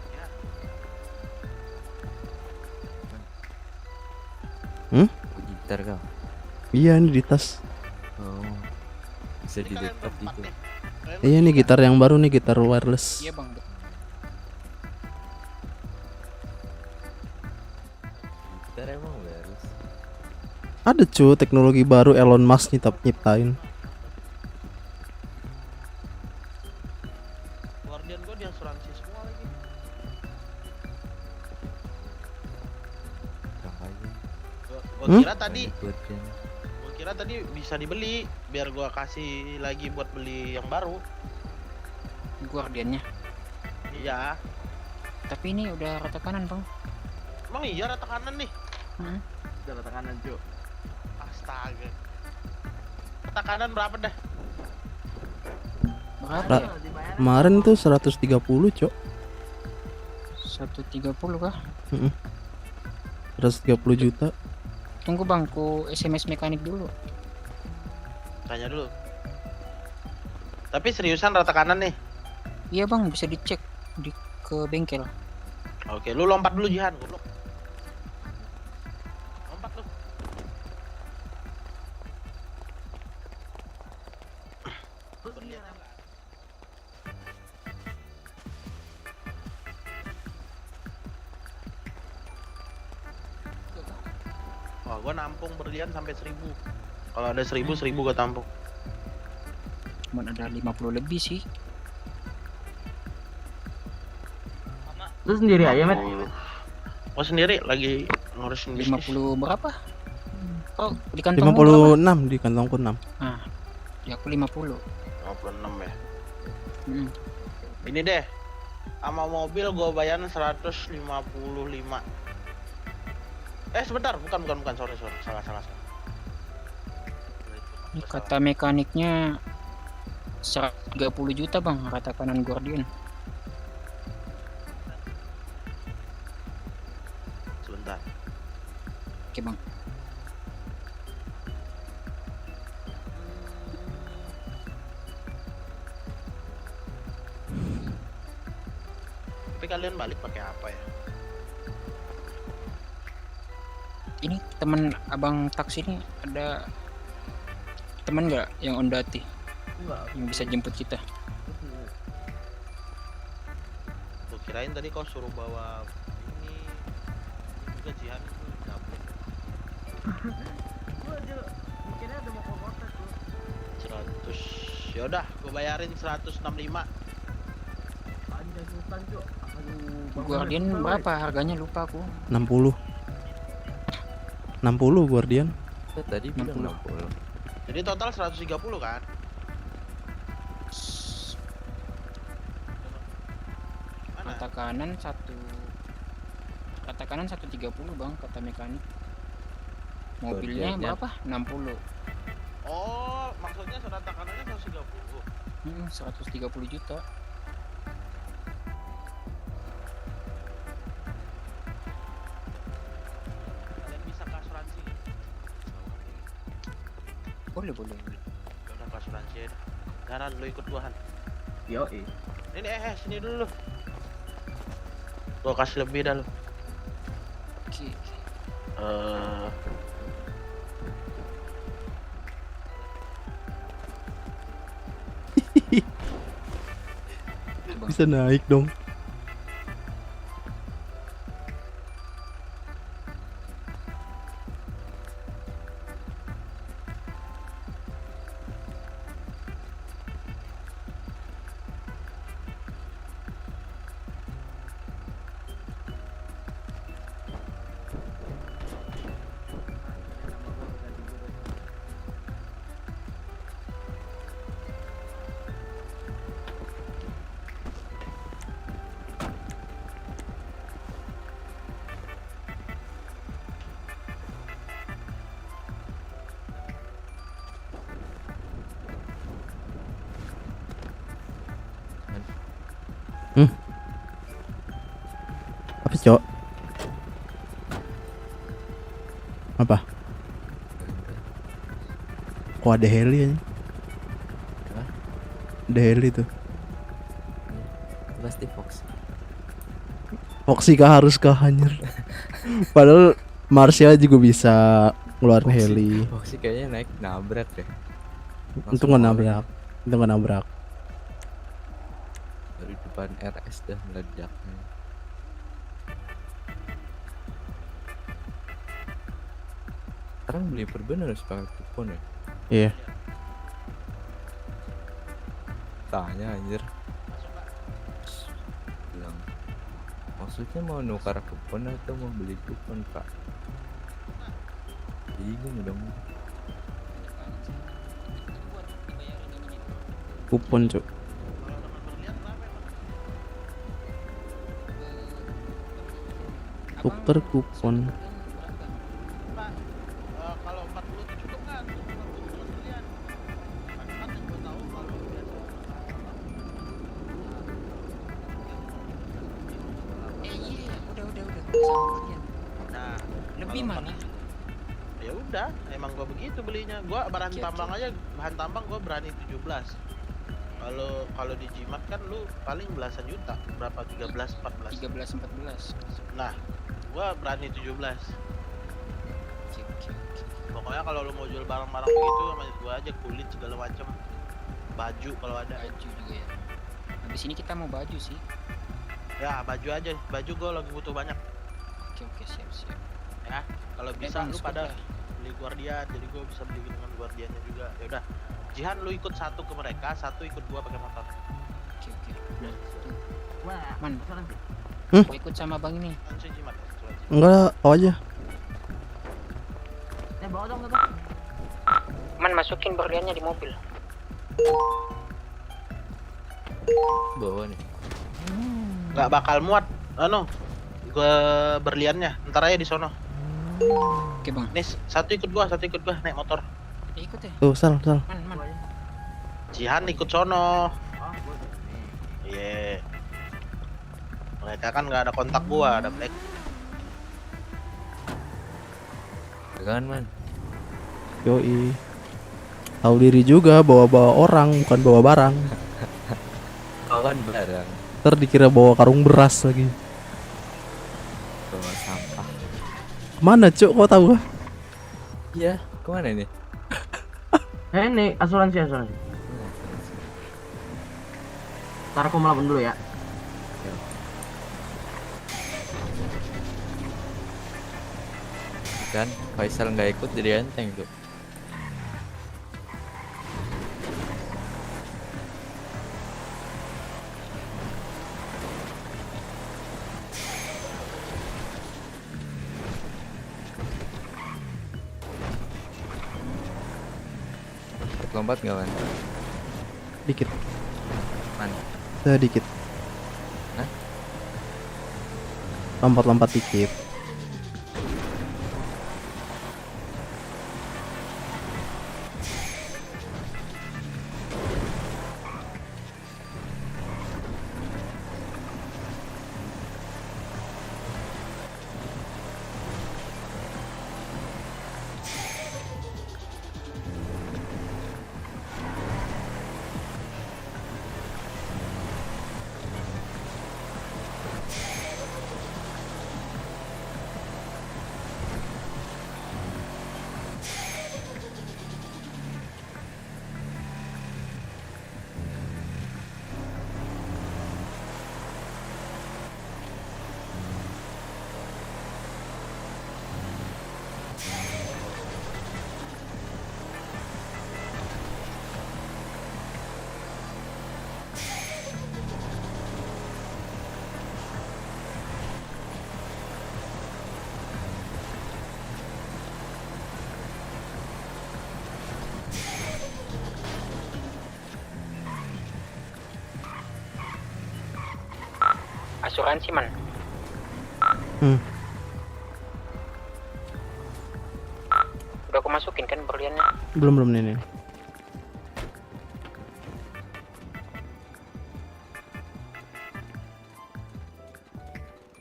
[SPEAKER 12] Ya,
[SPEAKER 10] gitar kau.
[SPEAKER 1] Iya ini di tas.
[SPEAKER 10] Oh. Bisa
[SPEAKER 12] ini
[SPEAKER 10] di
[SPEAKER 12] kalian
[SPEAKER 10] laptop
[SPEAKER 12] berempat
[SPEAKER 10] gitu.
[SPEAKER 12] nih. Kalian
[SPEAKER 1] Iya nih
[SPEAKER 12] bertiga.
[SPEAKER 1] gitar yang baru nih, gitar wireless.
[SPEAKER 3] Iya bang.
[SPEAKER 10] Gitar emang wireless.
[SPEAKER 1] Ada cuy teknologi baru Elon Musk nyiptain.
[SPEAKER 12] Guardian gua diasuransi semua lagi.
[SPEAKER 10] Makanya.
[SPEAKER 12] Gua
[SPEAKER 1] Hmm?
[SPEAKER 12] kira tadi
[SPEAKER 10] Guardian.
[SPEAKER 12] Gua kira tadi bisa dibeli biar gua kasih lagi buat beli yang baru.
[SPEAKER 3] Guardiannya.
[SPEAKER 12] Iya.
[SPEAKER 3] Tapi ini udah rata kanan bang.
[SPEAKER 12] Emang iya rata kanan nih.
[SPEAKER 4] Udah rata kanan Cuk.
[SPEAKER 12] Astaga. Rata kanan berapa dah?
[SPEAKER 3] Berapa
[SPEAKER 1] Ra-
[SPEAKER 3] ya?
[SPEAKER 1] Kemarin tuh 130 cok.
[SPEAKER 3] 130 kah?
[SPEAKER 1] 130 juta.
[SPEAKER 3] Tunggu bang, ku SMS mekanik dulu.
[SPEAKER 12] Tanya dulu. Tapi seriusan rata kanan nih.
[SPEAKER 3] Iya bang, bisa dicek ke bengkel.
[SPEAKER 12] Oke, lu lompat dulu Jihan, goblok. Lompat lu. Wah, gua nampung berlian sampai 1000. Kalau ada 1000 gua tampung.
[SPEAKER 3] Cuman ada 50 lebih sih.
[SPEAKER 11] Lu sendiri aja met.
[SPEAKER 12] Gua sendiri lagi ngurusin bisnis.
[SPEAKER 3] 50 berapa? Oh, di kantong berapa?
[SPEAKER 1] 56 di kantongku 6.
[SPEAKER 3] Ah, ya aku 50.
[SPEAKER 12] 56 ya.
[SPEAKER 3] Hmm.
[SPEAKER 12] Ini deh. Sama mobil gua bayarin 155. Sebentar, bukan, sorry, salah.
[SPEAKER 3] Ini kata mekaniknya 130 juta bang, rata kanan Guardian.
[SPEAKER 12] Sebentar.
[SPEAKER 3] Oke bang.
[SPEAKER 12] Tapi kalian balik pakai apa ya?
[SPEAKER 3] Ini teman abang taksi ini ada teman nggak yang ondati
[SPEAKER 11] Enggak.
[SPEAKER 3] yang bisa jemput kita?
[SPEAKER 12] Gua kirain tadi kau suruh bawa ini juga Jihan itu dapet
[SPEAKER 11] Gua aja mikirnya ada mau ke kota tuh.
[SPEAKER 12] 100. Yaudah, gua bayarin 165.
[SPEAKER 11] Anjay sultan Cuk. Aduh. Bang
[SPEAKER 3] Guardian
[SPEAKER 11] Alex,
[SPEAKER 3] berapa harganya lupa aku.
[SPEAKER 1] 60. 60 Guardian.
[SPEAKER 10] Tadi bilang
[SPEAKER 3] 60.
[SPEAKER 10] 60.
[SPEAKER 12] Jadi total 130 kan? Mana?
[SPEAKER 3] Kata kanan 130 bang kata mekanik. Mobilnya
[SPEAKER 10] Guardiannya.
[SPEAKER 3] berapa? 60.
[SPEAKER 12] Oh, maksudnya rata kanannya 130.
[SPEAKER 3] 130 juta.
[SPEAKER 12] Kalian bisa ke asuransi nggak?
[SPEAKER 3] Boleh.
[SPEAKER 12] Udah ke asuransi ya. Garan lu ikut gua Han.
[SPEAKER 11] Yo,
[SPEAKER 12] Ini sini dulu lu. Gua kasih lebih dah lu.
[SPEAKER 3] Oke. Bang.
[SPEAKER 1] Bisa naik dong. Apa cok? Apa? Kok ada heli aja? Ada heli tuh.
[SPEAKER 10] Pasti Fox.
[SPEAKER 1] Foxy kah harus kah anjir? Padahal Martial juga bisa ngeluarin heli.
[SPEAKER 10] Foxy kayaknya naik nabrak deh.
[SPEAKER 1] Itu nggak nabrak. Itu nggak nabrak.
[SPEAKER 10] Dari depan RS dah meledak. Sekarang beli perban harus pakai kupon ya?
[SPEAKER 1] Iya.
[SPEAKER 10] Tanya anjir. Bilang, maksudnya mau nukar kupon atau mau beli kupon pak? Bingung dong.
[SPEAKER 1] Kupon cok. Tuker kupon.
[SPEAKER 12] Pak, kalau 40 itu cukup kan? Untuk berlian. Kan yang gue tahu kalau biasa
[SPEAKER 3] Iya, udah. Sama
[SPEAKER 12] nah,
[SPEAKER 3] lebih
[SPEAKER 12] kalau
[SPEAKER 3] mana?
[SPEAKER 12] ya udah, emang gua begitu belinya. Gua bahan
[SPEAKER 3] Oke,
[SPEAKER 12] tambang aja, bahan tambang gua berani 17. Kalau di Jimat kan lu paling belasan juta, berapa 13 14.
[SPEAKER 3] 13-14.
[SPEAKER 12] Nah, gua berani 17.
[SPEAKER 3] Oke.
[SPEAKER 12] Pokoknya kalau lu mau jual barang-barang begitu sama gua aja, kulit segala macam. Baju kalau ada.
[SPEAKER 3] Baju juga ya. Habis ini kita mau baju sih.
[SPEAKER 12] Ya, baju aja. Baju gua lagi butuh banyak.
[SPEAKER 3] Oke, siap.
[SPEAKER 12] Ya, kalau
[SPEAKER 3] Ya,
[SPEAKER 12] bisa
[SPEAKER 3] Bang,
[SPEAKER 12] lu
[SPEAKER 3] skop
[SPEAKER 12] pada
[SPEAKER 3] lah.
[SPEAKER 12] beli guardian, jadi gua bisa beli dengan guardiannya juga. Ya udah. Jihan lu ikut satu ke mereka, satu ikut gua pakai motor.
[SPEAKER 3] Oke.
[SPEAKER 11] Wah,
[SPEAKER 3] Man,
[SPEAKER 11] asuransi.
[SPEAKER 3] mau ikut sama Bang ini.
[SPEAKER 12] Langsung Jimat.
[SPEAKER 1] Enggak, kau aja.
[SPEAKER 11] Bawa dong ke Bang.
[SPEAKER 3] Man, masukin berliannya di mobil.
[SPEAKER 10] Bawa nih.
[SPEAKER 12] Nggak bakal muat gua berliannya, ntar aja di sono.
[SPEAKER 3] Oke, Bang.
[SPEAKER 12] Nih, satu ikut gua naik motor.
[SPEAKER 3] Ikut ya.
[SPEAKER 1] Tuh, sal.
[SPEAKER 3] Man.
[SPEAKER 12] Jihan ikut sono.
[SPEAKER 11] Oh, gua nih.
[SPEAKER 12] Iya. Mereka kan nggak ada kontak gua, ada black.
[SPEAKER 10] Jangan man.
[SPEAKER 1] Yoi. Tahu diri juga bawa-bawa orang bukan bawa barang.
[SPEAKER 10] Kau kan barang.
[SPEAKER 1] Ntar dikira bawa karung beras lagi.
[SPEAKER 10] Bawa sampah.
[SPEAKER 1] Mana cuk, kau tahu kah?
[SPEAKER 10] Iya. Kemana ini?
[SPEAKER 11] Ini asuransi. Ntar aku melapun dulu ya.
[SPEAKER 10] Kan Faisal nggak ikut jadi enteng tuh. Lompat nggak man?
[SPEAKER 1] Dikit.
[SPEAKER 10] Man.
[SPEAKER 1] Sedikit.
[SPEAKER 10] Hah?
[SPEAKER 1] Lompat dikit.
[SPEAKER 3] garansi man. Udah aku masukin kan berliannya.
[SPEAKER 1] Belum nih.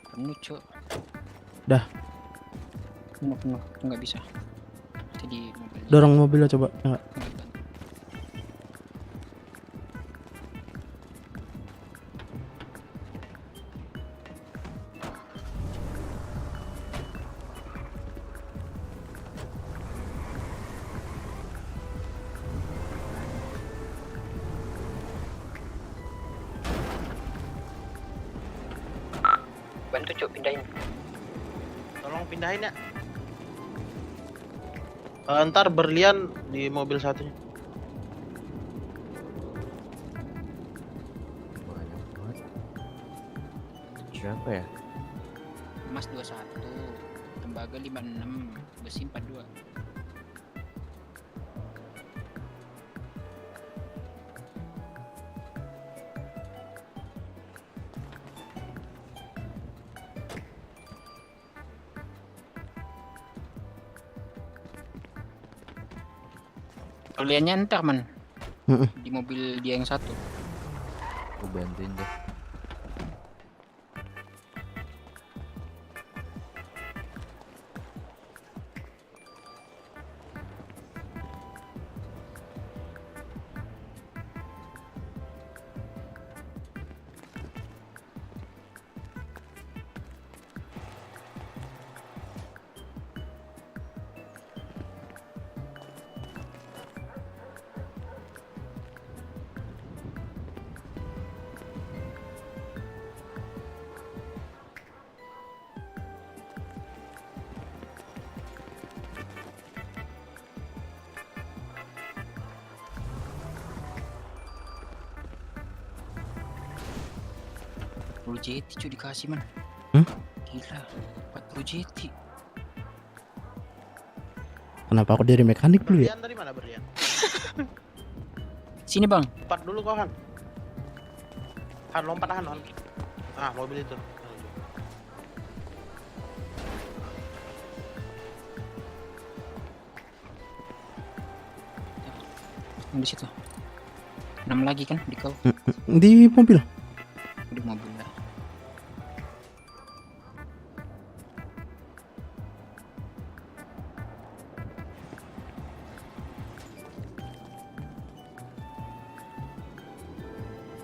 [SPEAKER 3] Penuh cok.
[SPEAKER 1] Dah.
[SPEAKER 3] Penuh nggak bisa. Jadi mobilnya.
[SPEAKER 1] Dorong mobilnya coba. Enggak.
[SPEAKER 3] Bantu cok pindahin.
[SPEAKER 12] Tolong pindahin ya. Ntar berlian di mobil satunya.
[SPEAKER 10] Banyak banget. Siapa ya?
[SPEAKER 3] Emas 21, tembaga 56, besi 42. Berliannya ntar man. Di mobil dia yang satu.
[SPEAKER 10] Aku bantuin deh.
[SPEAKER 3] JT cuy dikasih man. Gila 40 JT.
[SPEAKER 1] Kenapa aku dari mekanik dulu ya?
[SPEAKER 12] Berlian dari mana berlian?
[SPEAKER 3] Sini bang.
[SPEAKER 12] Lompat dulu kau Han. Han lompat Han. Ah mobil itu.
[SPEAKER 3] Di situ. 6 lagi kan di kau.
[SPEAKER 1] Di mobil.
[SPEAKER 3] Di mobil lah.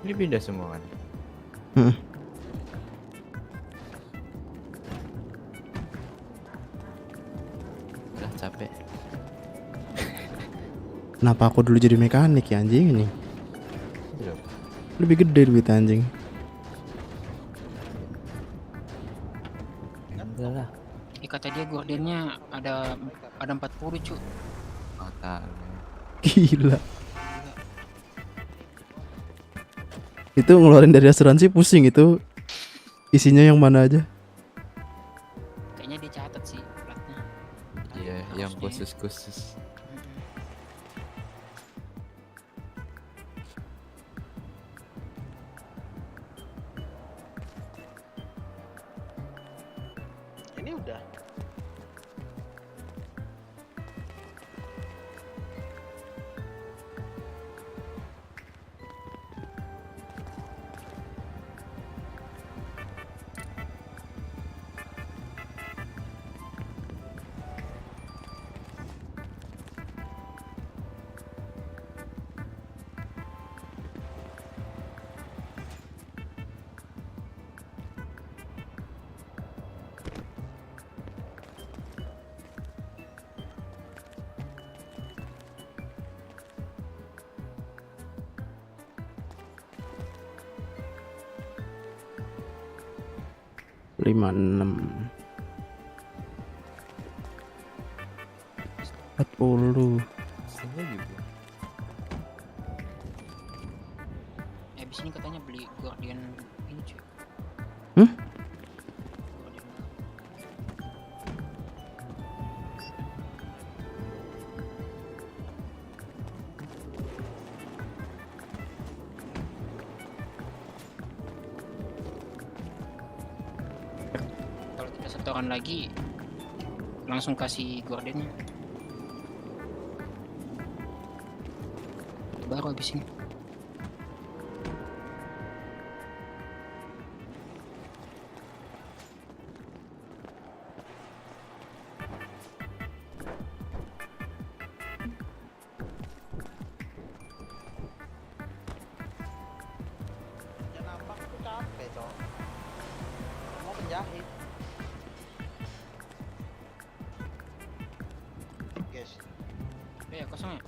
[SPEAKER 10] Ini pindah semua kan? Udah capek.
[SPEAKER 1] Kenapa aku dulu jadi mekanik ya anjing ini?
[SPEAKER 10] Berapa?
[SPEAKER 1] Lebih gede duit anjing.
[SPEAKER 10] Enggak lah.
[SPEAKER 3] Kata dia gordennya ada 40 cu.
[SPEAKER 10] Otaknya.
[SPEAKER 1] Gila. Itu ngeluarin dari asuransi pusing itu. Isinya yang mana aja?
[SPEAKER 3] Kayaknya dia catat sih platnya.
[SPEAKER 10] Iya, yang khusus-khusus.
[SPEAKER 12] Ini udah.
[SPEAKER 1] Lima 6 40.
[SPEAKER 10] Pastinya juga.
[SPEAKER 3] Abis ini katanya beli Guardian ini cuy. setoran lagi langsung kasih gordennya. Baru habis ini.
[SPEAKER 12] Ya nambang tuh capek cok. Mau penjahit. Guys.
[SPEAKER 3] Ya kosong ya.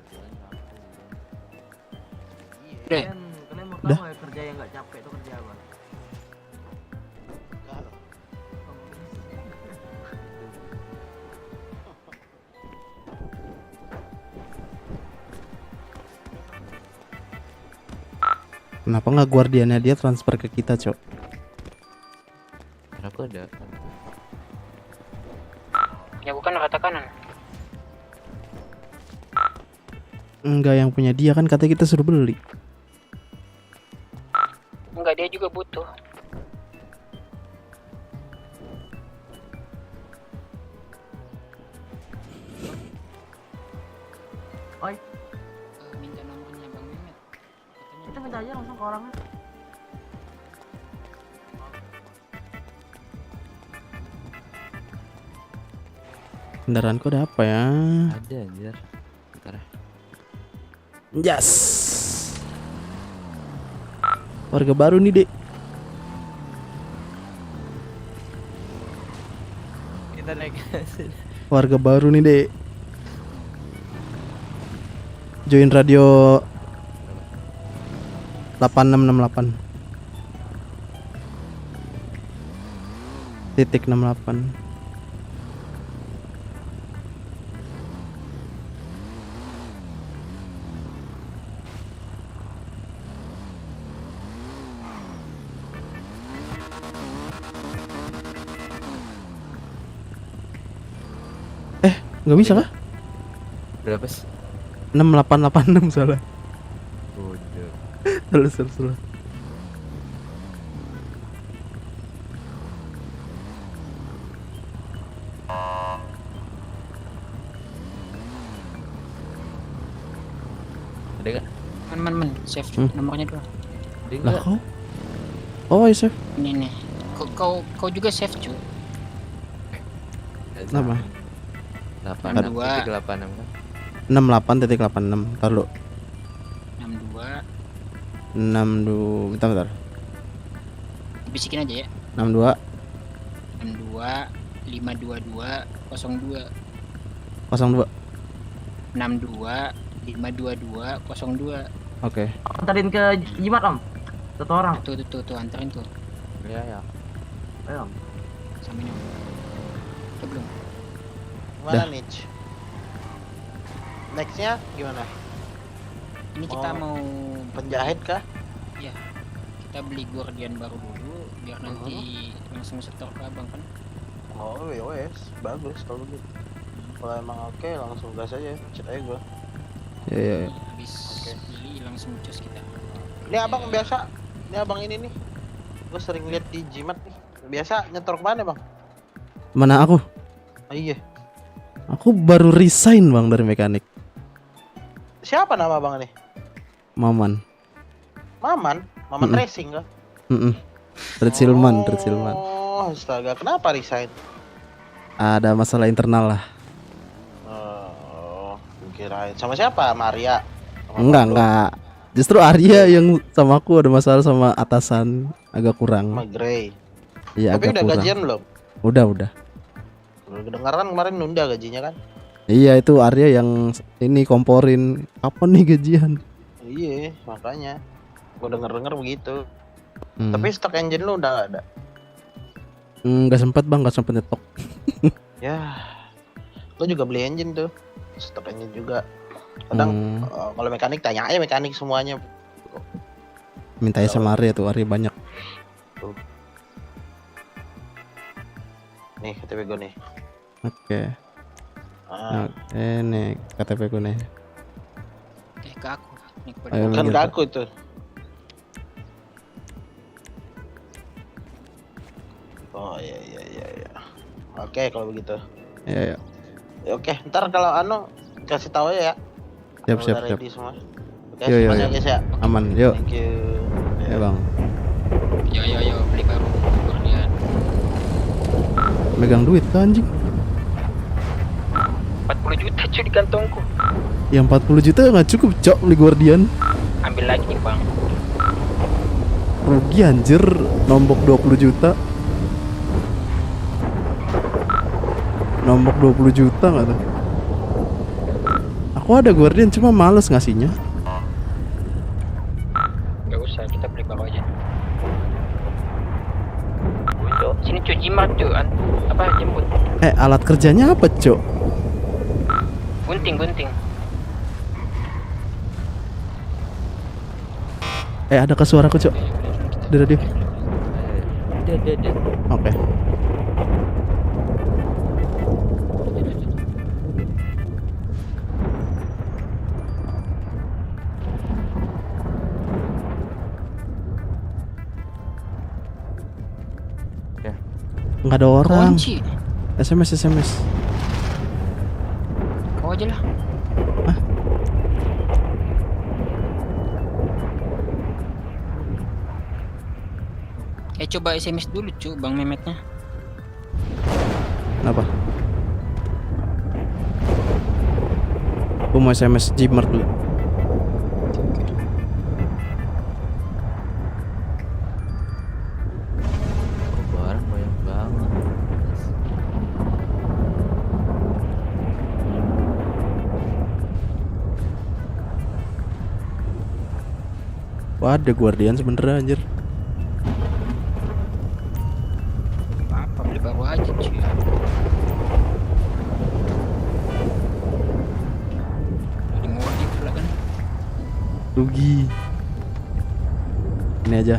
[SPEAKER 12] Iya.
[SPEAKER 3] Udah.
[SPEAKER 11] Kalian mau
[SPEAKER 1] Udah.
[SPEAKER 11] tahu nggak kerja yang nggak capek itu kerja apa?
[SPEAKER 12] Enggak loh.
[SPEAKER 1] Kenapa nggak guardiannya dia transfer ke kita, Cok?
[SPEAKER 10] Karena aku ada.
[SPEAKER 3] Ya bukan rata kanan.
[SPEAKER 1] Enggak, yang punya dia kan katanya kita suruh beli.
[SPEAKER 3] Enggak, dia juga butuh.
[SPEAKER 11] Oi,
[SPEAKER 3] Minta nomornya Bang Mehmet.
[SPEAKER 11] kita minta aja langsung ke orangnya.
[SPEAKER 1] Kendaraanku ada apa ya?
[SPEAKER 10] Ada anjir. Bentar.
[SPEAKER 1] Yes. Warga baru nih, Dek.
[SPEAKER 10] Kita naik.
[SPEAKER 1] Warga baru nih, Dek. Join radio 8668. Titik 68. Nggak bisa kah?
[SPEAKER 10] Berapa sih?
[SPEAKER 1] 6886 salah.
[SPEAKER 10] Bodoh.
[SPEAKER 1] Salah.
[SPEAKER 10] Ada nggak?
[SPEAKER 3] Man, save nomornya dulu.
[SPEAKER 10] Ada
[SPEAKER 1] Lah
[SPEAKER 10] nggak?
[SPEAKER 1] kau? Oh, iya, sir.
[SPEAKER 3] Ini nih. Kau juga save cu.
[SPEAKER 1] Nama?
[SPEAKER 10] 86.86 kan?
[SPEAKER 1] 68.86. Ntar lu.
[SPEAKER 3] 62.
[SPEAKER 1] 62. Bentar.
[SPEAKER 3] Bisikin aja ya.
[SPEAKER 1] 62
[SPEAKER 3] 62 522 02
[SPEAKER 1] 02.
[SPEAKER 3] 62 522 02.
[SPEAKER 1] Oke.
[SPEAKER 11] Antarin ke Jimat om. Satu orang.
[SPEAKER 3] Tuh antarin tuh.
[SPEAKER 10] Iya ya.
[SPEAKER 11] Ayo om.
[SPEAKER 3] Sama ini. Udah belum?
[SPEAKER 12] Gimana nih? Nextnya gimana?
[SPEAKER 3] Ini kita mau
[SPEAKER 12] Penjahit kah?
[SPEAKER 3] ya. Kita beli Guardian baru dulu biar nanti langsung setor ke abang kan.
[SPEAKER 12] Oh ya wes, bagus kalau gitu. Kalau emang oke langsung gas aja, chat aja gua.
[SPEAKER 1] Ya.
[SPEAKER 3] Habis beli langsung cus kita.
[SPEAKER 12] Ini abang biasa, ini abang ini nih. Gua sering lihat di Jimat nih. Biasa nyetor kemana bang?
[SPEAKER 1] Mana aku?
[SPEAKER 12] Ah, iya.
[SPEAKER 1] Aku baru resign, Bang, dari mekanik.
[SPEAKER 12] Siapa nama abang nih?
[SPEAKER 1] Maman.
[SPEAKER 12] Maman Racing kah?
[SPEAKER 1] Red Silman.
[SPEAKER 12] Oh, astaga, kenapa resign?
[SPEAKER 1] Ada masalah internal lah.
[SPEAKER 12] Oh, kirain sama siapa? Maria? Sama
[SPEAKER 1] Enggak. Justru Arya yang sama aku ada masalah sama atasan, agak kurang.
[SPEAKER 12] Sama Grey.
[SPEAKER 1] Iya,
[SPEAKER 12] Tapi
[SPEAKER 1] agak
[SPEAKER 12] udah
[SPEAKER 1] kurang.
[SPEAKER 12] gajian belum?
[SPEAKER 1] Udah.
[SPEAKER 12] Kedengaran kemarin nunda gajinya kan?
[SPEAKER 1] Iya, itu Arya yang ini komporin. Kapan nih gajian?
[SPEAKER 12] Iya, makanya. Gua denger begitu.
[SPEAKER 1] Hmm.
[SPEAKER 12] Tapi stok engine lu udah gak ada?
[SPEAKER 1] Nggak sempet, Bang, nggak sempet nyetok.
[SPEAKER 12] Ya, lu juga beli engine tuh. Stok engine juga. Kadang kalau mekanik tanya aja mekanik semuanya.
[SPEAKER 1] Minta aja sama Arya tuh, Arya banyak.
[SPEAKER 12] Nih KTP gue nih.
[SPEAKER 1] Oke.
[SPEAKER 12] Ah,
[SPEAKER 1] Nih KTP ku nih.
[SPEAKER 3] Ke aku. Nih kepada
[SPEAKER 1] Ayo,
[SPEAKER 12] kan
[SPEAKER 1] minggir,
[SPEAKER 12] ke
[SPEAKER 1] Pak.
[SPEAKER 12] aku itu. Oh iya. Oke kalau begitu.
[SPEAKER 1] Ya, ya.
[SPEAKER 12] Ya, oke, ntar kalau kasih tahu ya.
[SPEAKER 1] Siap,
[SPEAKER 12] Kalau
[SPEAKER 1] siap,
[SPEAKER 12] udah
[SPEAKER 1] siap.
[SPEAKER 12] ready semua. Oke,
[SPEAKER 1] Yo, yo,
[SPEAKER 12] semuanya
[SPEAKER 1] yo.
[SPEAKER 12] guys ya.
[SPEAKER 1] Aman, yuk.
[SPEAKER 12] Thank you.
[SPEAKER 1] Ya bang.
[SPEAKER 3] Yo beli baru Guardian.
[SPEAKER 1] Megang duit kan anjing.
[SPEAKER 3] 40 juta cuy di kantongku.
[SPEAKER 1] Yang 40 juta nggak cukup cok beli Guardian.
[SPEAKER 3] Ambil lagi bang.
[SPEAKER 1] Rugi anjir, nombok 20 juta. Nombok 20 juta nggak tuh? Aku ada Guardian cuma males ngasihnya.
[SPEAKER 3] Gak usah, kita beli baru aja. Sini cuy jimat cuy, apa jemput?
[SPEAKER 1] Alat kerjanya apa cok?
[SPEAKER 3] Gunting.
[SPEAKER 1] Ada ke suaraku cok di radio.
[SPEAKER 10] Dia.
[SPEAKER 1] Oke.
[SPEAKER 10] Oke.
[SPEAKER 1] Nggak ada orang.
[SPEAKER 3] Kunci.
[SPEAKER 1] SMS.
[SPEAKER 3] Kau aja lah. Coba SMS dulu cu, Bang Memetnya.
[SPEAKER 1] Kenapa? Aku mau SMS Jimmer dulu.
[SPEAKER 10] Barang banyak banget.
[SPEAKER 1] Wah, ada Guardian sebenernya anjir.
[SPEAKER 3] Apa beli baru aja cuy. Udah modif pula kan.
[SPEAKER 1] Rugi. Ini aja.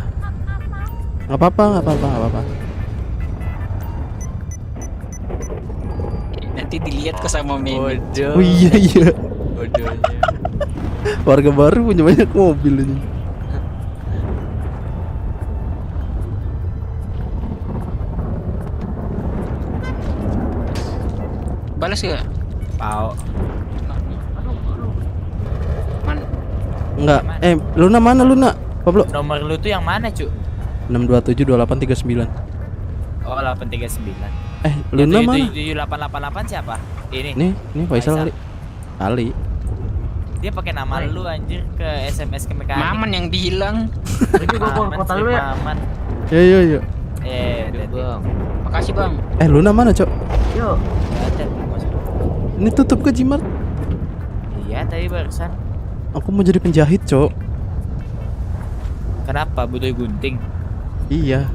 [SPEAKER 1] Nggak apa-apa.
[SPEAKER 3] Nanti dilihat ke sama Memet.
[SPEAKER 10] Bodoh.
[SPEAKER 1] Oh iya.
[SPEAKER 10] Bodohnya.
[SPEAKER 1] Warga baru punya banyak mobil ini.
[SPEAKER 3] Balas gak?
[SPEAKER 5] Mau.
[SPEAKER 3] Man,
[SPEAKER 1] Enggak. Luna mana Luna? Pablo.
[SPEAKER 5] Nomor lu tuh yang mana, Cuk?
[SPEAKER 1] 6272839.
[SPEAKER 5] Oh, 839.
[SPEAKER 1] Luna mana?
[SPEAKER 5] 7888 siapa? Ini.
[SPEAKER 1] Nih Faisal kali. Ali.
[SPEAKER 5] Dia pakai nama lu anjir ke SMS ke mekanik.
[SPEAKER 3] Maman yang bilang.
[SPEAKER 11] Jadi gua ke kota dulu ya.
[SPEAKER 5] Maman.
[SPEAKER 1] Yo.
[SPEAKER 10] Bang.
[SPEAKER 3] Makasih bang.
[SPEAKER 1] Luna mana, Cok?
[SPEAKER 11] Yuk.
[SPEAKER 5] Nggak ada, masuk.
[SPEAKER 1] Ini tutup ke Jimart.
[SPEAKER 5] Iya, tadi barusan.
[SPEAKER 1] Aku mau jadi penjahit, Cok.
[SPEAKER 5] Kenapa butuh gunting?
[SPEAKER 1] Iya.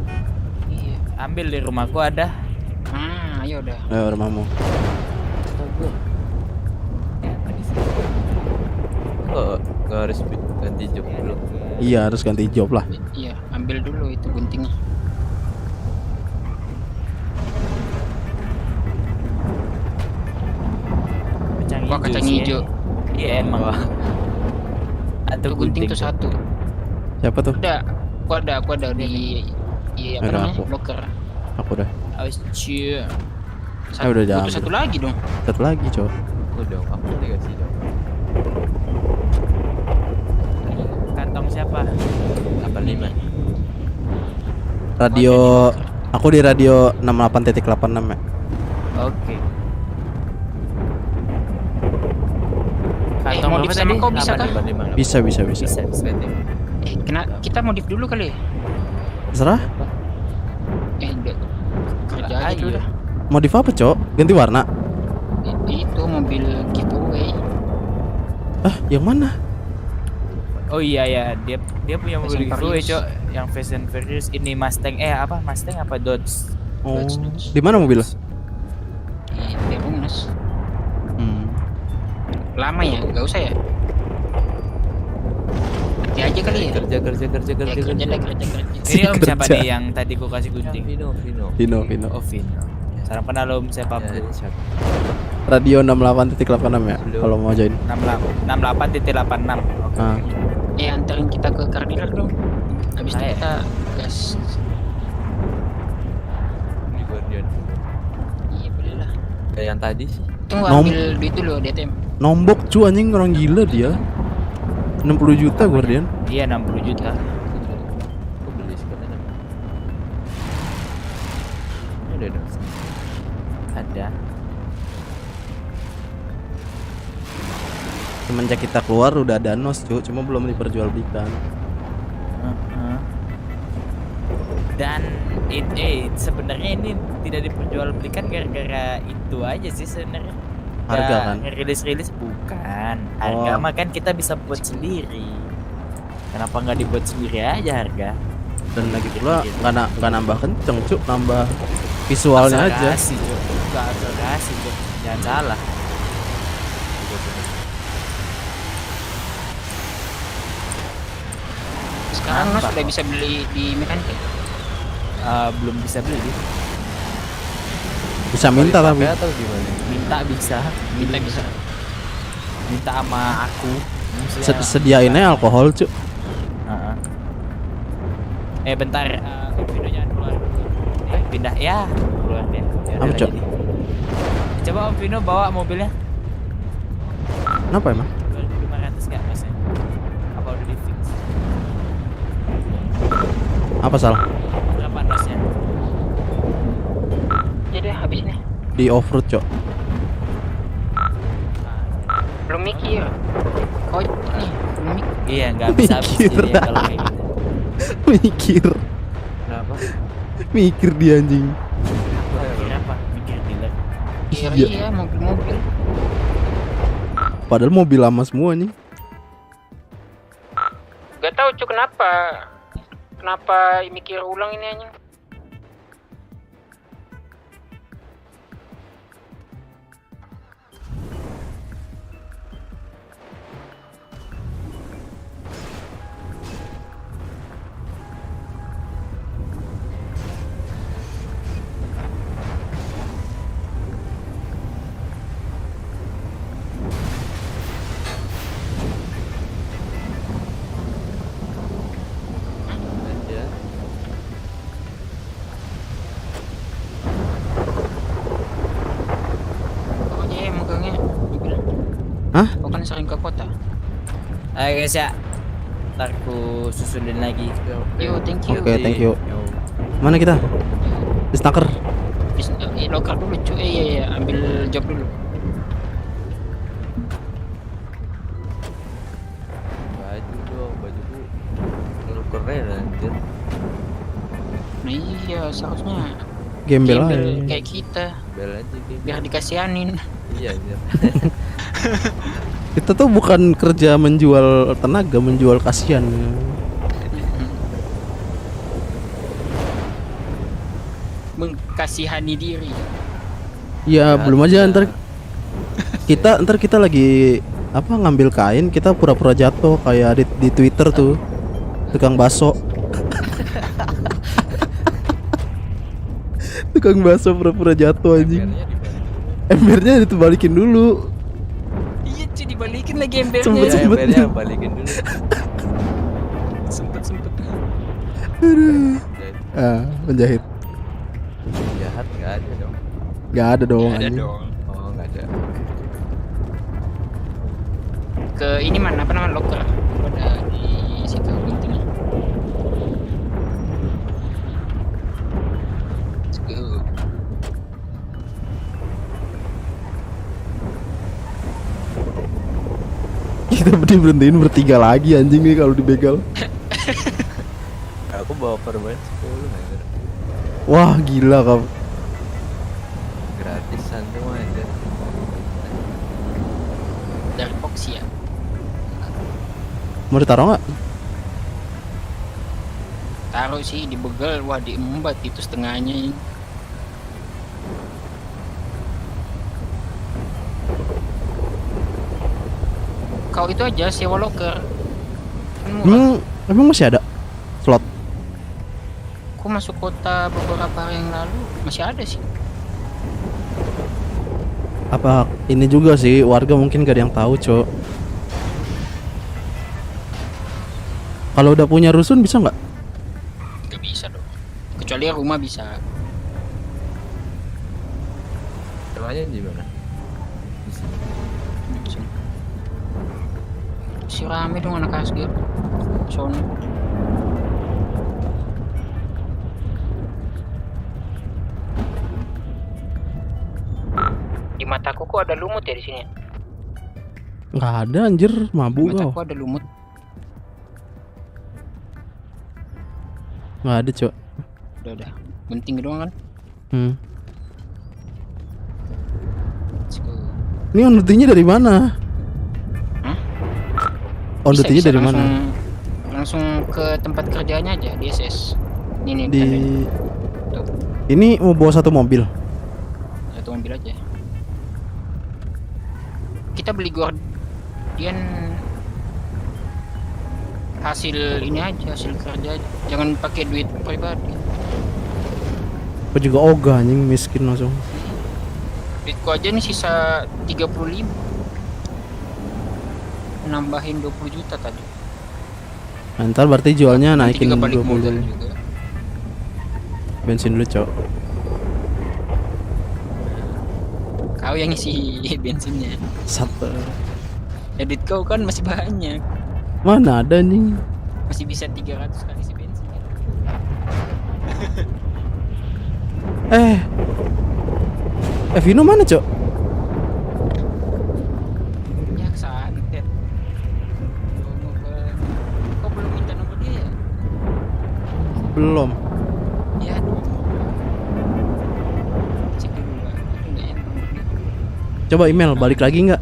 [SPEAKER 3] Iya.
[SPEAKER 5] Ambil di rumahku ada.
[SPEAKER 3] Ayo udah.
[SPEAKER 1] Ayo rumahmu.
[SPEAKER 10] Kok harus ganti job dulu?
[SPEAKER 1] Iya, harus ganti job lah.
[SPEAKER 3] Iya, ambil dulu itu guntingnya. Wah, kacang hijau.
[SPEAKER 5] Iya emang.
[SPEAKER 3] Itu gunting tuh satu.
[SPEAKER 1] Siapa tuh?
[SPEAKER 3] Aku ada di apa
[SPEAKER 1] Ada
[SPEAKER 3] namanya?
[SPEAKER 1] aku.
[SPEAKER 3] Locker.
[SPEAKER 1] Aku dah.
[SPEAKER 5] Awas cie.
[SPEAKER 1] Udah jangan.
[SPEAKER 3] Butuh satu lagi dong.
[SPEAKER 1] Satu lagi, Cok.
[SPEAKER 10] Udah, aku dikasih dong.
[SPEAKER 5] Kantong siapa?
[SPEAKER 10] 85.
[SPEAKER 1] Radio aku di radio 68.86 ya.
[SPEAKER 5] Oke.
[SPEAKER 3] Modif
[SPEAKER 5] berapa
[SPEAKER 3] sama
[SPEAKER 5] tadi?
[SPEAKER 3] kau bisa kah?
[SPEAKER 10] 85.
[SPEAKER 1] Bisa.
[SPEAKER 5] Bisa.
[SPEAKER 3] Kita modif dulu kali ya?
[SPEAKER 1] Terserah.
[SPEAKER 3] Udah. Kerja aja
[SPEAKER 5] Ayo.
[SPEAKER 3] dulu dah.
[SPEAKER 1] Modif apa, Cok? Ganti warna.
[SPEAKER 3] Itu mobil giveaway.
[SPEAKER 1] Yang mana?
[SPEAKER 5] Oh iya ya, dia punya
[SPEAKER 3] Fast
[SPEAKER 5] mobil
[SPEAKER 3] and
[SPEAKER 5] giveaway,
[SPEAKER 3] Furious.
[SPEAKER 5] Cok. Yang Fast and Furious ini Mustang Mustang apa Dodge?
[SPEAKER 1] Oh.
[SPEAKER 3] Dodge.
[SPEAKER 1] Di mana mobil?
[SPEAKER 3] Di Demunas. Lama ya? Gak usah ya? Nanti aja kali ya?
[SPEAKER 10] Kerja.
[SPEAKER 5] Ini om siapa
[SPEAKER 1] Kerja.
[SPEAKER 5] nih yang tadi ku kasih gunting?
[SPEAKER 10] Vino.
[SPEAKER 1] Vino.
[SPEAKER 5] Oh Vino. Salam kenal om, saya
[SPEAKER 10] Ya,
[SPEAKER 5] Pablo.
[SPEAKER 10] siapa?
[SPEAKER 1] Radio 68.86 ya.
[SPEAKER 10] Belum.
[SPEAKER 1] Kalau mau join.
[SPEAKER 5] 68.86.
[SPEAKER 1] Ah.
[SPEAKER 3] Anterin kita ke car dealer dong. Habis itu
[SPEAKER 5] Ayo.
[SPEAKER 3] kita gas.
[SPEAKER 10] Di Guardian. Kayak yang tadi sih.
[SPEAKER 3] Itu nggak ambil duit dulu DTM.
[SPEAKER 1] Nombok cu anjing, orang gila dia. 60 juta Guardian.
[SPEAKER 3] Iya 60 juta.
[SPEAKER 10] Aku beli sekarang. Ini ada dong.
[SPEAKER 3] Ada.
[SPEAKER 1] Semenjak kita keluar udah ada nos cu, cuma belum diperjualbelikan.
[SPEAKER 3] Dan sebenarnya ini tidak diperjualbelikan gara-gara itu aja sih sebenarnya.
[SPEAKER 1] Harga kan?
[SPEAKER 3] Rilis bukan. Harga mah kan kita bisa buat sendiri. Kenapa nggak dibuat sendiri aja harga?
[SPEAKER 1] Dan lagi pula nggak nambah kenceng cu, nambah visualnya aja.
[SPEAKER 3] Nggak akselerasi Cuk. Jangan salah. Sekarang Mas sudah bisa beli di mekanik ya? Belum bisa beli.
[SPEAKER 1] Bisa minta tapi.
[SPEAKER 10] Atau gimana?
[SPEAKER 3] Minta bisa. Minta sama aku.
[SPEAKER 1] Sediainnya alkohol cu.
[SPEAKER 3] Bentar, Vino jangan keluar. Pindah ya, keluar dia.
[SPEAKER 1] Apa cu?
[SPEAKER 3] Coba Om Vino bawa mobilnya.
[SPEAKER 1] Kenapa emang?
[SPEAKER 3] 2.500 nggak masnya? Apa udah di fix?
[SPEAKER 1] Apa salah?
[SPEAKER 3] Berapa nosnya? Ya deh habis nih.
[SPEAKER 1] Di off-road cok.
[SPEAKER 3] Belum mikir. Oh nih, belum mikir. Iya nggak bisa habis
[SPEAKER 1] Mikir.
[SPEAKER 3] dia kalau kayak gitu.
[SPEAKER 1] Mikir.
[SPEAKER 10] Kenapa?
[SPEAKER 1] Mikir dia anjing.
[SPEAKER 3] Mikir apa? Mikir dealer.
[SPEAKER 1] Iya.
[SPEAKER 3] Iya mobil-mobil.
[SPEAKER 1] Padahal mobil lama semua nih.
[SPEAKER 3] Gak tahu cu kenapa mikir ulang ini anjing.
[SPEAKER 10] Aja.
[SPEAKER 3] Pokoknya ya megangnya mobil.
[SPEAKER 1] Hah?
[SPEAKER 3] Kau kan sering ke kota. Ayo guys ya. Ntar ku susunin lagi. Yo, thank you.
[SPEAKER 1] Oke, thank you. Mana kita? Di snacker.
[SPEAKER 3] Loker dulu cu. Iya, ambil job dulu.
[SPEAKER 10] Baju dong, baju bu. Lu keren anjir.
[SPEAKER 3] Nah iya, seharusnya
[SPEAKER 1] Gembel aja.
[SPEAKER 3] kayak kita.
[SPEAKER 10] Bel aja gitu.
[SPEAKER 3] Biar dikasihanin.
[SPEAKER 10] Iya anjir.
[SPEAKER 1] Kita tuh bukan kerja menjual tenaga, menjual kasihan.
[SPEAKER 3] Mengkasihani diri.
[SPEAKER 1] Ya belum aja ntar kita lagi apa ngambil kain, kita pura-pura jatuh kayak di Twitter tuh tukang baso. Tukang baso pura-pura jatuh anjing. Embernya dibalikin dulu.
[SPEAKER 3] Iya cuy, dibalikin lagi embernya.
[SPEAKER 1] Sempet.
[SPEAKER 10] Embernya balikin dulu.
[SPEAKER 3] Sempet.
[SPEAKER 1] Aduh. Penjahit.
[SPEAKER 10] Jahat nggak ada dong.
[SPEAKER 1] Gak ada dong anjing.
[SPEAKER 10] Oh nggak ada.
[SPEAKER 3] Ke ini mana apa namanya loker? Ada di situ intinya. Let's go.
[SPEAKER 1] Kita berhentiin bertiga lagi anjing nih kalau dibegal.
[SPEAKER 10] Aku bawa perban 10 anjir.
[SPEAKER 1] Wah gila kamu.
[SPEAKER 10] Gratisan tuh anjir.
[SPEAKER 3] Dari Foxy ya.
[SPEAKER 1] Mau ditaruh nggak?
[SPEAKER 3] Taruh sih di begel, wah diembat itu setengahnya ini. Kau itu aja sewa loker. Kan murah.
[SPEAKER 1] Emang masih ada slot?
[SPEAKER 3] Aku masuk kota beberapa hari yang lalu masih ada sih.
[SPEAKER 1] Apa ini juga sih warga mungkin gak ada yang tahu cok. Kalau udah punya rusun bisa nggak?
[SPEAKER 3] Gak bisa dong. Kecuali rumah bisa.
[SPEAKER 10] Sewanya di mana? Di sini.
[SPEAKER 3] Si rame dong anak asgir. Sono. Di mataku kok ada lumut ya di sini.
[SPEAKER 1] Nggak ada anjir,
[SPEAKER 3] Di
[SPEAKER 1] mabuk kau.
[SPEAKER 3] mataku ada lumut.
[SPEAKER 1] Nggak ada, Cok.
[SPEAKER 3] Udah. Penting doang kan.
[SPEAKER 1] Hmm.
[SPEAKER 3] Let's go.
[SPEAKER 1] Ini on-duty-nya dari mana?
[SPEAKER 3] Hah?
[SPEAKER 1] On-duty-nya
[SPEAKER 3] Bisa
[SPEAKER 1] dari mana?
[SPEAKER 3] langsung ke tempat kerjanya aja di SS. Ini
[SPEAKER 1] Di
[SPEAKER 3] Tuh.
[SPEAKER 1] ini mau bawa satu mobil.
[SPEAKER 3] Satu mobil aja. Kita beli Guardian hasil ini aja, hasil kerja aja. Jangan pakai duit pribadi.
[SPEAKER 1] Aku juga ogah anjing, miskin langsung.
[SPEAKER 3] Duitku aja nih sisa 35. Nambahin 20 juta tadi.
[SPEAKER 1] Nah, ntar berarti jualnya
[SPEAKER 3] Nanti
[SPEAKER 1] naikin
[SPEAKER 3] juga balik modal
[SPEAKER 1] 20.
[SPEAKER 3] juga.
[SPEAKER 1] Bensin dulu, Cok.
[SPEAKER 3] Kau yang isi bensinnya.
[SPEAKER 1] Satu.
[SPEAKER 3] Ya duit kau kan masih banyak.
[SPEAKER 1] Mana ada nih?
[SPEAKER 3] Masih bisa 300 kali isi bensin.
[SPEAKER 1] Vino mana, Cok?
[SPEAKER 3] Ya kesantet. Kau belum minta nomor dia ya?
[SPEAKER 1] Belum.
[SPEAKER 3] Ya. Cek dulu lah. Aku nggak enak nomor dia.
[SPEAKER 1] Coba email, balik lagi nggak?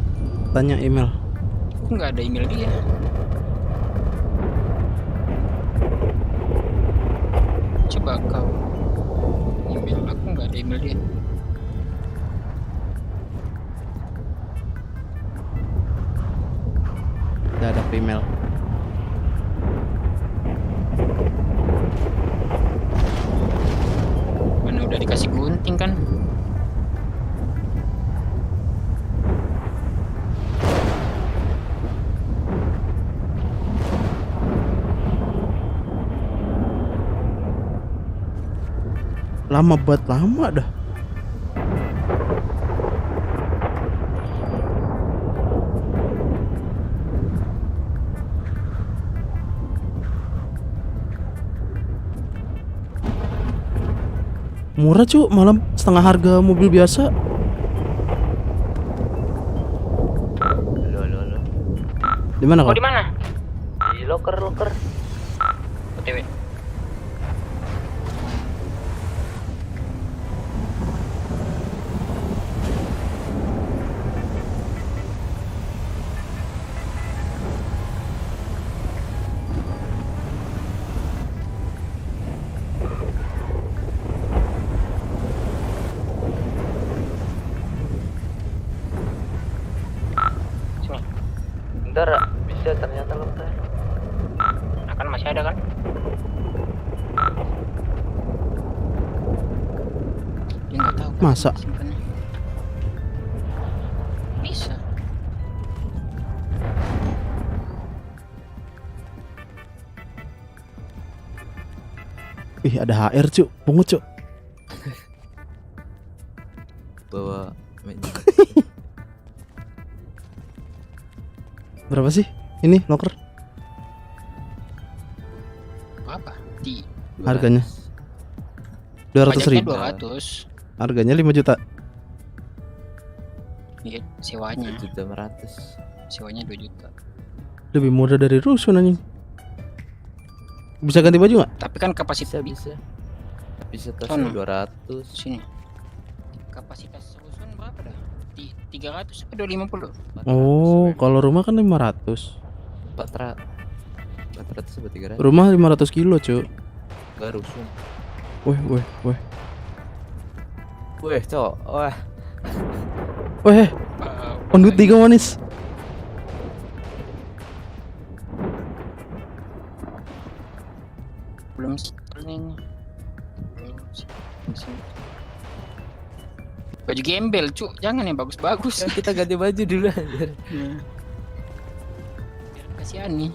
[SPEAKER 1] Tanya email.
[SPEAKER 3] Aku nggak ada email dia. Coba kau email, aku nggak ada email dia.
[SPEAKER 1] Udah ada email.
[SPEAKER 3] Mana udah dikasih gunting kan?
[SPEAKER 1] Lama banget, lama dah. Murah, Cuk, malam setengah harga mobil biasa.
[SPEAKER 10] Halo.
[SPEAKER 1] Di mana
[SPEAKER 3] Kau
[SPEAKER 1] kau?
[SPEAKER 3] di mana?
[SPEAKER 10] Di loker.
[SPEAKER 3] OTW.
[SPEAKER 10] Bentar, bisa ternyata loker.
[SPEAKER 3] Akan masih ada kan? Dia nggak tahu kan
[SPEAKER 1] Masa?
[SPEAKER 3] simpannya. Bisa.
[SPEAKER 1] Ih, ada HR, Cuk. Pungut, Cuk.
[SPEAKER 10] Bawa
[SPEAKER 1] Berapa sih? Ini loker
[SPEAKER 3] Apa? Di
[SPEAKER 1] harganya? 200.000.
[SPEAKER 3] 200.
[SPEAKER 1] Harganya 5 juta.
[SPEAKER 3] Iya, sewanya.
[SPEAKER 10] 1.500.000.
[SPEAKER 3] Sewanya 2 juta.
[SPEAKER 1] Lebih murah dari rusun anjing. Bisa ganti baju nggak?
[SPEAKER 3] Tapi kan kapasitas
[SPEAKER 10] Bisa.
[SPEAKER 3] Sono.
[SPEAKER 10] Kapasitasnya 200.
[SPEAKER 3] sini. Kapasitas rusun berapa dah? 300 atau 250?
[SPEAKER 1] Oh, kalau rumah kan 500.
[SPEAKER 10] 400 atau 300.
[SPEAKER 1] Rumah 500 kilo, Cuk.
[SPEAKER 10] Enggak rusun.
[SPEAKER 1] Weh.
[SPEAKER 10] Weh, Cok. Wah.
[SPEAKER 1] Weh, ondut 3 manis.
[SPEAKER 3] Belum ini. Baju gembel, Cuk. Jangan yang bagus-bagus.
[SPEAKER 10] Kita ganti baju dulu anjir.
[SPEAKER 3] Kasihan nih.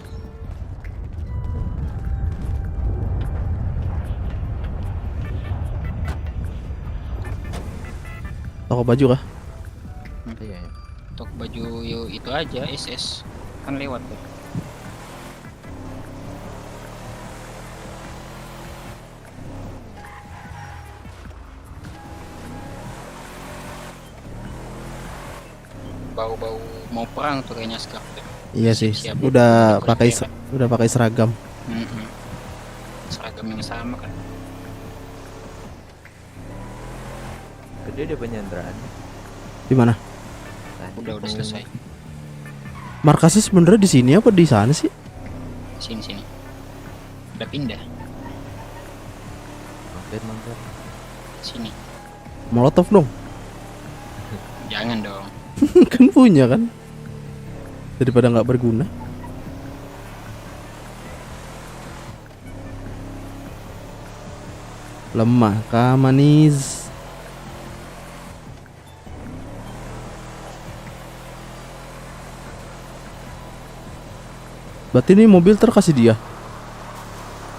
[SPEAKER 1] Toko baju kah?
[SPEAKER 10] Iya.
[SPEAKER 3] Stok baju itu aja SS kan lewat tuh. Bau-bau mau perang tuh kayaknya sekarang tuh.
[SPEAKER 1] Iya sih,
[SPEAKER 3] Siap-siap.
[SPEAKER 1] udah
[SPEAKER 3] Udah
[SPEAKER 1] udah pakai seragam.
[SPEAKER 3] Mm-mm. Seragam yang sama kan.
[SPEAKER 10] Tadi ada penyanderaan.
[SPEAKER 1] Di mana?
[SPEAKER 10] Tadi
[SPEAKER 3] Udah
[SPEAKER 10] mau-
[SPEAKER 3] selesai.
[SPEAKER 1] Markasnya sebenarnya di sini apa di sana sih?
[SPEAKER 3] Sini. Udah pindah
[SPEAKER 10] Mampir.
[SPEAKER 3] sini.
[SPEAKER 1] Molotov dong.
[SPEAKER 3] Jangan dong.
[SPEAKER 1] Kan punya kan. Daripada nggak berguna. Lemah kah manis? Berarti ini mobil terkasih dia.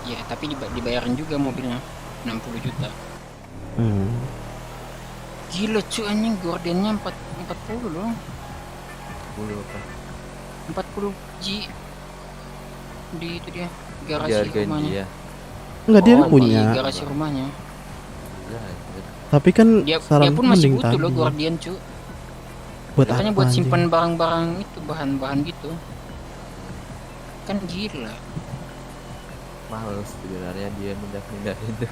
[SPEAKER 3] Ya, tapi dibayarin juga mobilnya 60 juta. Gila cuy, anjing gordennya 40 loh.
[SPEAKER 10] 10 apa?
[SPEAKER 3] 40 G di itu dia
[SPEAKER 10] Di
[SPEAKER 3] garasi
[SPEAKER 10] harga
[SPEAKER 3] rumahnya.
[SPEAKER 10] dia.
[SPEAKER 1] Enggak dia
[SPEAKER 3] Oh,
[SPEAKER 1] punya.
[SPEAKER 3] di garasi rumahnya.
[SPEAKER 10] Ya, anjir.
[SPEAKER 1] Tapi kan
[SPEAKER 3] Dia
[SPEAKER 1] saran
[SPEAKER 3] pun masih
[SPEAKER 1] mending
[SPEAKER 3] butuh loh
[SPEAKER 1] tadi.
[SPEAKER 3] Guardian cuy.
[SPEAKER 1] Buat
[SPEAKER 3] Katanya
[SPEAKER 1] apa
[SPEAKER 3] buat
[SPEAKER 1] anjing?
[SPEAKER 3] simpan barang-barang itu, bahan-bahan gitu. Kan gila.
[SPEAKER 10] Males sebenarnya dia pindah itu.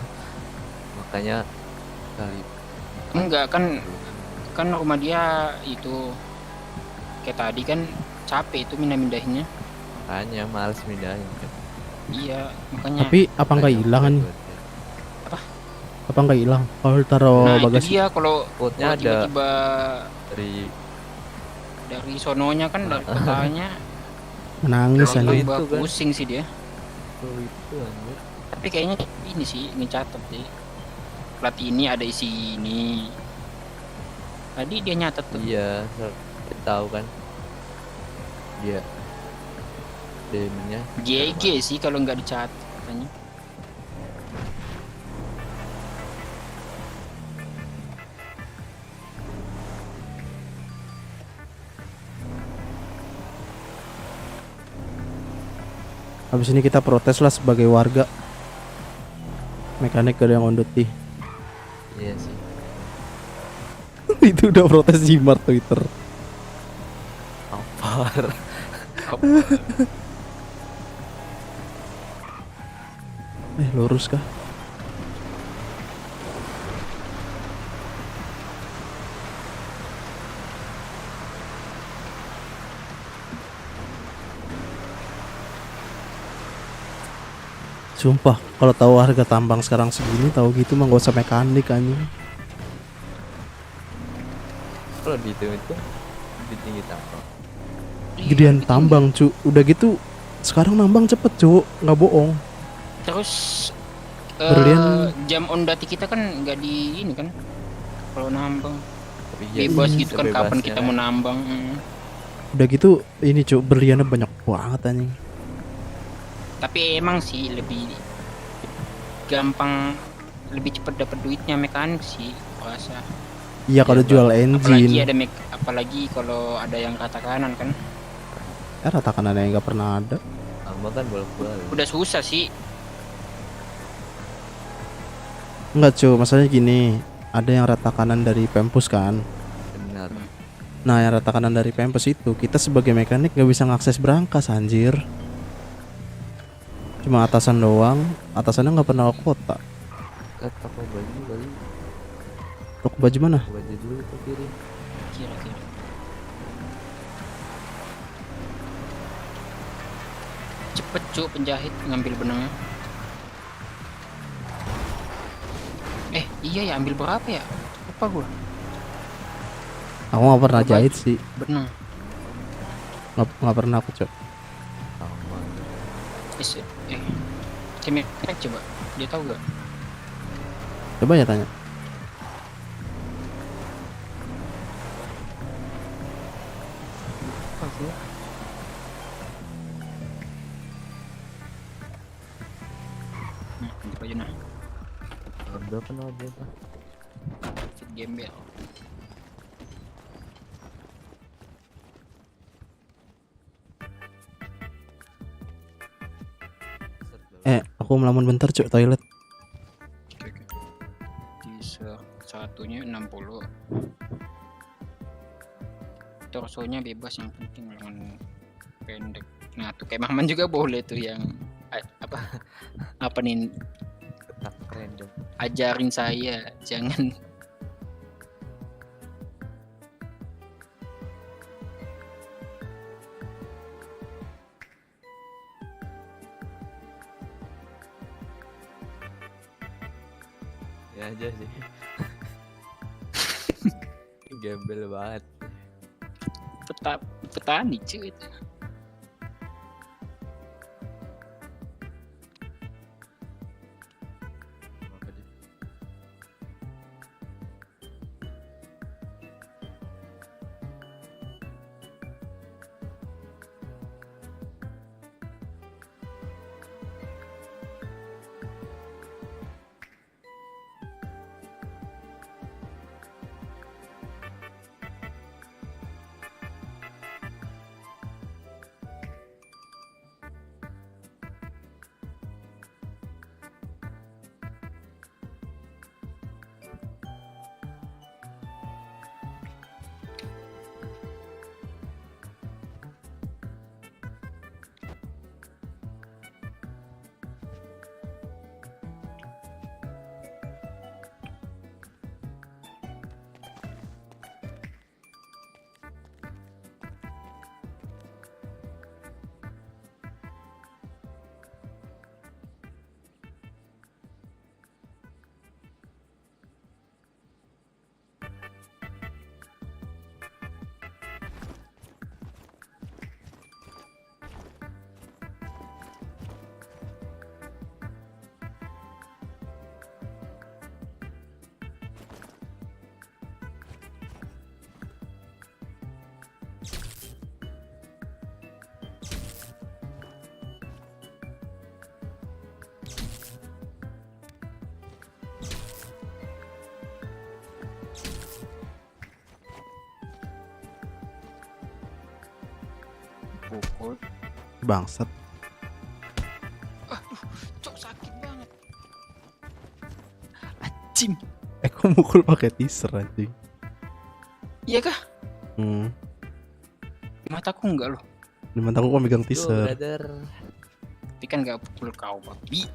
[SPEAKER 10] Makanya kali
[SPEAKER 3] Enggak kan rumah dia itu kayak tadi kan capek itu mindahinnya.
[SPEAKER 10] makanya males pindahin kan.
[SPEAKER 3] Iya, makanya.
[SPEAKER 1] Tapi apa nggak hilang kan?
[SPEAKER 3] Apa?
[SPEAKER 1] Apa nggak hilang? Kalau taruh
[SPEAKER 3] Nah, itu
[SPEAKER 1] bagasi.
[SPEAKER 3] dia kalau
[SPEAKER 10] Quote-nya ada
[SPEAKER 3] tiba-tiba
[SPEAKER 10] dari
[SPEAKER 3] sononya kan dari kotanya
[SPEAKER 1] Menangis
[SPEAKER 10] Kalau
[SPEAKER 1] anjing.
[SPEAKER 10] itu kan.
[SPEAKER 3] pusing sih dia.
[SPEAKER 10] itu anjir.
[SPEAKER 3] Tapi kayaknya ini sih ngecatet sih. Plat ini ada isi ini. Tadi dia nyatet tuh.
[SPEAKER 10] Iya, dia tahu kan. Dia DM-nya
[SPEAKER 3] GG sih kalau nggak dicatat katanya.
[SPEAKER 1] Habis ini kita protes lah sebagai warga. Mekanik gak ada yang on duty.
[SPEAKER 10] iya sih.
[SPEAKER 1] Itu udah protes di Twitter.
[SPEAKER 10] Ampar.
[SPEAKER 1] Lurus kah? Sumpah, kalau tahu harga tambang sekarang segini, tahu gitu mah gak usah mekanik anjing.
[SPEAKER 10] Kalau itu lebih tinggi tambang.
[SPEAKER 1] Gedean tambang, cu. Udah gitu sekarang nambang cepet, cu. Nggak bohong.
[SPEAKER 3] Terus
[SPEAKER 1] Berlian.
[SPEAKER 3] jam on dati kita kan nggak di ini kan. Kalau nambang
[SPEAKER 10] Tapi iya,
[SPEAKER 3] bebas gitu kan kapan
[SPEAKER 10] sebebasnya
[SPEAKER 3] kita
[SPEAKER 10] kan.
[SPEAKER 3] mau nambang.
[SPEAKER 1] Udah gitu ini, cu, berliannya banyak banget anjing.
[SPEAKER 3] Tapi emang sih lebih gampang, lebih cepat dapat duitnya mekanik sih rasa.
[SPEAKER 1] Iya, kalau
[SPEAKER 10] Iya,
[SPEAKER 1] jual
[SPEAKER 3] Apalagi
[SPEAKER 1] engine.
[SPEAKER 3] ada apalagi kalau ada yang rata kanan kan.
[SPEAKER 1] Rata kanannya nggak pernah ada.
[SPEAKER 10] Tambang kan bolak-balik.
[SPEAKER 3] Udah susah sih.
[SPEAKER 1] Enggak, cu, masalahnya gini. Ada yang rata kanan dari Pempus kan.
[SPEAKER 10] Benar.
[SPEAKER 1] Nah, yang rata kanan dari Pempus itu kita sebagai mekanik nggak bisa ngakses brankas anjir. Cuma atasan doang. Atasannya nggak pernah ke kota.
[SPEAKER 10] Ke toko baju kali.
[SPEAKER 1] Toko baju mana?
[SPEAKER 10] Baju dulu ke kiri.
[SPEAKER 3] Kira-kira. Cepet cuk penjahit ngambil benangnya. Iya ya, ambil berapa ya? Lupa gua.
[SPEAKER 1] Aku nggak pernah
[SPEAKER 3] Toko
[SPEAKER 1] jahit
[SPEAKER 3] baju.
[SPEAKER 1] sih.
[SPEAKER 3] Benang.
[SPEAKER 1] Nggak pernah aku, cok.
[SPEAKER 10] Tambang.
[SPEAKER 3] Cemek coba. Dia tahu gak?
[SPEAKER 1] Coba ya tanya.
[SPEAKER 3] Nah, baju nah.
[SPEAKER 10] Berapa?
[SPEAKER 3] Fit gembel.
[SPEAKER 1] Aku melamun bentar cuk toilet.
[SPEAKER 3] Oke. Teaser satunya 60. Torsonya bebas, yang penting lengan pendek. Nah tuh kayak Maman juga boleh tuh yang apa nih,
[SPEAKER 10] Ketak random.
[SPEAKER 3] ajarin saya jangan.
[SPEAKER 10] Ya aja sih. Gembel banget.
[SPEAKER 3] Petani cuy itu.
[SPEAKER 10] Apa dia?
[SPEAKER 3] Pukul.
[SPEAKER 1] Bangsat.
[SPEAKER 3] Cok sakit banget. Anjing.
[SPEAKER 1] Kok mukul pakai teaser anjing.
[SPEAKER 3] Iya kah? Di mataku enggak loh.
[SPEAKER 1] Di mataku kok megang
[SPEAKER 10] Tuh,
[SPEAKER 1] teaser.
[SPEAKER 10] brother.
[SPEAKER 3] Tapi kan enggak pukul kau, babi.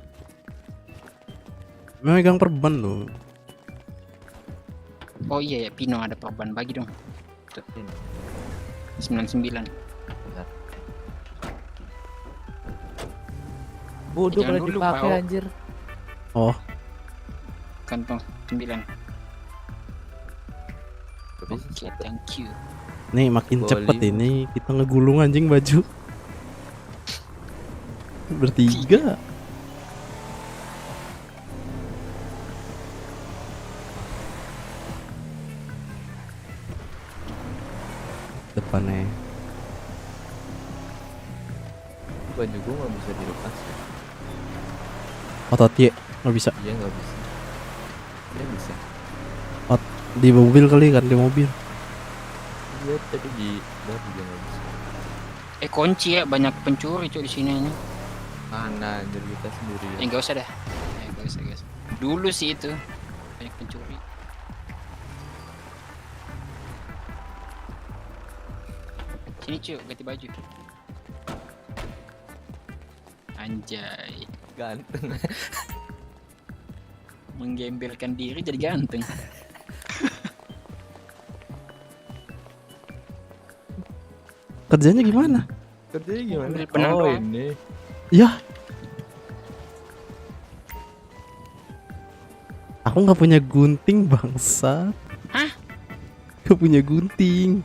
[SPEAKER 1] Megang perban loh.
[SPEAKER 3] Oh iya ya, Pino ada perban, bagi dong. Tuh. 99.
[SPEAKER 10] Bodoh
[SPEAKER 3] Jangan
[SPEAKER 10] kalau
[SPEAKER 3] dulu,
[SPEAKER 10] dipakai
[SPEAKER 3] Pao.
[SPEAKER 10] anjir.
[SPEAKER 1] Oh,
[SPEAKER 3] Kantong 9.
[SPEAKER 10] Tapi
[SPEAKER 3] Oke, thank you.
[SPEAKER 1] nih makin
[SPEAKER 10] Boli.
[SPEAKER 1] cepet ini kita ngegulung anjing baju. Bertiga. Depannya.
[SPEAKER 10] baju gue nggak bisa dilepas.
[SPEAKER 1] Otot ya, nggak bisa.
[SPEAKER 10] Iya nggak bisa. Dia bisa.
[SPEAKER 1] Di mobil kali kan, di mobil.
[SPEAKER 10] Iya tadi di bar juga nggak bisa.
[SPEAKER 3] Kunci ya, banyak pencuri cuy di sini ini.
[SPEAKER 10] Mana anjir kita sendiri.
[SPEAKER 3] Enggak usah dah. Enggak usah, guys. Dulu sih itu banyak pencuri. Sini cuy, ganti baju. Anjay,
[SPEAKER 10] Ganteng.
[SPEAKER 3] menggembelkan diri jadi ganteng.
[SPEAKER 1] Kerjanya gimana?
[SPEAKER 10] Kerjanya gimana?
[SPEAKER 3] Ambil benang
[SPEAKER 10] Oh
[SPEAKER 3] doang.
[SPEAKER 10] ini.
[SPEAKER 1] Ya. Aku nggak punya gunting bangsa.
[SPEAKER 3] Hah?
[SPEAKER 1] Gak punya gunting.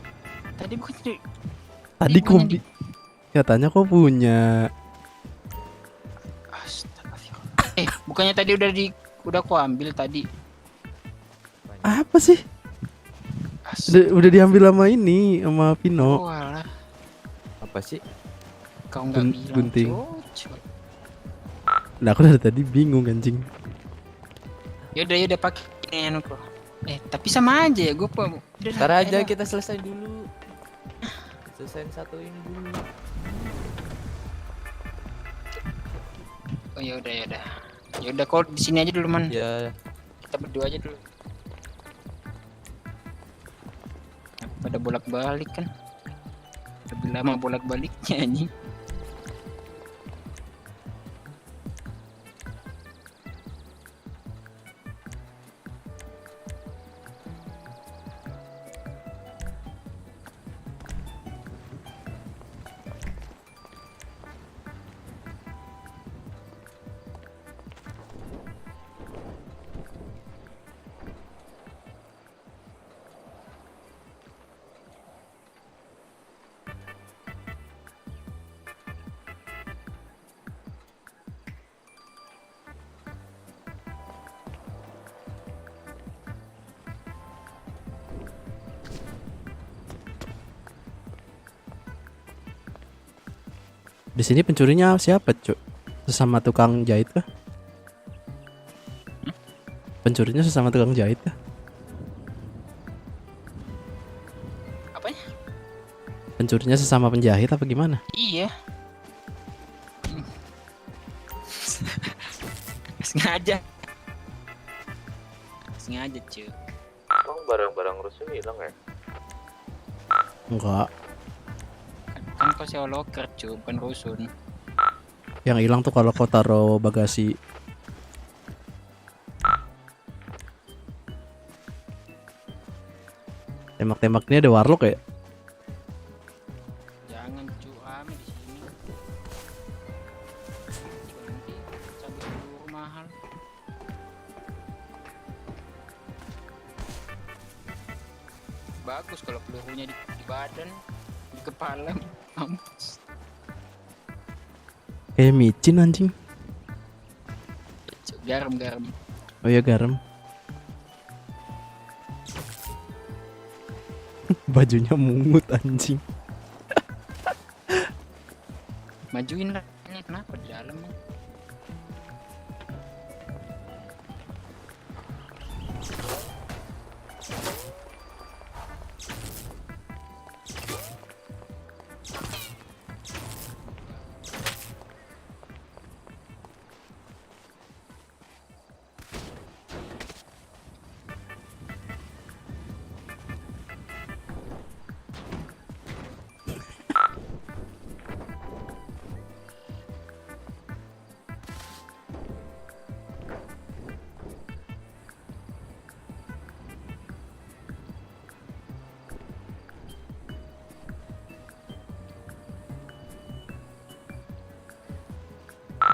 [SPEAKER 3] Tadi bukan cuy.
[SPEAKER 1] Tadi
[SPEAKER 3] punya
[SPEAKER 1] kok katanya kok punya.
[SPEAKER 3] Astagfirullah. Bukannya tadi udah aku ambil tadi.
[SPEAKER 1] Apa sih? Udah diambil sama ini, sama Pino.
[SPEAKER 3] Oh, alah.
[SPEAKER 10] Apa sih?
[SPEAKER 3] Kau nggak bilang.
[SPEAKER 1] Gunting.
[SPEAKER 3] Cuy.
[SPEAKER 1] Nah aku dari tadi bingung anjing.
[SPEAKER 3] Yaudah pakai ini anu kok. Tapi sama aja ya, gue udah.
[SPEAKER 10] Ntar aja kita selesai dulu. Selesaiin satu ini dulu.
[SPEAKER 3] Oh ya udah ya udah. Ya udah kau di sini aja dulu man.
[SPEAKER 10] Ya,
[SPEAKER 3] Kita berdua aja dulu. Pada bolak-balik kan. Lebih lama bolak-baliknya anjing.
[SPEAKER 1] Di sini pencurinya siapa, Cuk? Sesama tukang jahit kah? Pencurinya sesama tukang jahit kah?
[SPEAKER 3] Apanya?
[SPEAKER 1] Pencurinya sesama penjahit apa gimana?
[SPEAKER 3] Iya. Sengaja. Sengaja cuy.
[SPEAKER 10] emang barang-barang Rusun hilang ya?
[SPEAKER 1] Enggak.
[SPEAKER 3] Kan kau sewa loker cuy, bukan rusun.
[SPEAKER 1] Yang hilang tuh kalau kau taruh bagasi. Tembak-tembak ini ada warlock ya?
[SPEAKER 3] Jangan cuy, ame di sini. Nanti cabut peluru mahal. Bagus kalau pelurunya di badan, di kepala, mampus.
[SPEAKER 1] Kayak micin anjing.
[SPEAKER 3] Cuy, garam.
[SPEAKER 1] Oh ya garam. Bajunya mungut anjing.
[SPEAKER 3] Majuin lah. Ini kenapa di dalam? Bang?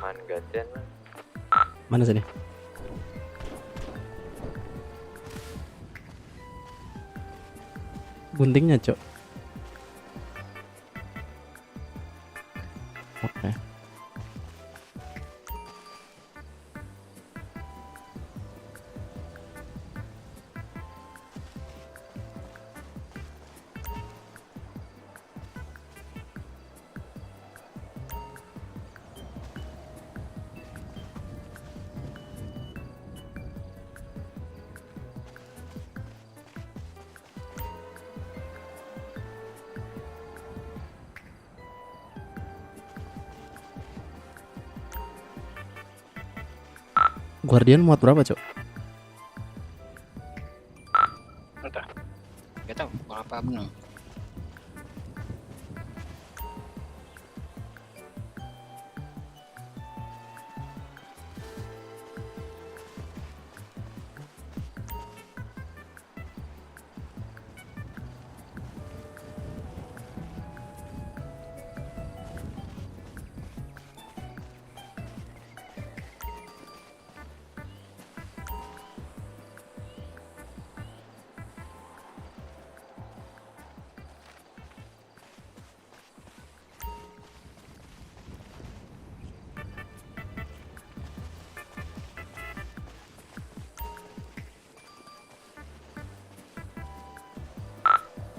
[SPEAKER 10] Man gaten lah.
[SPEAKER 1] Mana sini? Guntingnya, Cok. Oke. Guardian muat berapa, Cok?
[SPEAKER 3] Entah. Gak tahu berapa benang.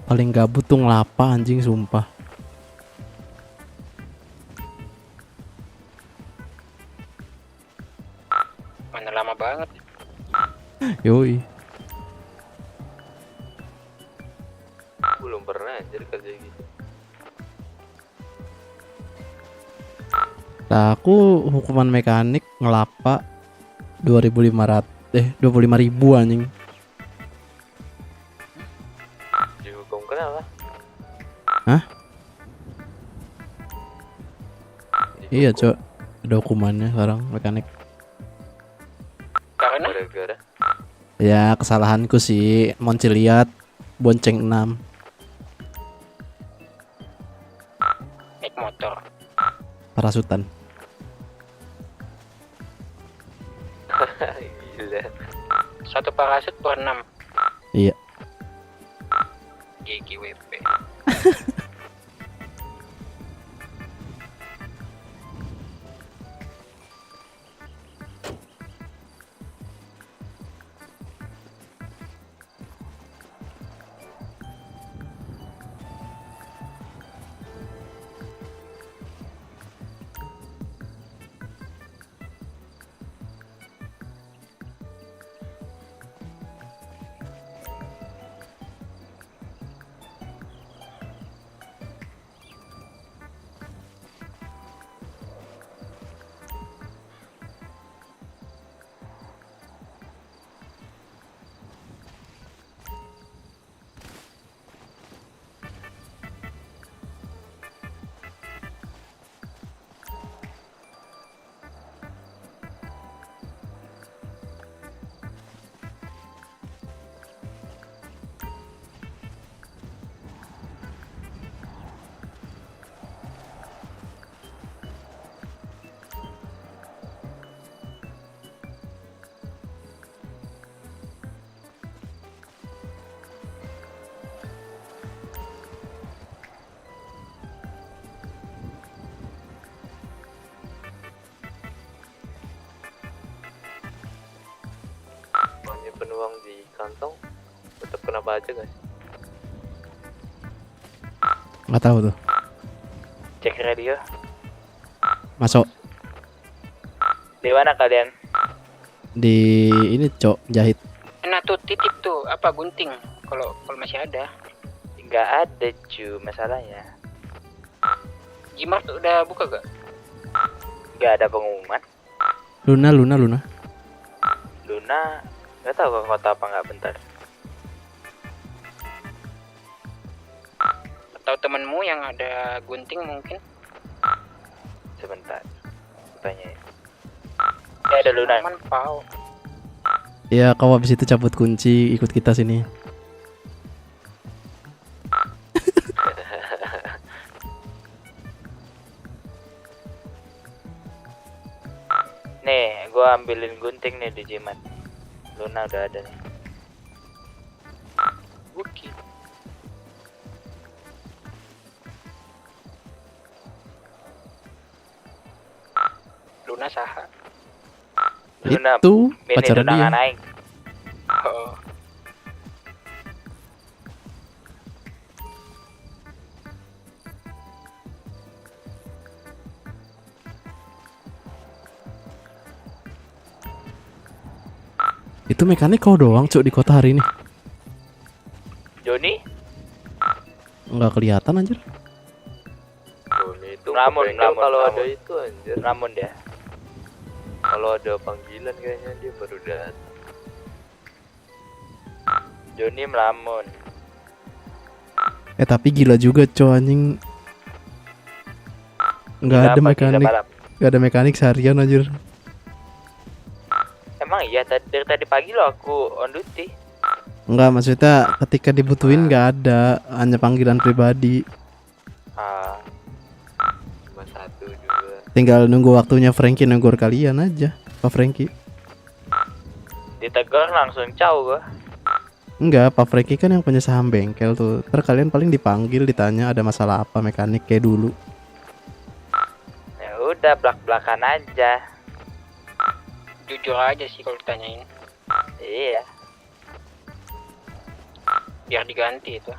[SPEAKER 1] Paling gabut tuh ngelapa anjing sumpah.
[SPEAKER 3] Mana lama banget.
[SPEAKER 1] Yoi.
[SPEAKER 10] Belum pernah anjir kerja gitu.
[SPEAKER 1] Nah, aku hukuman mekanik ngelapa 25.000 anjing.
[SPEAKER 10] Dihukum kenapa?
[SPEAKER 1] Hah? Iya, Cok. Ada hukumannya sekarang mekanik.
[SPEAKER 3] Karena
[SPEAKER 10] Gara-gara
[SPEAKER 1] Ya, kesalahanku sih Monci lihat bonceng 6.
[SPEAKER 3] naik motor.
[SPEAKER 1] Parasutan.
[SPEAKER 10] gila.
[SPEAKER 3] Satu parasut per 6.
[SPEAKER 1] Iya.
[SPEAKER 3] GGWP.
[SPEAKER 10] Nyimpen uang di kantong tetap kena pajak guys.
[SPEAKER 1] Nggak tahu tuh.
[SPEAKER 10] Cek radio.
[SPEAKER 1] Masuk
[SPEAKER 10] Di mana kalian?
[SPEAKER 1] di ini, Cok, jahit.
[SPEAKER 3] Nah tuh titip tuh apa gunting kalau masih ada.
[SPEAKER 10] Nggak ada cu masalahnya.
[SPEAKER 3] Gmart udah buka gak?
[SPEAKER 10] Nggak ada pengumuman.
[SPEAKER 1] Luna.
[SPEAKER 10] Luna nggak tahu ke kota apa nggak bentar.
[SPEAKER 3] Atau temenmu yang ada gunting mungkin?
[SPEAKER 10] Sebentar. Tanya. Ada Luna.
[SPEAKER 3] Aman pau.
[SPEAKER 1] Ya, kau habis itu cabut kunci ikut kita sini.
[SPEAKER 10] Nih, gua ambilin gunting nih di jimat. Luna udah ada nih.
[SPEAKER 3] Oke. Luna saha.
[SPEAKER 10] Luna,
[SPEAKER 1] Itu
[SPEAKER 10] ini
[SPEAKER 1] pacaran dia.
[SPEAKER 10] tunangan aing.
[SPEAKER 3] Oh.
[SPEAKER 1] Itu mekanik kau doang, Cok, di kota hari ini.
[SPEAKER 10] Joni?
[SPEAKER 1] Nggak kelihatan anjir.
[SPEAKER 10] Joni itu Ramun kalau ada itu anjir. Ramun dia. Kalau ada panggilan kayaknya dia baru datang. Joni melamun.
[SPEAKER 1] Tapi gila juga, Cok, anjing. Nggak ada mekanik. Nggak ada mekanik seharian anjir.
[SPEAKER 10] Emang iya dari tadi pagi lo aku on duty.
[SPEAKER 1] Enggak, maksudnya ketika dibutuhin nggak ada, hanya panggilan pribadi.
[SPEAKER 10] Cuma satu juga.
[SPEAKER 1] Tinggal nunggu waktunya Frankie negor kalian aja, Pak Frankie.
[SPEAKER 10] Ditegur langsung caw gua.
[SPEAKER 1] Enggak, Pak Frankie kan yang punya saham bengkel tuh. Ntar kalian paling dipanggil, ditanya ada masalah apa mekanik kayak dulu.
[SPEAKER 10] Ya udah blak-blakan aja.
[SPEAKER 3] Jujur aja sih kalau ditanyain.
[SPEAKER 10] Iya.
[SPEAKER 3] Biar diganti itu.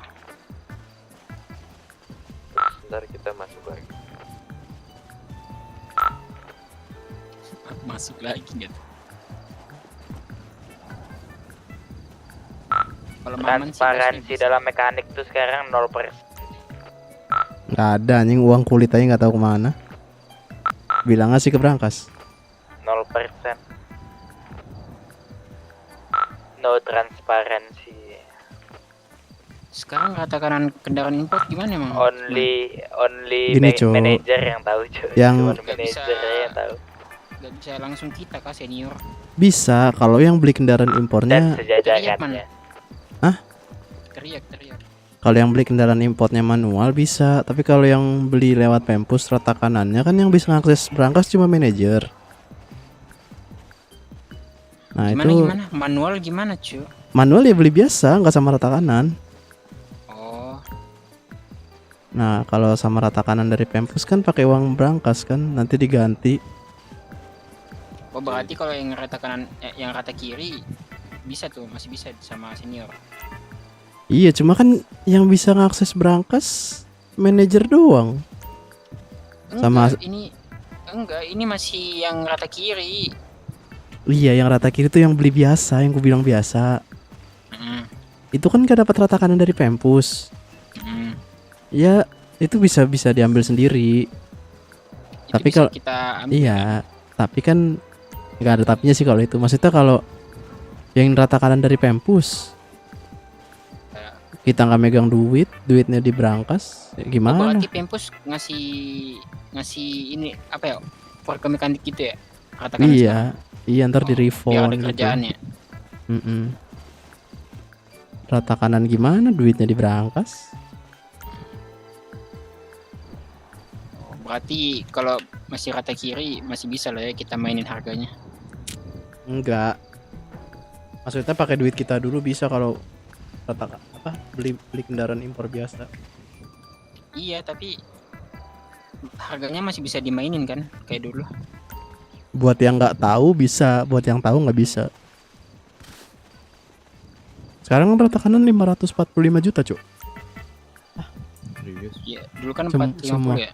[SPEAKER 10] Ntar kita masuk lagi.
[SPEAKER 3] Masuk lagi gitu. Kalau Maman sih
[SPEAKER 10] Transparansi dalam mekanik tuh sekarang 0%.
[SPEAKER 1] Nggak ada anjing, uang kulit aja nggak tahu kemana. Bilang nggak sih ke Brankas?
[SPEAKER 10] 0%. No transparency.
[SPEAKER 3] Sekarang katakan kendaraan impor gimana emang?
[SPEAKER 10] Only
[SPEAKER 1] Gini, Cuk.
[SPEAKER 10] manajer yang tahu, Cuk.
[SPEAKER 1] Yang-
[SPEAKER 10] Cuma
[SPEAKER 3] Nggak
[SPEAKER 10] manajer
[SPEAKER 3] bisa-
[SPEAKER 10] yang tahu.
[SPEAKER 3] Gak bisa langsung kita kah senior?
[SPEAKER 1] Bisa kalau yang beli kendaraan
[SPEAKER 10] Dan
[SPEAKER 1] impornya.
[SPEAKER 10] sejajarannya.
[SPEAKER 3] Teriak.
[SPEAKER 1] Kalau yang beli kendaraan importnya manual bisa, tapi kalau yang beli lewat Pempus rata kanannya kan yang bisa ngakses Brankas cuma manajer. Nah
[SPEAKER 3] Gimana? Manual gimana cu?
[SPEAKER 1] manual ya beli biasa, nggak sama rata kanan.
[SPEAKER 3] Oh,
[SPEAKER 1] Nah kalau sama rata kanan dari Pempus kan pakai uang Brankas kan, nanti diganti.
[SPEAKER 3] oh berarti kalau yang rata kanan, yang rata kiri bisa tuh, masih bisa sama senior.
[SPEAKER 1] Iya cuma kan yang bisa ngakses Brankas manajer doang. Sama-
[SPEAKER 3] Ini masih yang rata kiri.
[SPEAKER 1] Iya yang rata kiri tuh yang beli biasa, yang gue bilang biasa.
[SPEAKER 3] Mm,
[SPEAKER 1] Itu kan gak dapat rata kanan dari Pempus.
[SPEAKER 3] mm.
[SPEAKER 1] Ya itu bisa diambil sendiri.
[SPEAKER 3] Itu
[SPEAKER 1] Tapi
[SPEAKER 3] bisa
[SPEAKER 1] kalau-
[SPEAKER 3] kita ambil.
[SPEAKER 1] Iya, tapi kan nggak ada tapinya sih kalau itu. Maksudnya kalau yang rata kanan dari Pempus, kita nggak megang duitnya di Brankas, ya
[SPEAKER 3] Oh,
[SPEAKER 1] gimana?
[SPEAKER 3] berarti Pempus ngasih ini apa ya? For ke mekanik gitu ya? Rata kanan sekarang.
[SPEAKER 1] Iya ntar di
[SPEAKER 3] Biar
[SPEAKER 1] refund
[SPEAKER 3] ada
[SPEAKER 1] gitu.
[SPEAKER 3] kerjaannya.
[SPEAKER 1] Rata kanan gimana duitnya di Brankas?
[SPEAKER 3] Berarti kalau masih rata kiri masih bisa lah ya kita mainin harganya.
[SPEAKER 1] Enggak. Maksudnya pakai duit kita dulu bisa kalau rata beli kendaraan impor biasa.
[SPEAKER 3] Iya, tapi harganya masih bisa dimainin kan kayak dulu.
[SPEAKER 1] Buat yang nggak tahu bisa, buat yang tahu nggak bisa. Sekarang rata kanan 545 juta, Cuk.
[SPEAKER 3] Iya, dulu kan
[SPEAKER 1] Semua-
[SPEAKER 3] 450 ya.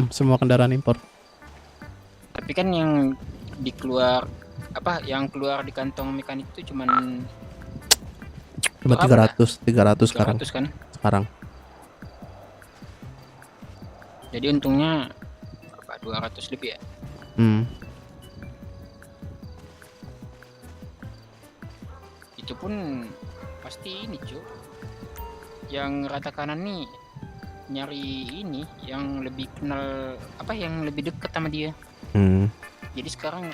[SPEAKER 1] Semua kendaraan impor.
[SPEAKER 3] Tapi kan yang yang keluar di kantong mekanik itu cuman
[SPEAKER 1] Cuma
[SPEAKER 3] Berapa?
[SPEAKER 1] 300 sekarang.
[SPEAKER 3] 200 kan.
[SPEAKER 1] Sekarang.
[SPEAKER 3] Jadi untungnya 200 lebih ya. Itu pun pasti ini, Cuk. Yang rata kanan nih nyari ini yang lebih kenal yang lebih dekat sama dia. Jadi sekarang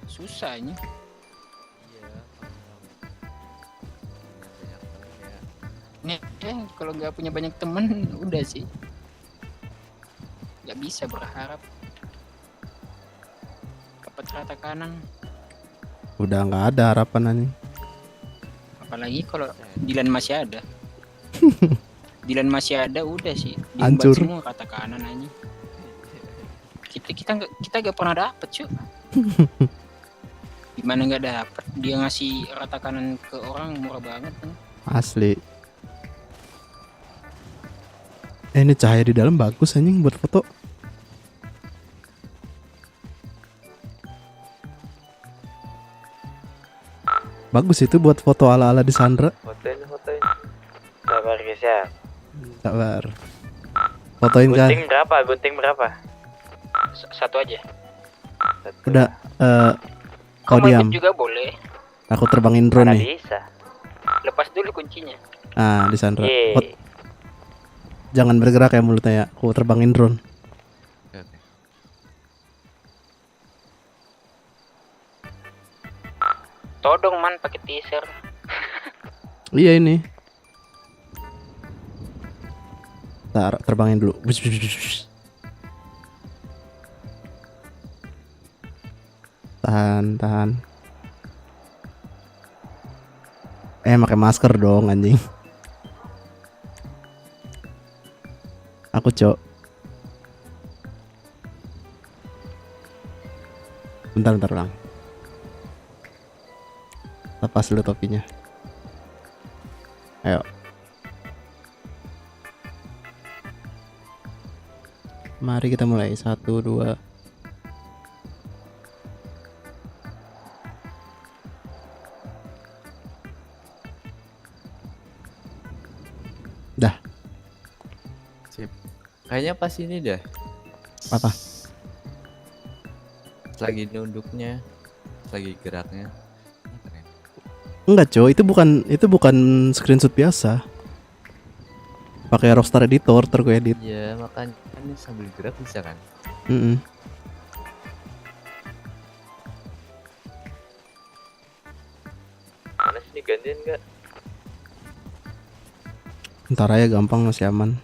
[SPEAKER 3] susahnya. Nih, kalau nggak punya banyak temen udah sih nggak bisa berharap dapat rata kanan.
[SPEAKER 1] Udah nggak ada harapan anjing.
[SPEAKER 3] Apalagi kalau Dilan masih ada. Dilan masih ada udah sih diembat
[SPEAKER 1] Hancur.
[SPEAKER 3] semua rata kanan aja. Kita nggak pernah dapet cuy. Gimana nggak dapet? Dia ngasih rata kanan ke orang murah banget kan.
[SPEAKER 1] Asli. Ini cahaya di dalam bagus anjing buat foto. Bagus itu buat foto ala-ala di Sandra.
[SPEAKER 10] Fotoin. Sabar guys ya.
[SPEAKER 1] Sabar. Fotoin kan.
[SPEAKER 10] Gunting berapa?
[SPEAKER 3] Satu aja.
[SPEAKER 1] Udah kau
[SPEAKER 3] Kamu
[SPEAKER 1] diam.
[SPEAKER 3] ikut juga boleh.
[SPEAKER 1] Aku terbangin drone
[SPEAKER 10] Mana
[SPEAKER 1] nih.
[SPEAKER 10] bisa?
[SPEAKER 3] Lepas dulu kuncinya.
[SPEAKER 1] Ah, di Sandra.
[SPEAKER 10] Yeay.
[SPEAKER 1] Jangan bergerak ya mulutnya ya. Aku terbangin drone.
[SPEAKER 3] Todong man pakai teaser.
[SPEAKER 1] Iya ini. Terbangin dulu. Tahan. Pakai masker dong anjing. Aku cok. Bentar ulang. Lepas dulu topinya. Ayo. Mari kita mulai. 1, 2. Dah.
[SPEAKER 10] Sip. Kayaknya pas ini dah.
[SPEAKER 1] Apa?
[SPEAKER 10] Lagi nunduknya, lagi geraknya. Keren.
[SPEAKER 1] Enggak, coy, itu bukan screenshot biasa. Pakai Rockstar Editor gue edit.
[SPEAKER 10] Ya makanya kan sambil gerak bisa kan.
[SPEAKER 1] Mm-mm.
[SPEAKER 10] Mana sih nih gantian nggak?
[SPEAKER 1] Ntar aja gampang, masih aman.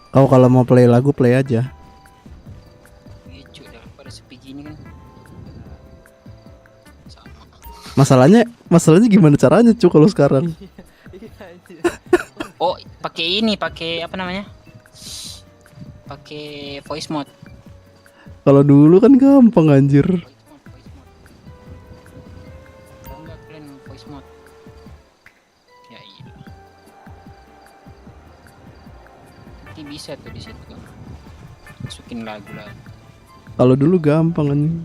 [SPEAKER 1] Kau kalau mau play lagu play aja.
[SPEAKER 3] Iya cuy, daripada sepi gini kan. Sama.
[SPEAKER 1] Masalahnya gimana caranya cu kalau sekarang?
[SPEAKER 3] Oh, pakai ini, pakai apa namanya? Pakai voice mode.
[SPEAKER 1] Kalau dulu kan gampang anjir.
[SPEAKER 3] Voice mode. Tahu nggak kalian voice mode? Ya iya. Nanti bisa tuh di situ. Masukin lagu lah.
[SPEAKER 1] Kalau dulu gampang anjir.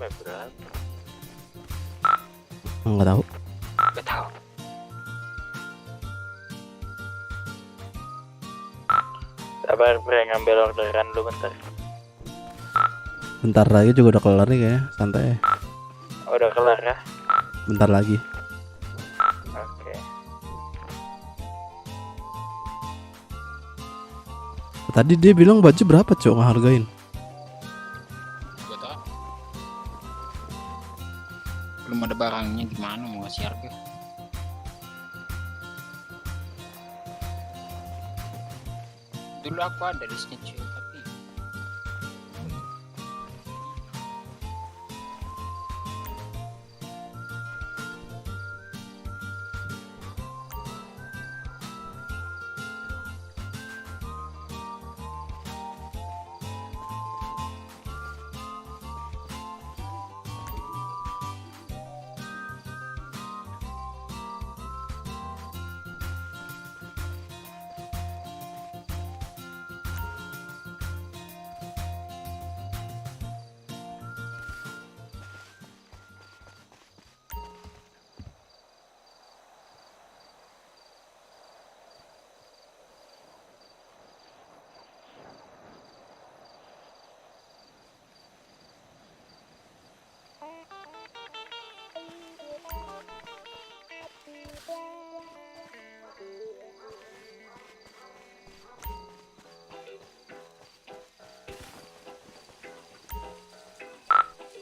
[SPEAKER 10] ya berapa?
[SPEAKER 1] Nggak tahu.
[SPEAKER 3] Gak tahu.
[SPEAKER 10] Sabar bre, ngambil orderan lu bentar.
[SPEAKER 1] Bentar lagi juga udah kelar nih kayaknya, santai.
[SPEAKER 10] Oh, udah kelar ya?
[SPEAKER 1] Bentar lagi.
[SPEAKER 10] Oke.
[SPEAKER 1] Tadi dia bilang baju berapa cok ngehargain?
[SPEAKER 3] Gak tahu. Belum ada barangnya, gimana mau ngasih harga? Dulu aku ada listnya cuy, tapi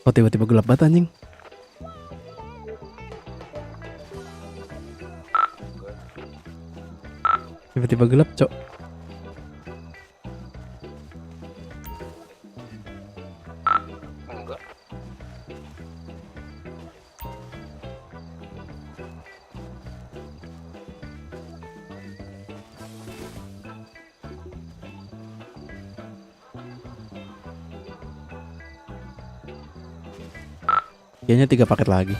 [SPEAKER 1] Oh tiba-tiba gelap banget anjing. Tiba-tiba gelap cok.
[SPEAKER 3] enggak.
[SPEAKER 1] Kayaknya 3 paket lagi.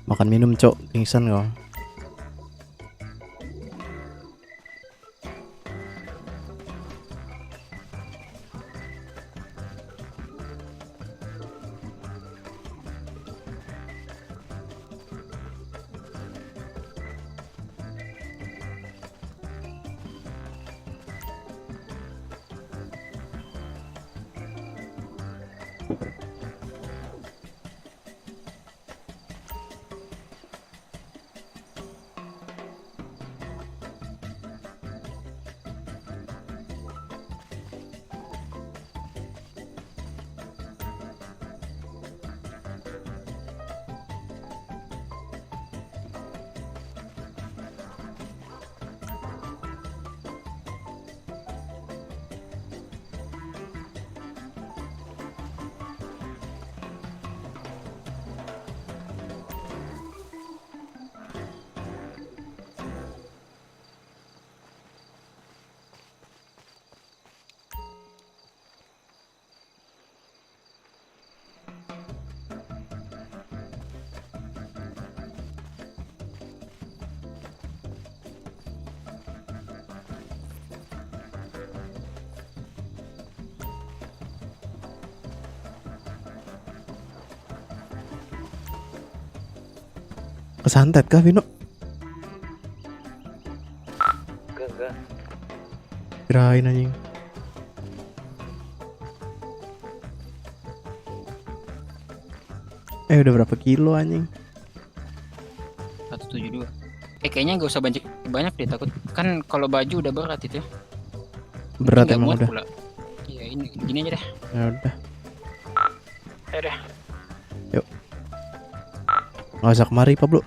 [SPEAKER 1] Makan minum cok, pingsan kau. Kesantet kah Vino?
[SPEAKER 10] Enggak.
[SPEAKER 1] Kirain anjing. Udah berapa kilo anjing?
[SPEAKER 3] 172. Kayaknya nggak usah banyak banyak deh, takut kan kalau baju udah berat itu.
[SPEAKER 1] Berat
[SPEAKER 3] Nggak
[SPEAKER 1] emang
[SPEAKER 3] muat
[SPEAKER 1] udah.
[SPEAKER 3] pula. Iya, ini gini aja dah.
[SPEAKER 1] Ya udah.
[SPEAKER 3] Ayo dah.
[SPEAKER 1] Nggak usah kemari Pablo.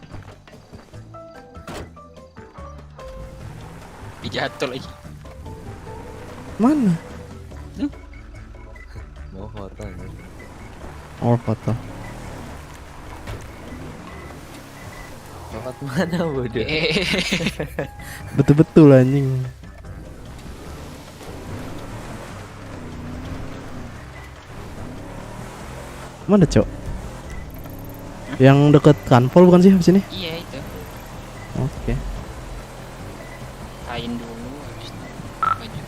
[SPEAKER 3] Dijatuh lagi.
[SPEAKER 1] Mana?
[SPEAKER 10] Mau foto nih.
[SPEAKER 1] Oh foto.
[SPEAKER 10] Tempat mana bodoh?
[SPEAKER 1] Betul-betul anjing. Mana cok? Yang deket kanpol bukan sih habis ini?
[SPEAKER 3] Iya itu.
[SPEAKER 1] Oke.
[SPEAKER 3] Kain dulu habis itu baju.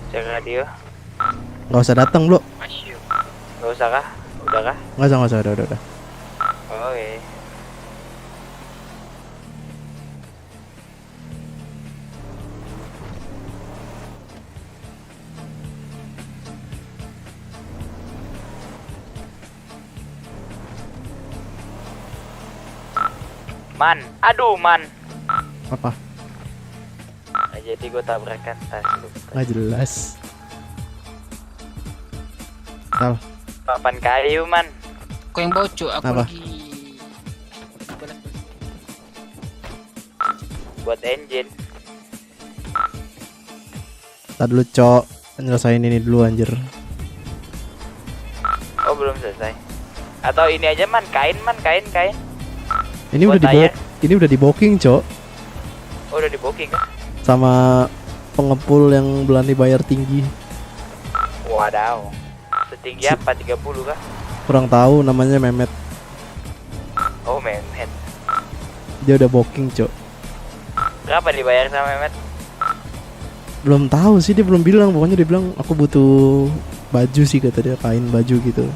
[SPEAKER 10] Cek radio.
[SPEAKER 1] Nggak usah datang bro.
[SPEAKER 3] Masuk.
[SPEAKER 10] Gak usah kah? Udah kah?
[SPEAKER 1] Nggak usah udah.
[SPEAKER 10] Oke. Man, aduh man.
[SPEAKER 1] Apa?
[SPEAKER 10] Nah, jadi gue tabrakan tas lu.
[SPEAKER 1] Nggak jelas. Sal.
[SPEAKER 10] Papan kayu man.
[SPEAKER 3] Kok yang bocor aku
[SPEAKER 1] Apa?
[SPEAKER 3] lagi.
[SPEAKER 10] Buat engine.
[SPEAKER 1] Tadi dulu cok. Nyelesain ini dulu anjir.
[SPEAKER 10] Oh belum selesai. Atau ini aja man, kain.
[SPEAKER 1] Ini
[SPEAKER 10] Buat
[SPEAKER 1] udah
[SPEAKER 10] tayar.
[SPEAKER 1] ini udah di booking cok.
[SPEAKER 10] Oh udah di booking kah?
[SPEAKER 1] Sama pengepul yang berani bayar tinggi.
[SPEAKER 10] Wadaw. Setinggi apa? 30 kah?
[SPEAKER 1] Kurang tahu namanya Mehmet.
[SPEAKER 10] Oh Mehmet.
[SPEAKER 1] Dia udah booking cok.
[SPEAKER 10] Berapa dibayar sama Mehmet?
[SPEAKER 1] Belum tahu sih, dia belum bilang. Pokoknya dia bilang aku butuh baju sih kata dia, kain baju gitu.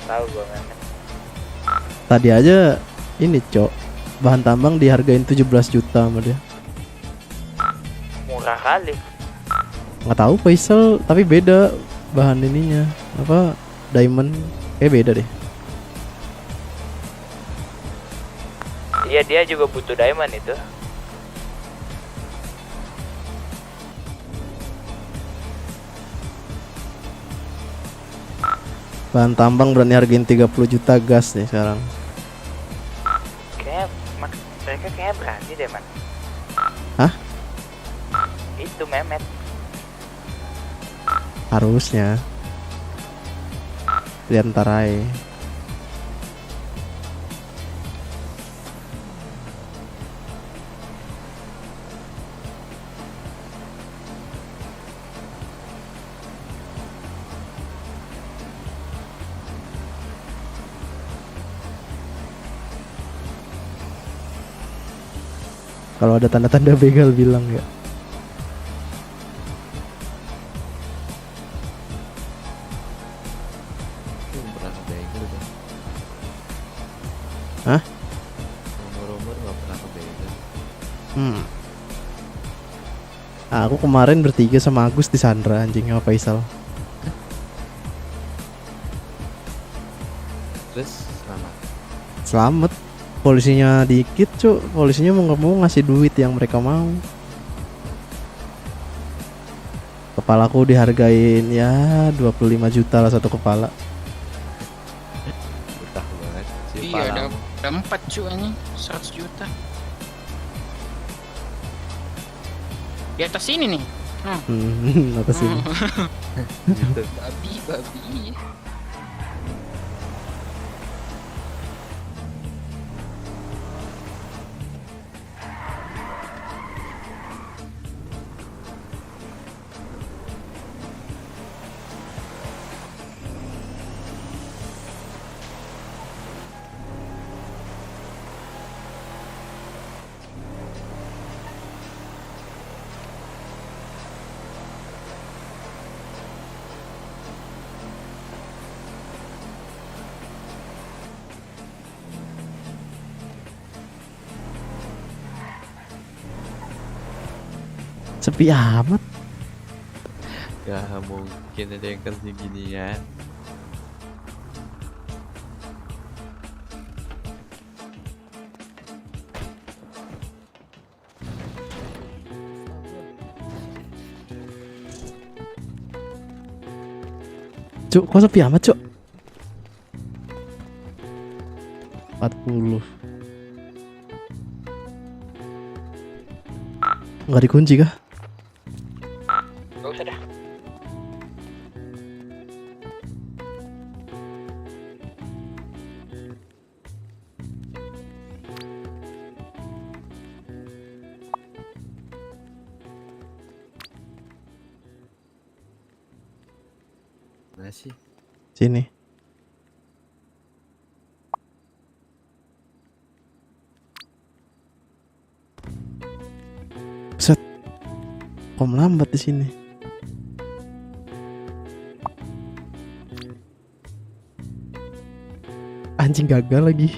[SPEAKER 10] Tahu gua Mehmet.
[SPEAKER 1] Tadi aja ini cok, bahan tambang dihargain 17 juta sama dia.
[SPEAKER 10] Murah kali.
[SPEAKER 1] Nggak tahu Faisal, tapi beda bahan ininya. Apa diamond? Beda deh.
[SPEAKER 10] Iya dia juga butuh diamond itu.
[SPEAKER 1] Bahan tambang berani hargain 30 juta gas nih sekarang.
[SPEAKER 10] Kayak mereka kayak berani deh man.
[SPEAKER 1] Hah?
[SPEAKER 10] Itu Mehmet.
[SPEAKER 1] Harusnya. Lihat ntar aja. Kalau ada tanda-tanda begal bilang ya.
[SPEAKER 10] Pernah begal tuh.
[SPEAKER 1] Hah?
[SPEAKER 10] Umur nggak pernah begal.
[SPEAKER 1] Aku kemarin bertiga sama Agus di Sandra anjing sama Faisal.
[SPEAKER 10] Terus selamat.
[SPEAKER 1] Selamat. Polisinya dikit cuk. Polisinya mau nggak mau ngasih duit yang mereka mau. Kepalaku dihargain ya 25 juta lah satu kepala.
[SPEAKER 10] Betah banget.
[SPEAKER 3] Iya ada 4 cuannya 100 juta. Di atas ini nih.
[SPEAKER 1] Atas ini.
[SPEAKER 3] Babi.
[SPEAKER 1] Sepi amat.
[SPEAKER 10] Gak mungkin ada yang kasih ginian.
[SPEAKER 1] Cuk, kok sepi amat, Cuk? 40. Nggak dikunci kah?
[SPEAKER 3] Gak usah dah.
[SPEAKER 10] Mana sih?
[SPEAKER 1] Sini. Set. Kok melambat di sini? Anjing gagal lagi.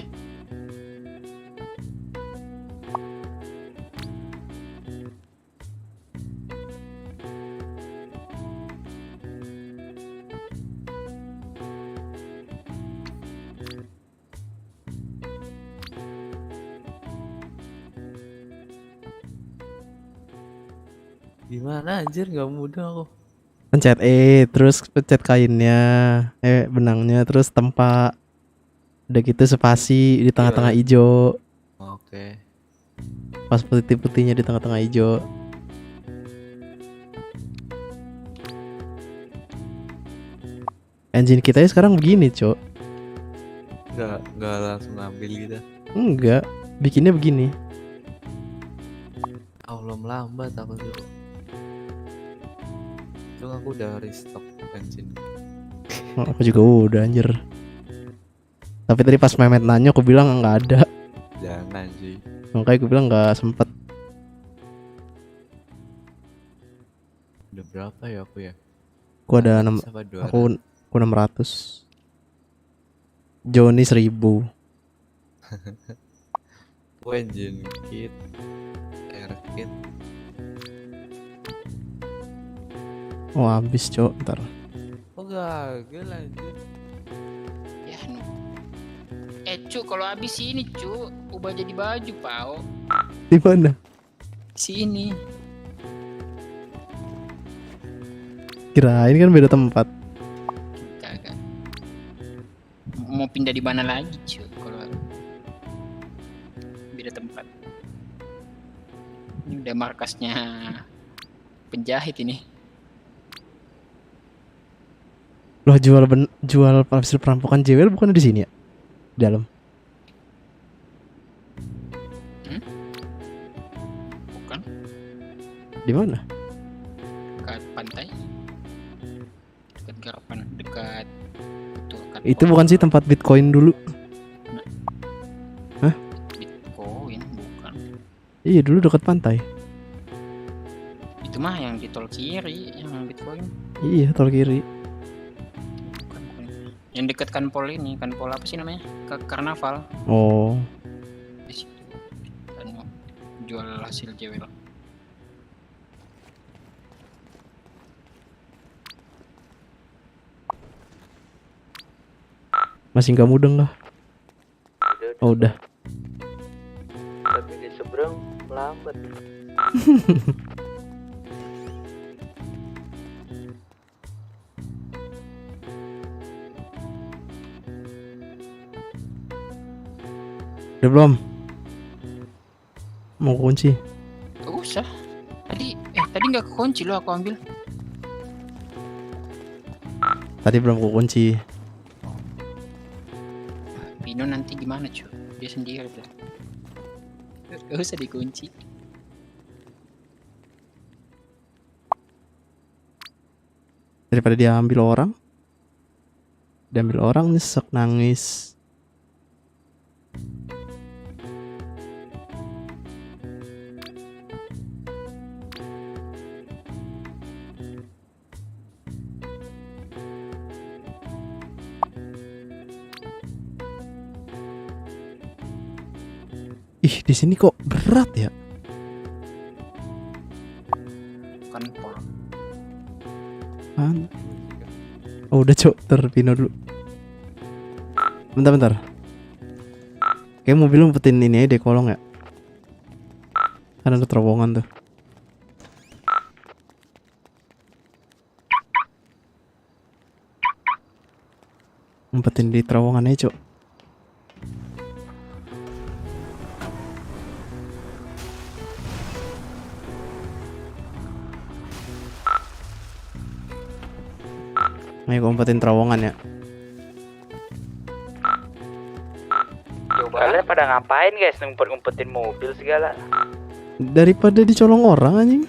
[SPEAKER 10] Gimana anjir, gak mudah aku.
[SPEAKER 1] Pencet terus pencet kainnya, benangnya, terus tempa. Udah gitu spasi di tengah-tengah hijau.
[SPEAKER 10] Oke.
[SPEAKER 1] Pas putih-putihnya di tengah-tengah hijau. Engine kita sekarang begini, Cok.
[SPEAKER 10] Gak langsung ambil gitu.
[SPEAKER 1] Enggak, bikinnya begini.
[SPEAKER 10] Allah, melambat aku tuh. Cuma aku udah restock bensin.
[SPEAKER 1] Oh, aku juga udah anjir. Tapi tadi pas Mehmet nanya aku bilang nggak ada.
[SPEAKER 10] Jangan sih.
[SPEAKER 1] Makanya aku bilang nggak sempet.
[SPEAKER 10] Udah berapa ya aku ya?
[SPEAKER 1] Aku ada 6, aku 600. Joni 1000.
[SPEAKER 10] Engine kit, air kit.
[SPEAKER 1] Oh habis, Cok, ntar.
[SPEAKER 10] Oh gagal anjir.
[SPEAKER 3] Ya nu. Cuk, kalau habis ini Cuk, ubah jadi baju, Pao.
[SPEAKER 1] Di mana?
[SPEAKER 3] Sini.
[SPEAKER 1] Kirain kan beda tempat.
[SPEAKER 3] Kagak. Mau pindah di mana lagi, Cuk, kalau beda tempat. Ini udah markasnya penjahit ini.
[SPEAKER 1] Loh, jual hasil perampokan JWL bukan di sini ya? Di dalam.
[SPEAKER 3] Bukan.
[SPEAKER 1] Di mana?
[SPEAKER 3] Dekat pantai. Dekat garapan, dekat
[SPEAKER 1] Itu bukan sih tempat Bitcoin dulu? Hah?
[SPEAKER 3] Bitcoin bukan.
[SPEAKER 1] Iya, dulu dekat pantai.
[SPEAKER 3] Itu mah yang di tol kiri, yang Bitcoin.
[SPEAKER 1] Iya, tol kiri.
[SPEAKER 3] Bukan. Yang dekat kanpol ini, kanpol apa sih namanya? Karnaval.
[SPEAKER 1] Oh.
[SPEAKER 3] Di situ. Dan jual hasil JWL.
[SPEAKER 1] Masih nggak mudeng lah. Oh, udah.
[SPEAKER 10] Tapi di seberang melambat.
[SPEAKER 1] Udah belum? Mau kunci?
[SPEAKER 3] Gak usah. Tadi nggak kekunci loh, aku ambil.
[SPEAKER 1] Tadi belum aku kunci.
[SPEAKER 3] Pino nanti gimana cuy? Dia sendiri udah. Gak usah dikunci.
[SPEAKER 1] Daripada diambil orang nyesek nangis. Ih, di sini kok berat ya? Apaan? Oh udah cok, terpino dulu. Bentar. Kayak mobil umpetin ini aja deh kolong ya. Kan ada terowongan tuh. Umpetin di terowongan aja cok. Ayo gua umpetin terowongan ya.
[SPEAKER 10] Kalian pada ngapain guys, ngumpet-ngumpetin mobil segala?
[SPEAKER 1] Daripada dicolong orang anjing.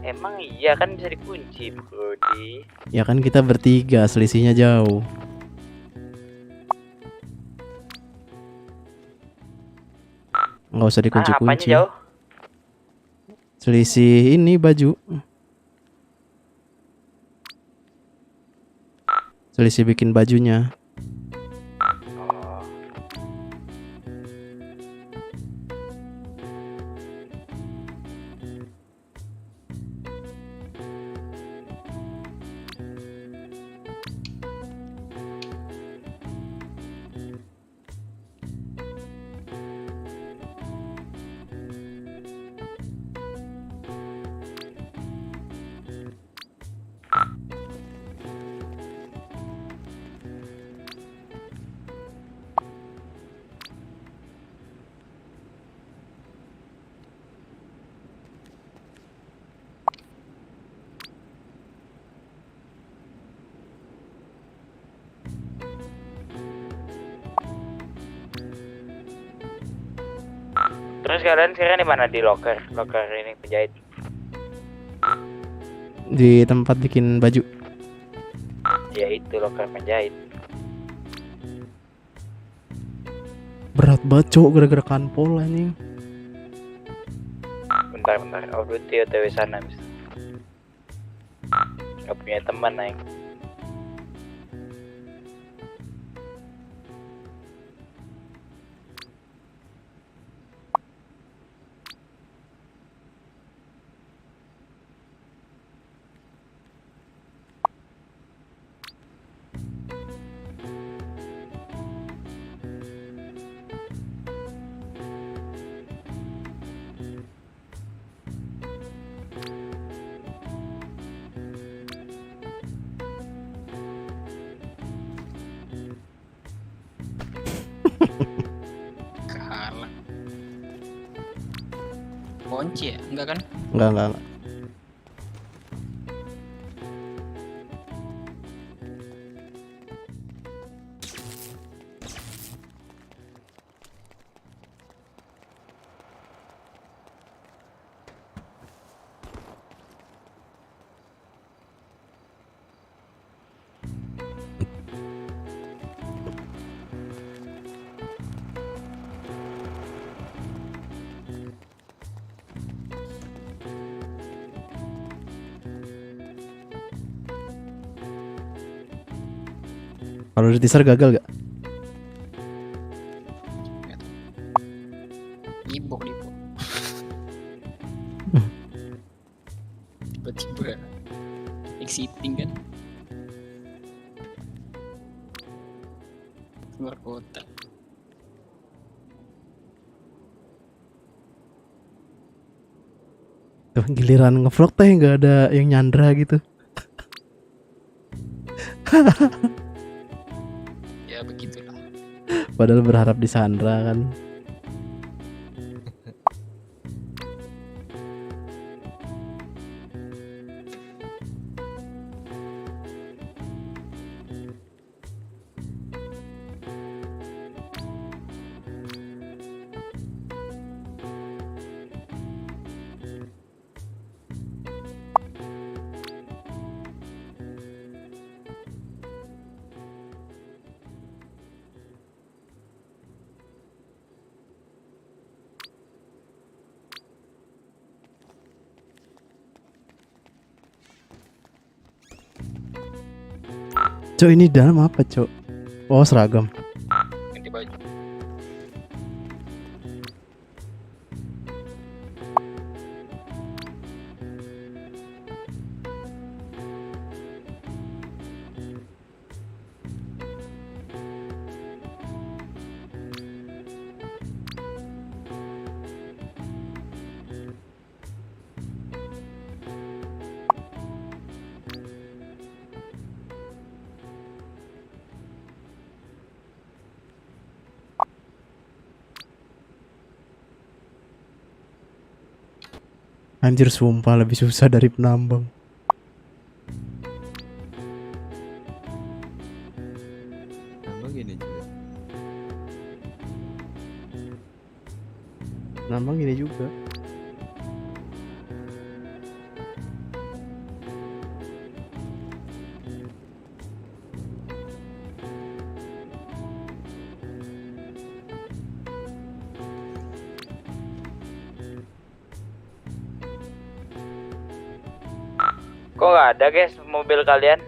[SPEAKER 10] Emang iya kan bisa dikunci, Brody.
[SPEAKER 1] Ya kan kita bertiga, selisihnya jauh. Nggak usah
[SPEAKER 10] Apanya
[SPEAKER 1] dikunci-kunci.
[SPEAKER 10] jauh?
[SPEAKER 1] Selisih ini baju. Selisih bikin bajunya.
[SPEAKER 10] Oh. Terus kalian sekarang di mana, di locker ini penjahit?
[SPEAKER 1] Di tempat bikin baju.
[SPEAKER 10] Ya itu locker penjahit.
[SPEAKER 1] Berat banget cok gara-gara kanpol anjing.
[SPEAKER 10] Bentar. Oh duty OTW sana bisa. Gak punya teman naik.
[SPEAKER 3] Kalah. Kunci ya? Enggak kan?
[SPEAKER 1] Enggak. Kalau di teaser gagal gak?
[SPEAKER 3] Ibok. Tiba-tiba exciting kan? Keluar kota.
[SPEAKER 1] Tuh, giliran ngevlog teh nggak ada yang nyandra gitu.
[SPEAKER 3] Ya begitulah.
[SPEAKER 1] Padahal berharap disandra kan. Cok, ini dalam apa cok? Oh seragam.
[SPEAKER 3] Ganti baju.
[SPEAKER 1] Anjir sumpah lebih susah dari penambang.
[SPEAKER 10] Emang gini juga.
[SPEAKER 1] Penambang gini juga.
[SPEAKER 10] Kok nggak ada guys mobil kalian?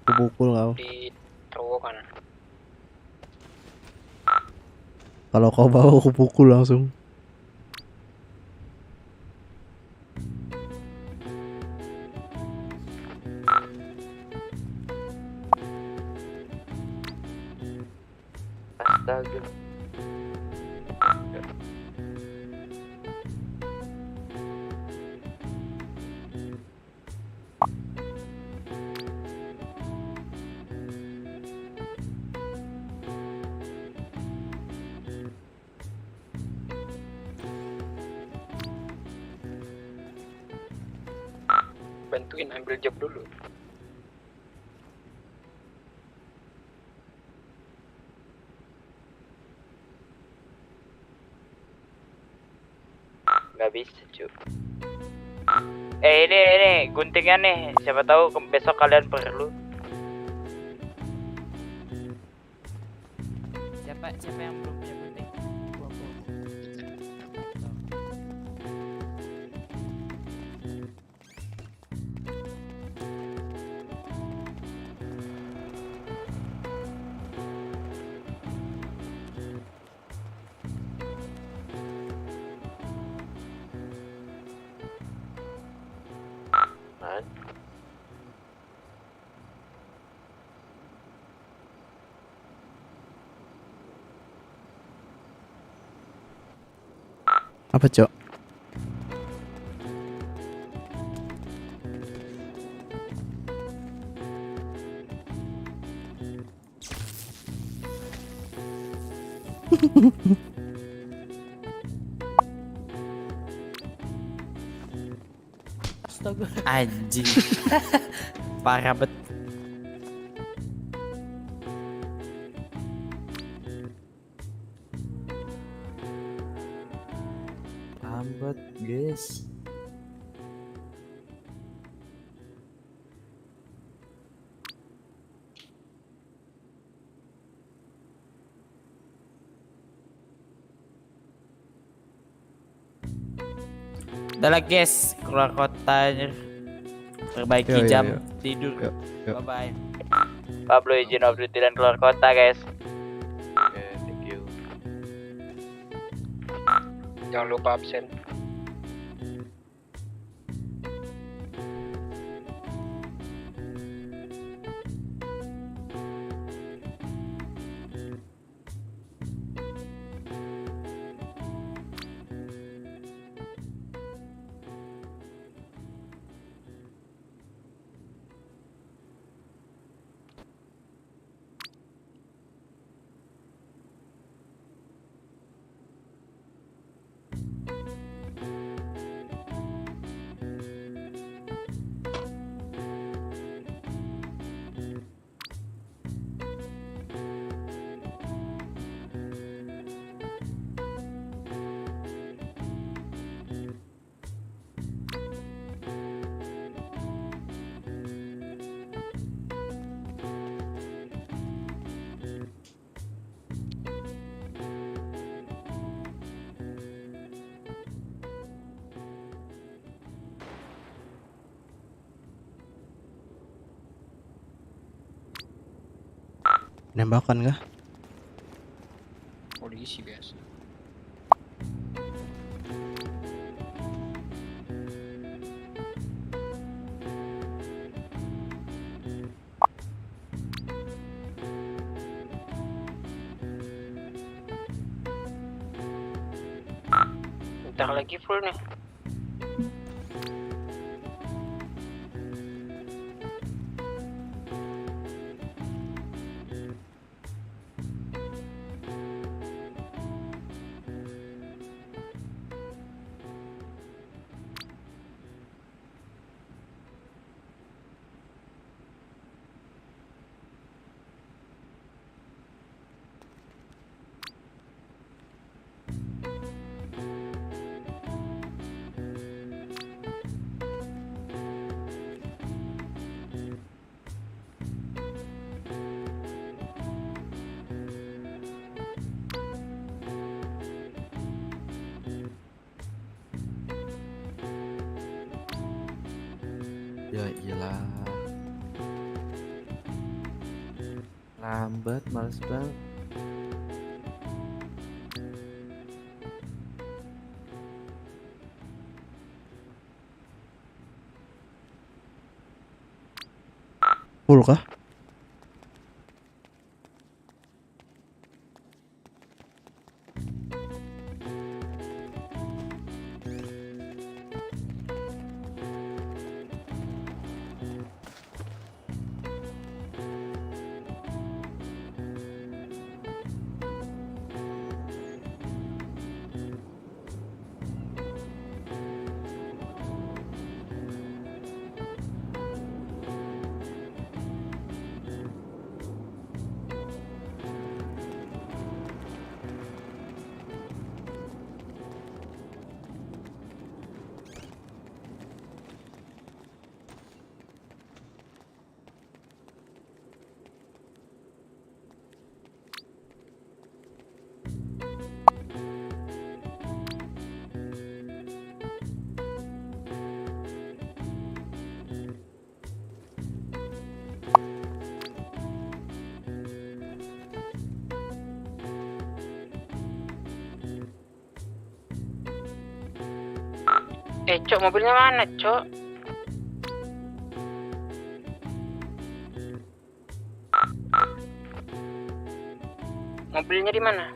[SPEAKER 1] Aku pukul kau.
[SPEAKER 3] Di terowongan.
[SPEAKER 1] Kalau kau bawa aku pukul langsung.
[SPEAKER 10] Astaga.
[SPEAKER 3] Bantuin ambil job dulu.
[SPEAKER 10] Nggak bisa cuy. Ini guntingnya nih. Siapa tahu besok kalian perlu.
[SPEAKER 4] Siapa yang belum punya gunting?
[SPEAKER 10] Man.
[SPEAKER 1] Apa cok?
[SPEAKER 4] Astaga.
[SPEAKER 11] Anjing. Parah bet. Lambat, guys. Udah lah guys, keluar kota, perbaiki
[SPEAKER 1] Yo, yo,
[SPEAKER 11] jam
[SPEAKER 1] yo.
[SPEAKER 11] tidur.
[SPEAKER 1] Yo, yo.
[SPEAKER 11] Bye bye.
[SPEAKER 10] Pablo izin off duty dan keluar kota guys.
[SPEAKER 8] Oke, thank you.
[SPEAKER 3] Jangan lupa absen.
[SPEAKER 1] Nembakan kah?
[SPEAKER 3] Polisi biasa. Bentar lagi full nih.
[SPEAKER 10] Ya iyalah. Lambat, males banget.
[SPEAKER 1] Full kah?
[SPEAKER 3] Cok, mobilnya mana, Cok? Mobilnya di mana?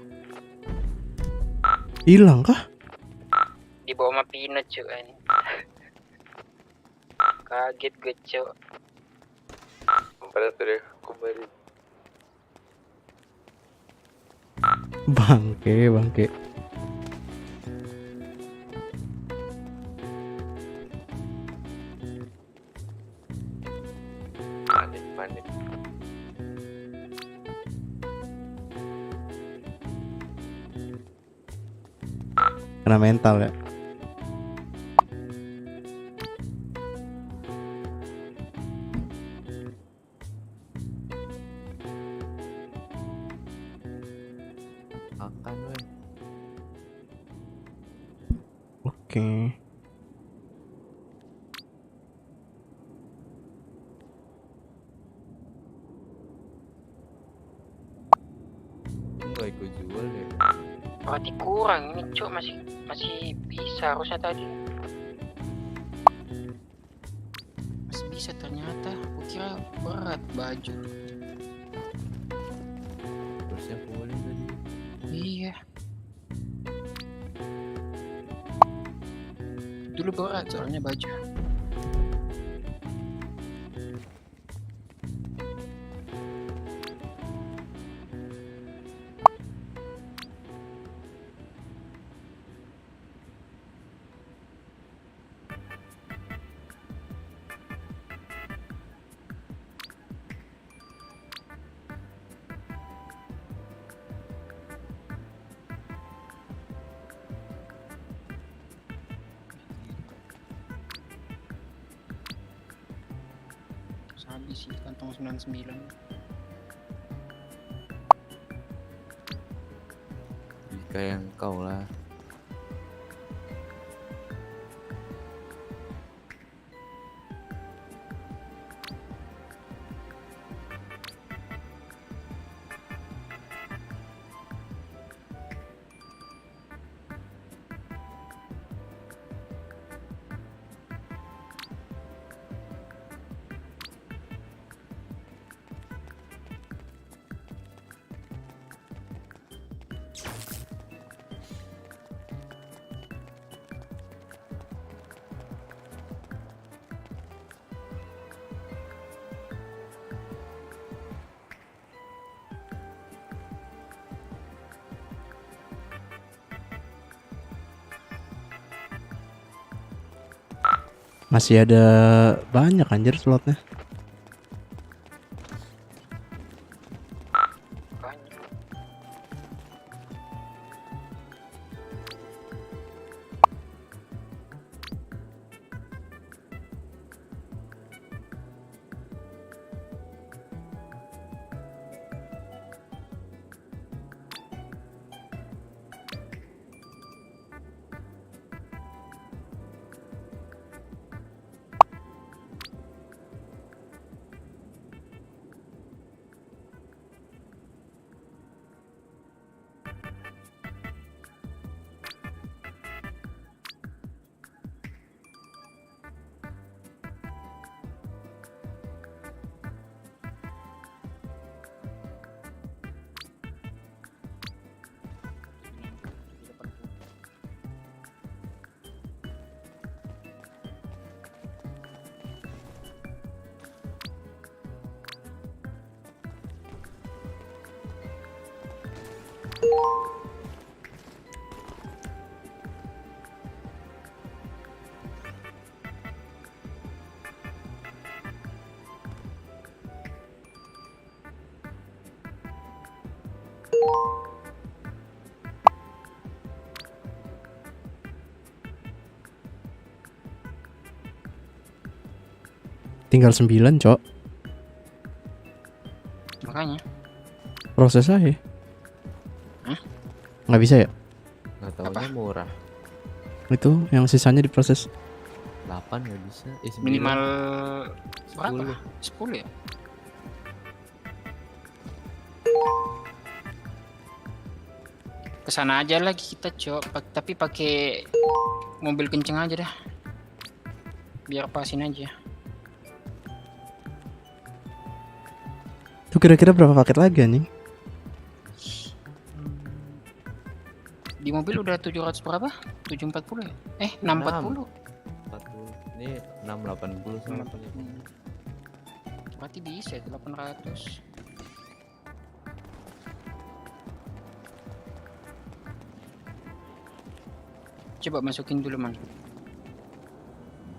[SPEAKER 1] Hilang kah?
[SPEAKER 3] Di bawah sama Pino, Cok. Kaget gue, Cok.
[SPEAKER 10] Pada sudah kembali.
[SPEAKER 1] Bangke.
[SPEAKER 10] Panik.
[SPEAKER 1] Kena mental ya.
[SPEAKER 10] Makan weh.
[SPEAKER 1] Oke.
[SPEAKER 10] Enggak ikut jual ya.
[SPEAKER 3] Berarti kurang ini, Cok. Masih bisa harusnya tadi. Masih bisa ternyata. Aku kira berat baju.
[SPEAKER 10] Terusnya boleh tadi.
[SPEAKER 3] Iya. Dulu berat soalnya baju. Habis sih kantong 99.
[SPEAKER 10] Kayak kau lah.
[SPEAKER 1] Masih ada banyak anjir slotnya. Tinggal 9, Cok.
[SPEAKER 3] Makanya.
[SPEAKER 1] Proses aja.
[SPEAKER 3] Hah?
[SPEAKER 1] Nggak bisa ya?
[SPEAKER 10] Nggak taunya murah.
[SPEAKER 1] Itu yang sisanya diproses.
[SPEAKER 10] 8 nggak bisa. 9.
[SPEAKER 3] Minimal
[SPEAKER 10] 10.
[SPEAKER 3] berapa? 10 ya? Kesana aja lagi kita Cok, tapi pakai mobil kenceng aja dah. Biar pasin aja.
[SPEAKER 1] Itu kira-kira berapa paket lagi anjing?
[SPEAKER 3] Di mobil udah 700 berapa? 740 ya? 640.
[SPEAKER 10] 40. Ini 680 sama punya.
[SPEAKER 3] Berarti bisa 800. Coba masukin dulu man.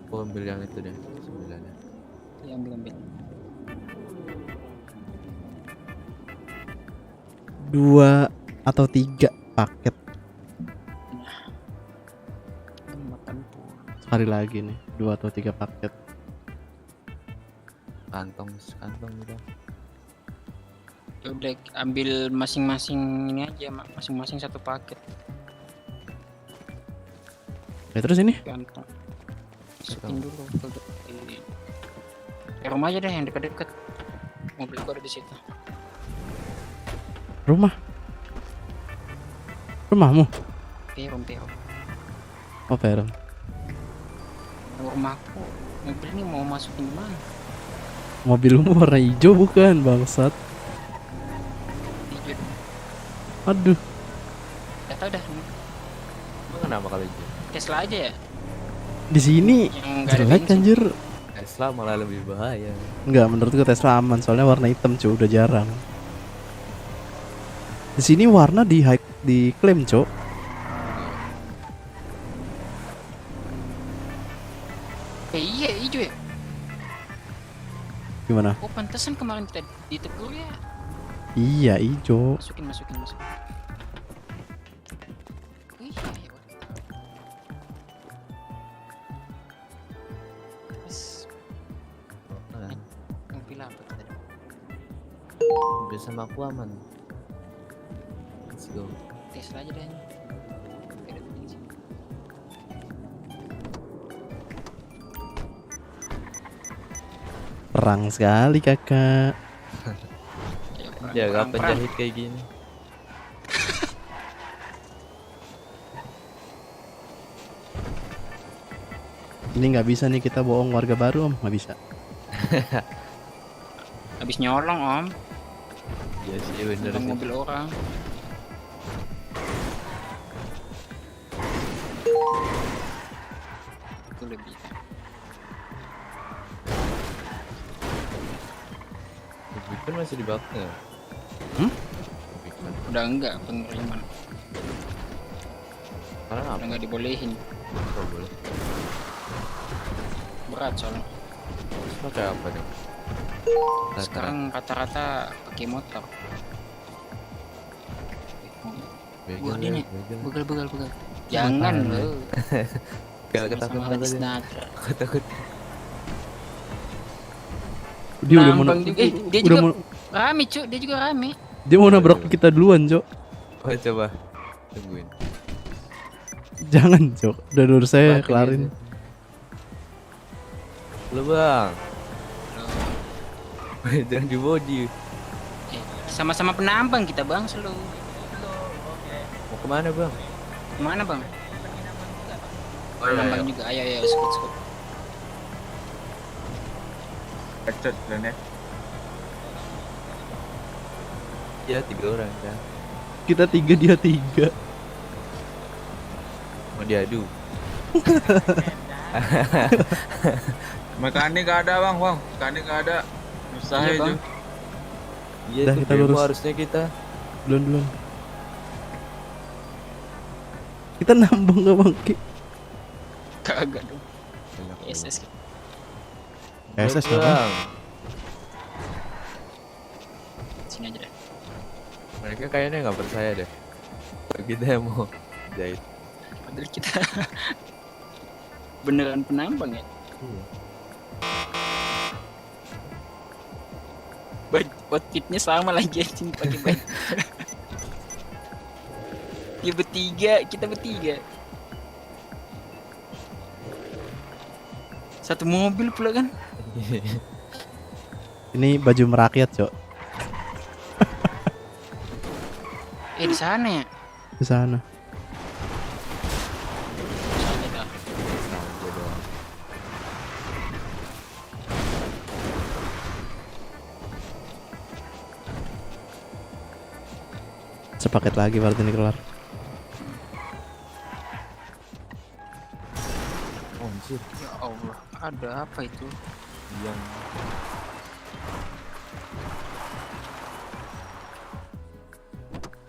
[SPEAKER 10] Aku ambil yang itu deh, 9 ya.
[SPEAKER 3] Ya ambil.
[SPEAKER 1] 2 atau 3 paket. Sekali lagi nih, 2 atau 3 paket.
[SPEAKER 10] Kantong gitu.
[SPEAKER 3] Udah ambil masing-masing ini aja, masing-masing 1 paket.
[SPEAKER 1] Ya terus ini?
[SPEAKER 3] Kantong. Masukin dulu ke rumah aja deh yang dekat-dekat. Mobil gua ada di situ.
[SPEAKER 1] Rumah? Rumahmu?
[SPEAKER 3] Perum.
[SPEAKER 1] Oh, Perum.
[SPEAKER 3] Rumahku. Mobil ini mau masukin di mana?
[SPEAKER 1] Mobilmu warna hijau bukan, bangsat?
[SPEAKER 3] Hijau.
[SPEAKER 1] Aduh.
[SPEAKER 3] Gak tau dah.
[SPEAKER 10] Emang kenapa kalau hijau?
[SPEAKER 3] Tesla aja ya?
[SPEAKER 1] Di sini
[SPEAKER 3] Yang nggak ada
[SPEAKER 1] jelek
[SPEAKER 3] bensin.
[SPEAKER 1] anjir.
[SPEAKER 10] Tesla malah lebih bahaya.
[SPEAKER 1] Enggak, menurutku Tesla aman soalnya warna hitam cuy, udah jarang. Di sini warna diklaim, Cok.
[SPEAKER 3] Iya hijau ya?
[SPEAKER 1] Gimana?
[SPEAKER 3] Oh pantesan kemarin kita ditegur ya.
[SPEAKER 1] Iya, hijau.
[SPEAKER 3] Masukin. Iya ya. Terus
[SPEAKER 10] Nah,
[SPEAKER 3] mobil apa tadi?
[SPEAKER 10] mobil sama aku aman. Let's go.
[SPEAKER 3] Tesla aja deh. Gak ada bensin.
[SPEAKER 1] Perang sekali, Kakak.
[SPEAKER 10] Ya
[SPEAKER 3] perang.
[SPEAKER 10] gak penjahit kayak gini.
[SPEAKER 1] Ini nggak bisa nih kita bohong warga baru, Om. Nggak bisa.
[SPEAKER 3] Habis nyolong om.
[SPEAKER 10] Iya sih bener
[SPEAKER 3] Nyolong
[SPEAKER 10] sih.
[SPEAKER 3] mobil orang. Itu lebih.
[SPEAKER 10] Beacon masih di bawah nggak? Beacon.
[SPEAKER 3] Udah enggak pengiriman.
[SPEAKER 10] Sekarang apa?
[SPEAKER 3] Udah enggak dibolehin.
[SPEAKER 10] Oh, boleh.
[SPEAKER 3] Berat soalnya.
[SPEAKER 10] Terus pakai apa nih?
[SPEAKER 3] Sekarang rata-rata pakai motor. Gua
[SPEAKER 10] Begal,
[SPEAKER 3] nih,
[SPEAKER 10] begal.
[SPEAKER 3] begal. Jangan
[SPEAKER 1] Apaan,
[SPEAKER 3] lo.
[SPEAKER 10] Gak ketakutan
[SPEAKER 3] Sama hadis
[SPEAKER 10] aja.
[SPEAKER 3] Nadra.
[SPEAKER 10] Aku takut.
[SPEAKER 1] Dia udah mau
[SPEAKER 3] Lambang juga. Dia
[SPEAKER 1] udah
[SPEAKER 3] juga
[SPEAKER 1] mau
[SPEAKER 3] rame cu, dia juga rame.
[SPEAKER 1] dia mau nabrak kita duluan, Cok.
[SPEAKER 10] Oh coba tungguin.
[SPEAKER 1] Jangan, Cok. Udah dulu saya
[SPEAKER 10] Banting
[SPEAKER 1] kelarin.
[SPEAKER 10] aja. Lu bang. Jangan di body.
[SPEAKER 3] Sama-sama penambang kita bang selalu.
[SPEAKER 10] Mau kemana bang?
[SPEAKER 3] Kemana bang?
[SPEAKER 10] Oh, iya,
[SPEAKER 3] Penambang
[SPEAKER 10] iya.
[SPEAKER 3] juga. Ayo skut.
[SPEAKER 8] Headset dan ya.
[SPEAKER 10] Ya 3 orang kan.
[SPEAKER 1] Kita 3, dia 3.
[SPEAKER 10] Mau diadu.
[SPEAKER 8] Mekanik gak ada bang. Mekanik gak ada. Susah
[SPEAKER 3] Iya,
[SPEAKER 8] aja.
[SPEAKER 3] Bang.
[SPEAKER 10] Iya
[SPEAKER 1] Dah,
[SPEAKER 10] itu
[SPEAKER 1] kita
[SPEAKER 10] demo
[SPEAKER 1] lurus.
[SPEAKER 10] harusnya kita.
[SPEAKER 1] Belum. Kita nambang nggak bangke?
[SPEAKER 3] Kagak dong. SS.
[SPEAKER 1] SS dong.
[SPEAKER 3] Sini aja deh.
[SPEAKER 10] Mereka kayaknya nggak percaya deh. Kita yang mau jahit.
[SPEAKER 3] Padahal kita beneran penambang ya. Outfitnya sama lagi anjing pakai baju. Dia bertiga, kita bertiga. Satu mobil pula kan?
[SPEAKER 1] Ini baju merakyat, Cok.
[SPEAKER 3] Di sana ya.
[SPEAKER 1] Di sana.
[SPEAKER 3] Sana dah.
[SPEAKER 1] Sepaket lagi baru ini keluar.
[SPEAKER 10] Anjir.
[SPEAKER 3] Ya Allah, ada apa itu?
[SPEAKER 10] Yang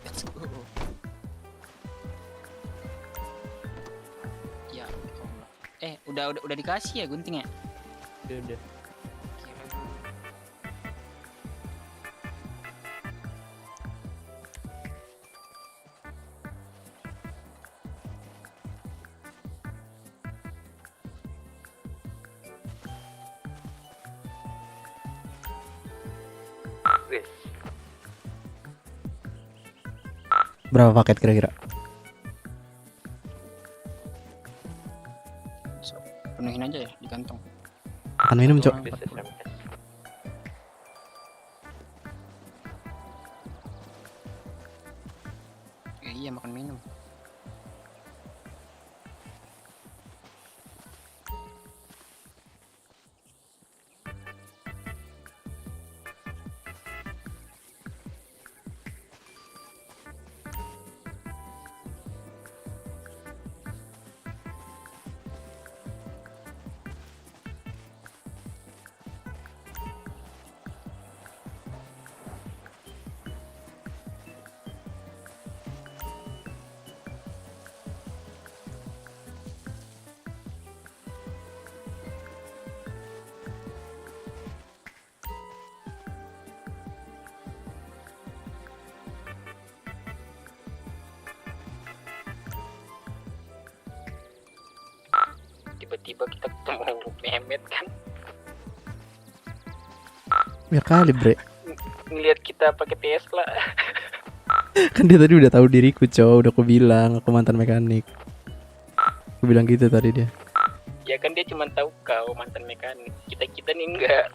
[SPEAKER 3] Let's go. Ya Allah. Udah dikasih ya guntingnya?
[SPEAKER 10] udah.
[SPEAKER 1] Berapa paket kira-kira?
[SPEAKER 3] Penuhin aja ya di kantong.
[SPEAKER 1] Makan minum, Cok.
[SPEAKER 3] Iya, makan minum. Tiba-tiba kita ketemu Mehmet kan,
[SPEAKER 1] Ya kali, Bre.
[SPEAKER 3] ngelihat kita pakai Tesla.
[SPEAKER 1] Kan dia tadi udah tahu diriku, Cok. Udah aku bilang aku mantan mekanik. Aku bilang gitu tadi dia.
[SPEAKER 3] Ya kan dia cuma tahu kau mantan mekanik. Kita nih enggak.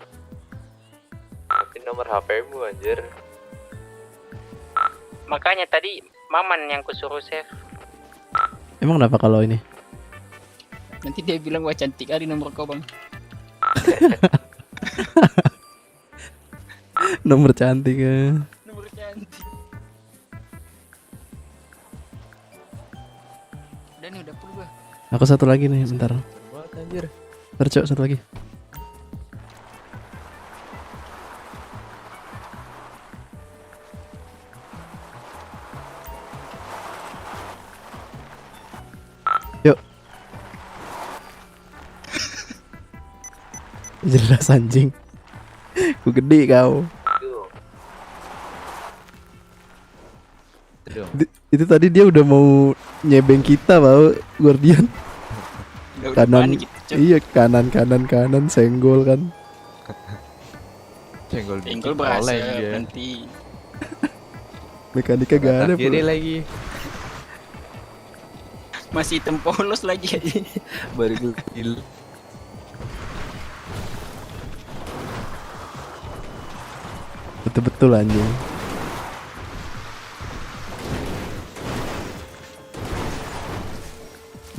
[SPEAKER 10] Tapi nomor HP-mu anjir.
[SPEAKER 3] Makanya tadi Maman yang kusuruh save.
[SPEAKER 1] Emang kenapa kalau ini?
[SPEAKER 3] Nanti dia bilang wah cantik kali nomor kau bang.
[SPEAKER 1] Nomor cantik ya.
[SPEAKER 3] Nomor cantik. Udah nih udah full gua.
[SPEAKER 1] Aku satu lagi nih, bentar.
[SPEAKER 10] Buat anjir.
[SPEAKER 1] Bentar, Cok, satu lagi. Yuk. Jelas anjing. Ku gede kau. Itu tadi dia udah mau nyebeng kita, bau Guardian.
[SPEAKER 3] Udah
[SPEAKER 1] Kanan,
[SPEAKER 3] panik gitu, Cok.
[SPEAKER 1] iya kanan senggol kan.
[SPEAKER 10] Senggol
[SPEAKER 3] berasa nanti.
[SPEAKER 1] Mekaniknya gak ada,
[SPEAKER 10] kiri
[SPEAKER 1] bro.
[SPEAKER 10] lagi.
[SPEAKER 3] Masih hitam polos lagi.
[SPEAKER 10] Baru kill.
[SPEAKER 1] Betul-betul anjing.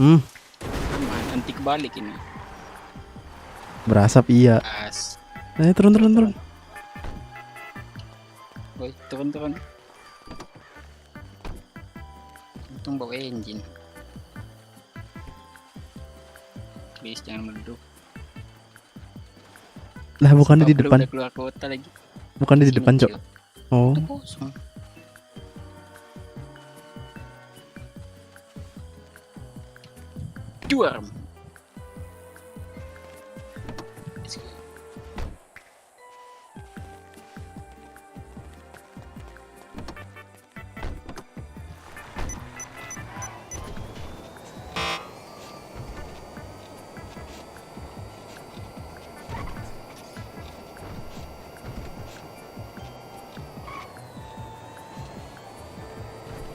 [SPEAKER 3] Aman, nanti kebalik ini.
[SPEAKER 1] Berasap iya.
[SPEAKER 3] As.
[SPEAKER 1] Turun.
[SPEAKER 3] Boy, turun. Untung bawa engine. Please jangan meleduk.
[SPEAKER 1] Lah bukannya di
[SPEAKER 3] Stop,
[SPEAKER 1] depan.
[SPEAKER 3] udah keluar kota lagi.
[SPEAKER 1] Bukannya di
[SPEAKER 3] Sini,
[SPEAKER 1] depan, Cok.
[SPEAKER 3] Cil.
[SPEAKER 1] Oh.
[SPEAKER 3] Udah kosong. Juar.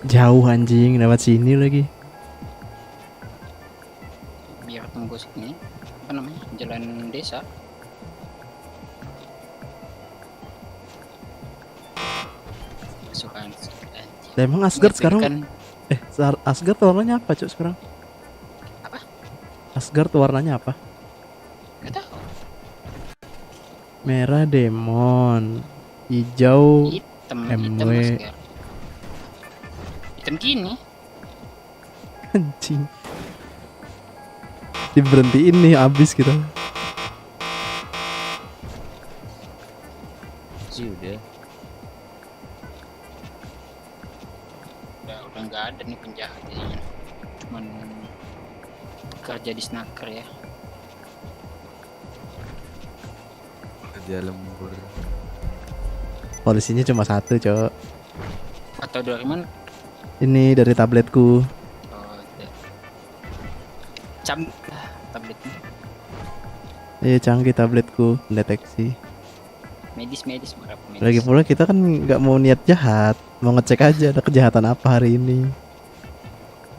[SPEAKER 1] Jauh anjing lewat sini lagi.
[SPEAKER 3] Biar tembus ini apa namanya jalan desa. Sukan.
[SPEAKER 1] Lah, emang Asgard sekarang Asgard warnanya apa cuk sekarang?
[SPEAKER 3] Apa?
[SPEAKER 1] Asgard warnanya apa?
[SPEAKER 3] Gak tahu.
[SPEAKER 1] Merah demon, hijau
[SPEAKER 3] Hitam
[SPEAKER 1] MW.
[SPEAKER 3] Asgard. Hitam gini.
[SPEAKER 1] Anjing. Diberhentiin nih abis kita.
[SPEAKER 10] Udah.
[SPEAKER 3] Udah nggak ada nih penjahat jadinya. Cuman kerja di snacker ya.
[SPEAKER 10] Kerja lembur.
[SPEAKER 1] Polisinya cuma satu cok.
[SPEAKER 3] Atau dari mana?
[SPEAKER 1] Ini dari tabletku.
[SPEAKER 3] Oh, tabletnya.
[SPEAKER 1] Iya canggih tabletku pendeteksi.
[SPEAKER 3] Medis berapa medis?
[SPEAKER 1] Lagi pula kita kan nggak mau niat jahat, mau ngecek aja ada kejahatan apa hari ini.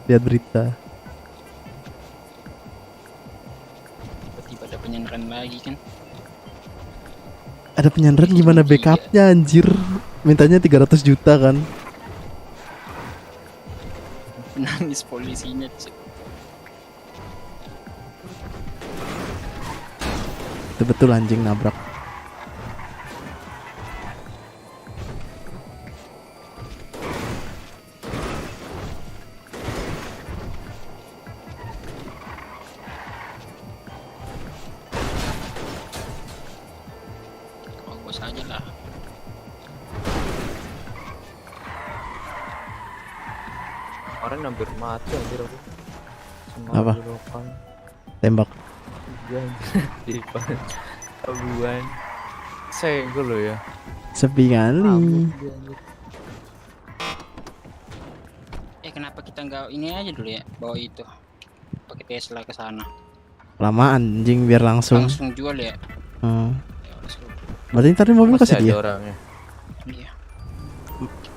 [SPEAKER 1] Lihat berita.
[SPEAKER 3] Tiba-tiba ada penyandaran lagi kan?
[SPEAKER 1] Ada penyandaran gimana backupnya anjir? Mintanya 300 juta kan?
[SPEAKER 3] Nangis polisinya.
[SPEAKER 1] Betul anjing nabrak.
[SPEAKER 3] Bos aja lah.
[SPEAKER 10] Orang hampir mati anjir aku.
[SPEAKER 1] Apa? Tembak.
[SPEAKER 10] Iya anjir. Abuan. Senggol lo ya.
[SPEAKER 1] Sepi kali.
[SPEAKER 3] Kenapa kita nggak ini aja dulu ya, bawa itu pakai Tesla ke sana.
[SPEAKER 1] Lama anjing biar langsung.
[SPEAKER 3] Langsung jual ya.
[SPEAKER 1] Berarti tadi mobil kasih dia.
[SPEAKER 10] Orangnya.
[SPEAKER 3] Iya.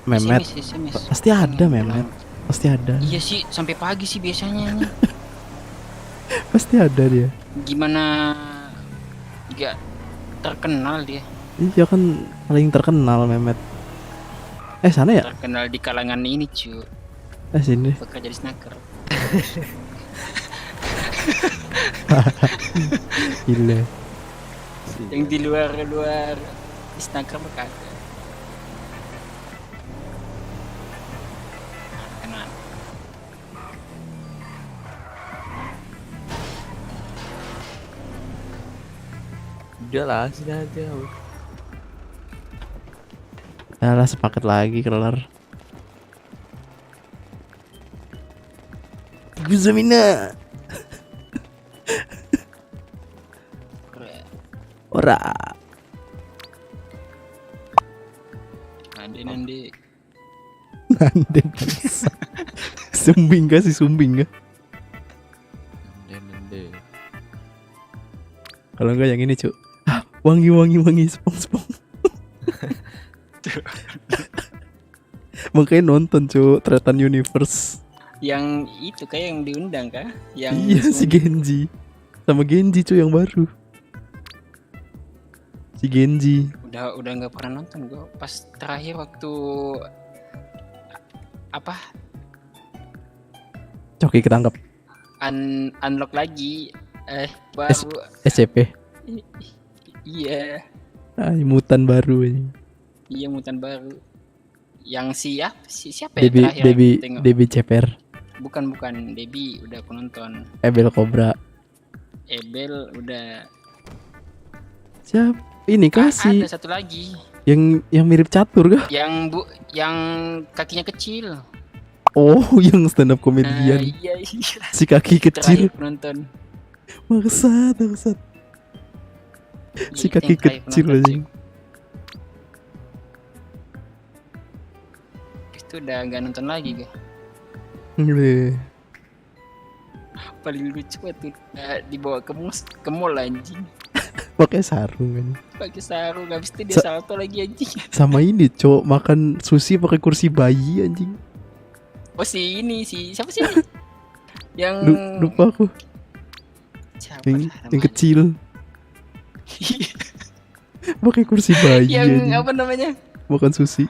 [SPEAKER 1] Memet.
[SPEAKER 3] SMS.
[SPEAKER 1] Pasti ada Memet. Pasti ada.
[SPEAKER 3] Iya sih, sampai pagi sih biasanya.
[SPEAKER 1] Pasti ada dia.
[SPEAKER 3] Gimana nggak terkenal dia?
[SPEAKER 1] Iya kan paling terkenal Memet. Sana ya?
[SPEAKER 3] Terkenal di kalangan ini cu.
[SPEAKER 1] Sini.
[SPEAKER 3] Bekerja di snacker.
[SPEAKER 1] Gila.
[SPEAKER 3] Yang di luar di snacker berkata. Kenal.
[SPEAKER 10] Udah lah, sini aja.
[SPEAKER 1] Alah sepaket lagi kelar. Guzamina. Ora.
[SPEAKER 3] Nande.
[SPEAKER 1] Nande. Sumbing gak sih sumbing gak?
[SPEAKER 10] Nande.
[SPEAKER 1] Kalau enggak yang ini cuk. Wangi spong. Makanya nonton cuk Tretan Universe.
[SPEAKER 3] Yang itu kayak yang diundang kah? Yang
[SPEAKER 1] iya si Genji. Sama Genji cuy yang baru. Si Genji.
[SPEAKER 3] Udah nggak pernah nonton gue. Pas terakhir waktu apa?
[SPEAKER 1] Coki ketangkep.
[SPEAKER 3] Unlock lagi. Baru.
[SPEAKER 1] SCP.
[SPEAKER 3] Iya.
[SPEAKER 1] Mutan baru ini.
[SPEAKER 3] Iya mutan baru. Yang siapa ya terakhir?
[SPEAKER 1] Debi Ceper.
[SPEAKER 3] Bukan Debi udah aku nonton.
[SPEAKER 1] Ebel Cobra.
[SPEAKER 3] Ebel udah.
[SPEAKER 1] Siap? Ini kasih.
[SPEAKER 3] Ada satu lagi.
[SPEAKER 1] Yang mirip catur kah?
[SPEAKER 3] Yang kakinya kecil.
[SPEAKER 1] Oh, yang stand up
[SPEAKER 3] Nah,
[SPEAKER 1] komedian.
[SPEAKER 3] iya.
[SPEAKER 1] Si kaki kecil.
[SPEAKER 3] Terakhir penonton.
[SPEAKER 1] Bangsat. Si
[SPEAKER 3] Iya,
[SPEAKER 1] kaki
[SPEAKER 3] yang terakhir
[SPEAKER 1] kecil
[SPEAKER 3] penonton,
[SPEAKER 1] anjing.
[SPEAKER 3] cuy. Itu udah nggak nonton lagi gue.
[SPEAKER 1] Bleh.
[SPEAKER 3] Paling lucu waktu dibawa ke mall anjing.
[SPEAKER 1] Pakai sarung kan.
[SPEAKER 3] Pakai sarung, habis itu dia salto lagi anjing.
[SPEAKER 1] Sama ini, Cok, makan sushi pakai kursi bayi anjing.
[SPEAKER 3] Oh siapa sih ini? Yang
[SPEAKER 1] Lupa aku.
[SPEAKER 3] siapa
[SPEAKER 1] Yang
[SPEAKER 3] namanya?
[SPEAKER 1] kecil. Pakai kursi bayi
[SPEAKER 3] Yang
[SPEAKER 1] anjing.
[SPEAKER 3] apa namanya?
[SPEAKER 1] Makan sushi.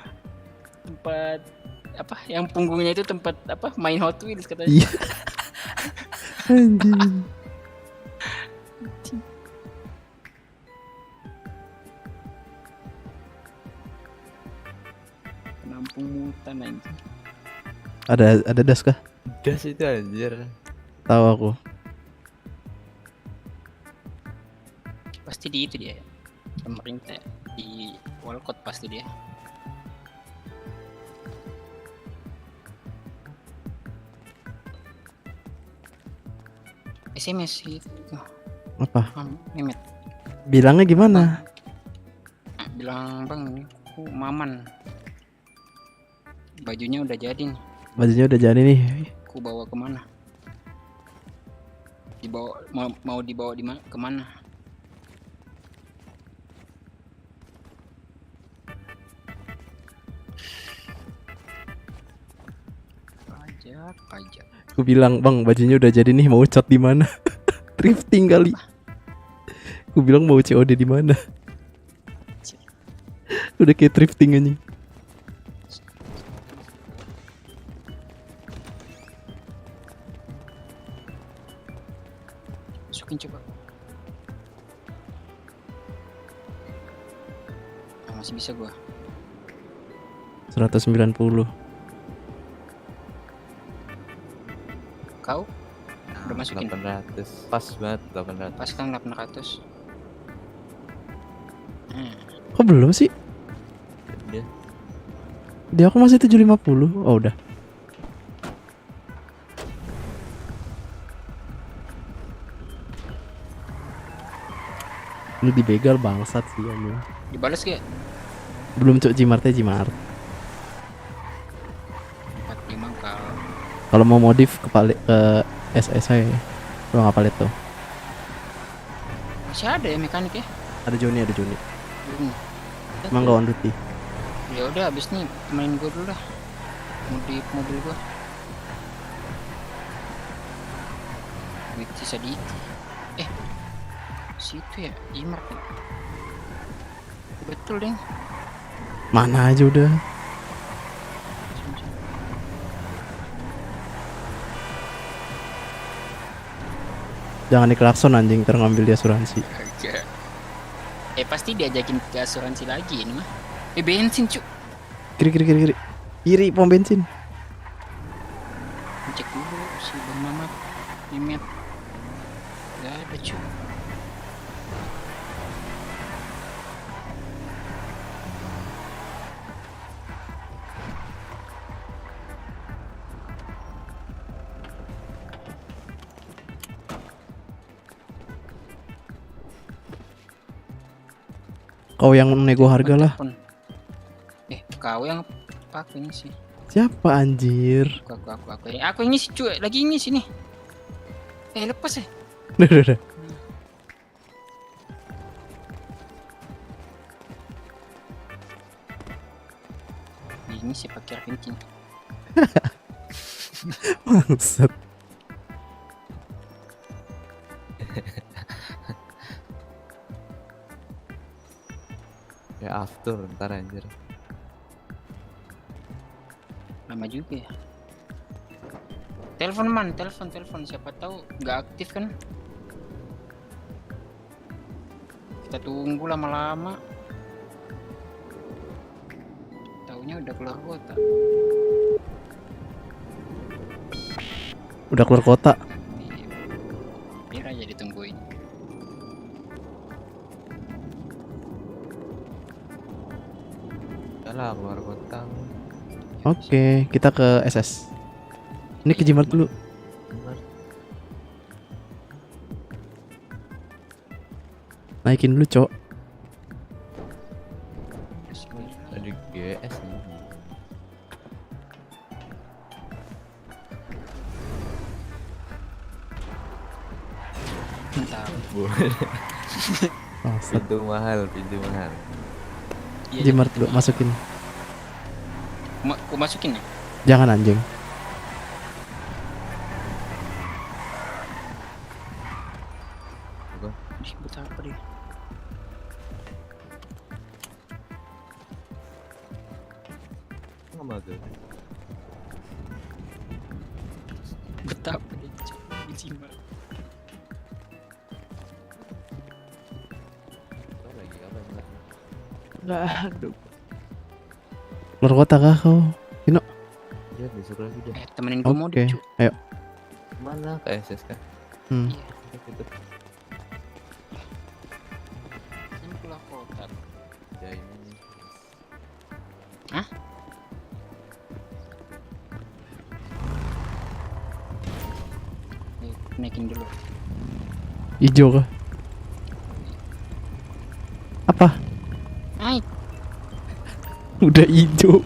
[SPEAKER 3] Tempat apa? Yang punggungnya itu tempat apa? Main Hot Wheels katanya.
[SPEAKER 1] Iya. Anjing.
[SPEAKER 3] Penampung mutan anjing.
[SPEAKER 1] Ada das kah?
[SPEAKER 10] Das itu anjir.
[SPEAKER 1] Tahu aku.
[SPEAKER 3] Pasti di itu dia. Pemerintah di Walcott pasti dia. SMS itu.
[SPEAKER 1] Apa?
[SPEAKER 3] Memet
[SPEAKER 1] Bilangnya gimana?
[SPEAKER 3] bilang bang, aku Maman. Bajunya udah jadi nih.
[SPEAKER 1] Bajunya udah jadi nih.
[SPEAKER 3] Aku bawa kemana? Dibawa mau dibawa kemana? Pajak.
[SPEAKER 1] Aku bilang, "Bang, bajunya udah jadi nih, mau cat di mana?" Thrifting kali. Aku bilang mau COD di mana? Udah kayak thrifting anjing.
[SPEAKER 3] Masukin coba. Masih bisa gua.
[SPEAKER 1] 190.
[SPEAKER 3] Kau? Udah masukin?
[SPEAKER 10] 800. Pas banget 800.
[SPEAKER 3] Pas kan 800.
[SPEAKER 1] Kok belum sih?
[SPEAKER 10] Dia
[SPEAKER 1] Di aku masih 750. Oh, udah. Lu dibegal bangsat sih anjing.
[SPEAKER 3] Dibales gak?
[SPEAKER 1] Belum, Cok, Jimartnya Jimart.
[SPEAKER 3] 45 kalau
[SPEAKER 1] Kalau mau modif ke SS saya. Lu nggak palet tuh.
[SPEAKER 3] masih ada ya mekanik ya?
[SPEAKER 1] Ada Joni.
[SPEAKER 3] Belum.
[SPEAKER 1] Emang gak on duty.
[SPEAKER 3] Ya udah habis nih main gua dulu dah. Modif mobil gua. Duit sisa dikit. Situ ya, Imart ya. Betul deh.
[SPEAKER 1] Mana aja udah. Jangan diklakson anjing, ntar ngambil di asuransi.
[SPEAKER 3] Pasti diajakin ke asuransi lagi ini mah. Bensin cu.
[SPEAKER 1] Kiri. Kiri pom bensin.
[SPEAKER 3] Cek dulu si Bang Mamat. Memet. Gak ada cu.
[SPEAKER 1] Kau yang nego harga lah.
[SPEAKER 3] Telepon. Kau yang pakai ini sih.
[SPEAKER 1] Siapa anjir?
[SPEAKER 3] Aku ini sih cuy, lagi ini sini. Lepas ya.
[SPEAKER 1] Udah.
[SPEAKER 3] Ini sih pakai kencing.
[SPEAKER 1] Bangsat.
[SPEAKER 10] ya after ntar anjir.
[SPEAKER 3] Lama juga ya. Telepon man, telepon siapa tahu nggak aktif kan? Kita tunggu lama-lama. Taunya udah keluar kota.
[SPEAKER 1] Udah keluar kota.
[SPEAKER 3] Biar aja ditungguin.
[SPEAKER 10] Udah lah keluar kota.
[SPEAKER 1] Oke, kita ke SS. Ini ke Jimat dulu. Naikin dulu, Cok.
[SPEAKER 10] Ada GS nih.
[SPEAKER 3] Mantap.
[SPEAKER 1] Bangsat.
[SPEAKER 10] Pintu mahal.
[SPEAKER 3] Iya,
[SPEAKER 1] Jimat dulu masukin.
[SPEAKER 3] Ku masukin ya?
[SPEAKER 1] Jangan anjing.
[SPEAKER 3] Ih, buat apa dia? Betapa dia Jimat.
[SPEAKER 4] Enggak ada.
[SPEAKER 1] Keluar kota kah kau? Vino.
[SPEAKER 10] Ya besok lagi deh.
[SPEAKER 3] Temenin gua
[SPEAKER 1] Oke,
[SPEAKER 3] modif, Cuk.
[SPEAKER 1] ayo.
[SPEAKER 10] Mana ke SSK?
[SPEAKER 1] Hmm.
[SPEAKER 3] Ini pulang kota.
[SPEAKER 10] Ya ini.
[SPEAKER 3] Hah? Nih, naikin dulu.
[SPEAKER 1] Ijo kah? Apa?
[SPEAKER 3] Naik.
[SPEAKER 1] Udah ijo.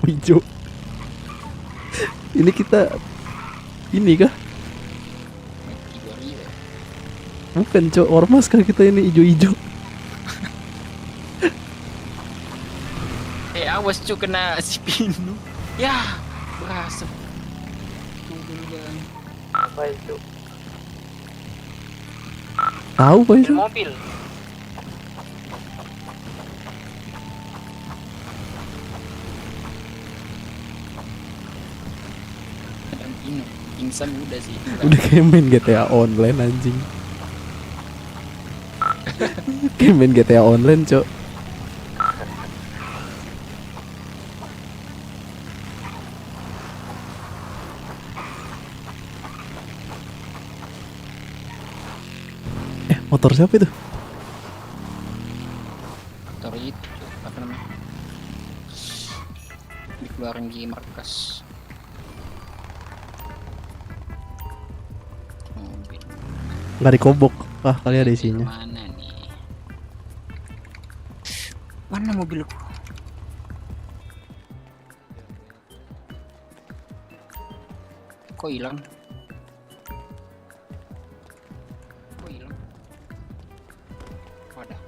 [SPEAKER 1] Ini kita ini kah?
[SPEAKER 3] Naik 3.000 ya.
[SPEAKER 1] Bukan, Cok. Ormas kah kita ini ijo-ijo?
[SPEAKER 3] Awas Cuk, kena si Pinu. Ya, berasap. Tunggu dulu.
[SPEAKER 10] Apa itu?
[SPEAKER 1] Tahu kok itu?
[SPEAKER 3] Mobil. Dan Pinu, pingsan udah sih.
[SPEAKER 1] Udah kayak main GTA online anjing. Kayak main GTA online, Cok. Motor siapa itu?
[SPEAKER 3] Motor itu Cuk, apa namanya? Dikeluarin di markas. Mobil.
[SPEAKER 1] Nggak dikobok. Wah, kali ada isinya.
[SPEAKER 3] Mana nih? Mana mobilku? Kok hilang? Kok hilang? Wadah.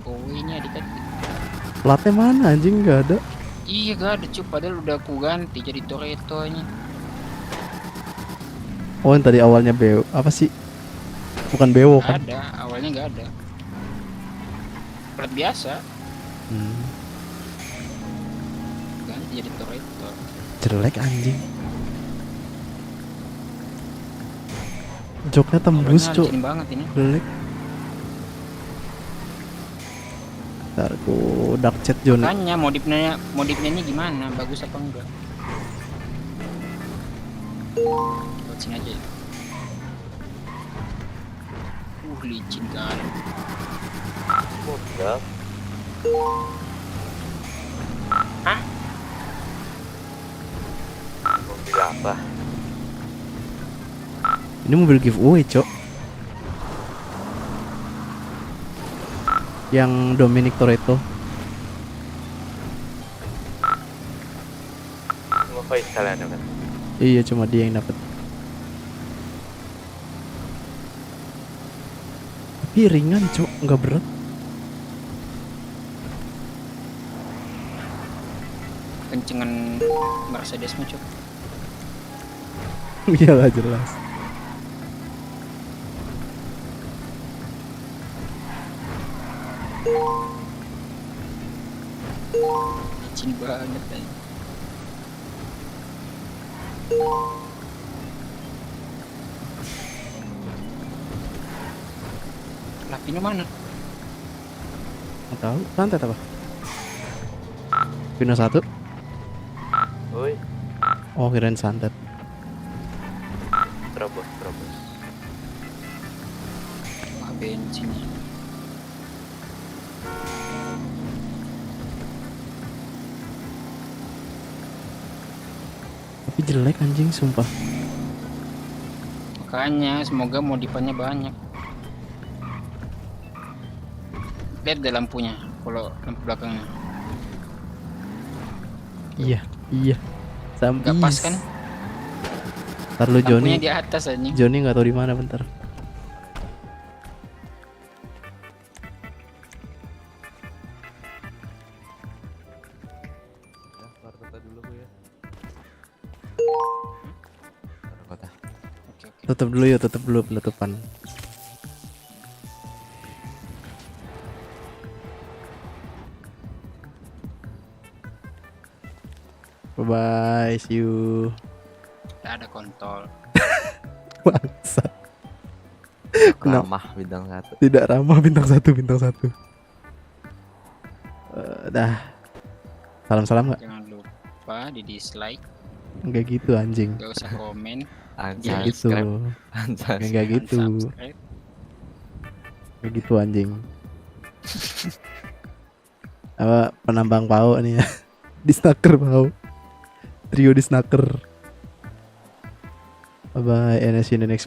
[SPEAKER 3] Oh ini adik-adik.
[SPEAKER 1] Platnya mana anjing? Nggak ada.
[SPEAKER 3] Iya gak ada Cuk, padahal udah aku ganti jadi Toretto-nya.
[SPEAKER 1] Oh, yang tadi awalnya Bewo. Apa sih? Bukan Bewo
[SPEAKER 3] Gak
[SPEAKER 1] kan?
[SPEAKER 3] ada, awalnya gak ada. Plat biasa,
[SPEAKER 1] Hmm.
[SPEAKER 3] ganti jadi Toretto.
[SPEAKER 1] Jelek anjing. Joknya tembus,
[SPEAKER 3] Awalnya
[SPEAKER 1] Cok.
[SPEAKER 3] licin banget ini.
[SPEAKER 1] Jelek. Ntar ku dark chat John.
[SPEAKER 3] Tanya modifnya ini gimana, bagus apa enggak? Lewat sini aja ya. Licin kan.
[SPEAKER 10] Mobil.
[SPEAKER 3] Hah?
[SPEAKER 10] Mobil apa?
[SPEAKER 1] Ini mobil giveaway, Cok. Yang Dominic Toretto.
[SPEAKER 10] Cuma Faisal yang dapat.
[SPEAKER 1] Iya, cuma dia yang dapat. Tapi ringan, Cok, nggak berat.
[SPEAKER 3] Kencengan Mercedes-nya Cuk.
[SPEAKER 1] Iyalah jelas.
[SPEAKER 3] Licin banget aja. Lapinya mana?
[SPEAKER 1] Nggak tahu, santet apa? Pino 1.
[SPEAKER 10] Woi,
[SPEAKER 1] Oh, kirain santet.
[SPEAKER 10] terobos.
[SPEAKER 3] Wah bensinnya.
[SPEAKER 1] Tapi jelek anjing sumpah.
[SPEAKER 3] Makanya semoga modifannya banyak. Lihat deh lampunya, kalau lampu belakangnya
[SPEAKER 1] Iya.
[SPEAKER 3] nggak pas kan?
[SPEAKER 1] Ntar lu
[SPEAKER 3] Lampunya
[SPEAKER 1] Joni.
[SPEAKER 3] di atas aja.
[SPEAKER 1] Joni nggak tahu di mana bentar.
[SPEAKER 10] Keluar kota dulu gue ya. Keluar kota.
[SPEAKER 3] Oke.
[SPEAKER 1] Tutup dulu yuk, tutup dulu penutupan. Bye bye, see you.
[SPEAKER 3] Nggak ada kontol.
[SPEAKER 1] Bangsat.
[SPEAKER 10] Ramah bintang 1.
[SPEAKER 1] Tidak ramah bintang 1, bintang 1. Dah. Salam-salam nggak?
[SPEAKER 3] Jangan lupa di dislike,
[SPEAKER 1] Enggak gitu anjing.
[SPEAKER 3] nggak usah komen,
[SPEAKER 1] Enggak gitu. Enggak gitu.
[SPEAKER 3] unsubscribe.
[SPEAKER 1] Enggak gitu anjing. Apa penambang pau nih ya? Di snacker pau. Trio di snacker. Bye bye, and see you in the next video.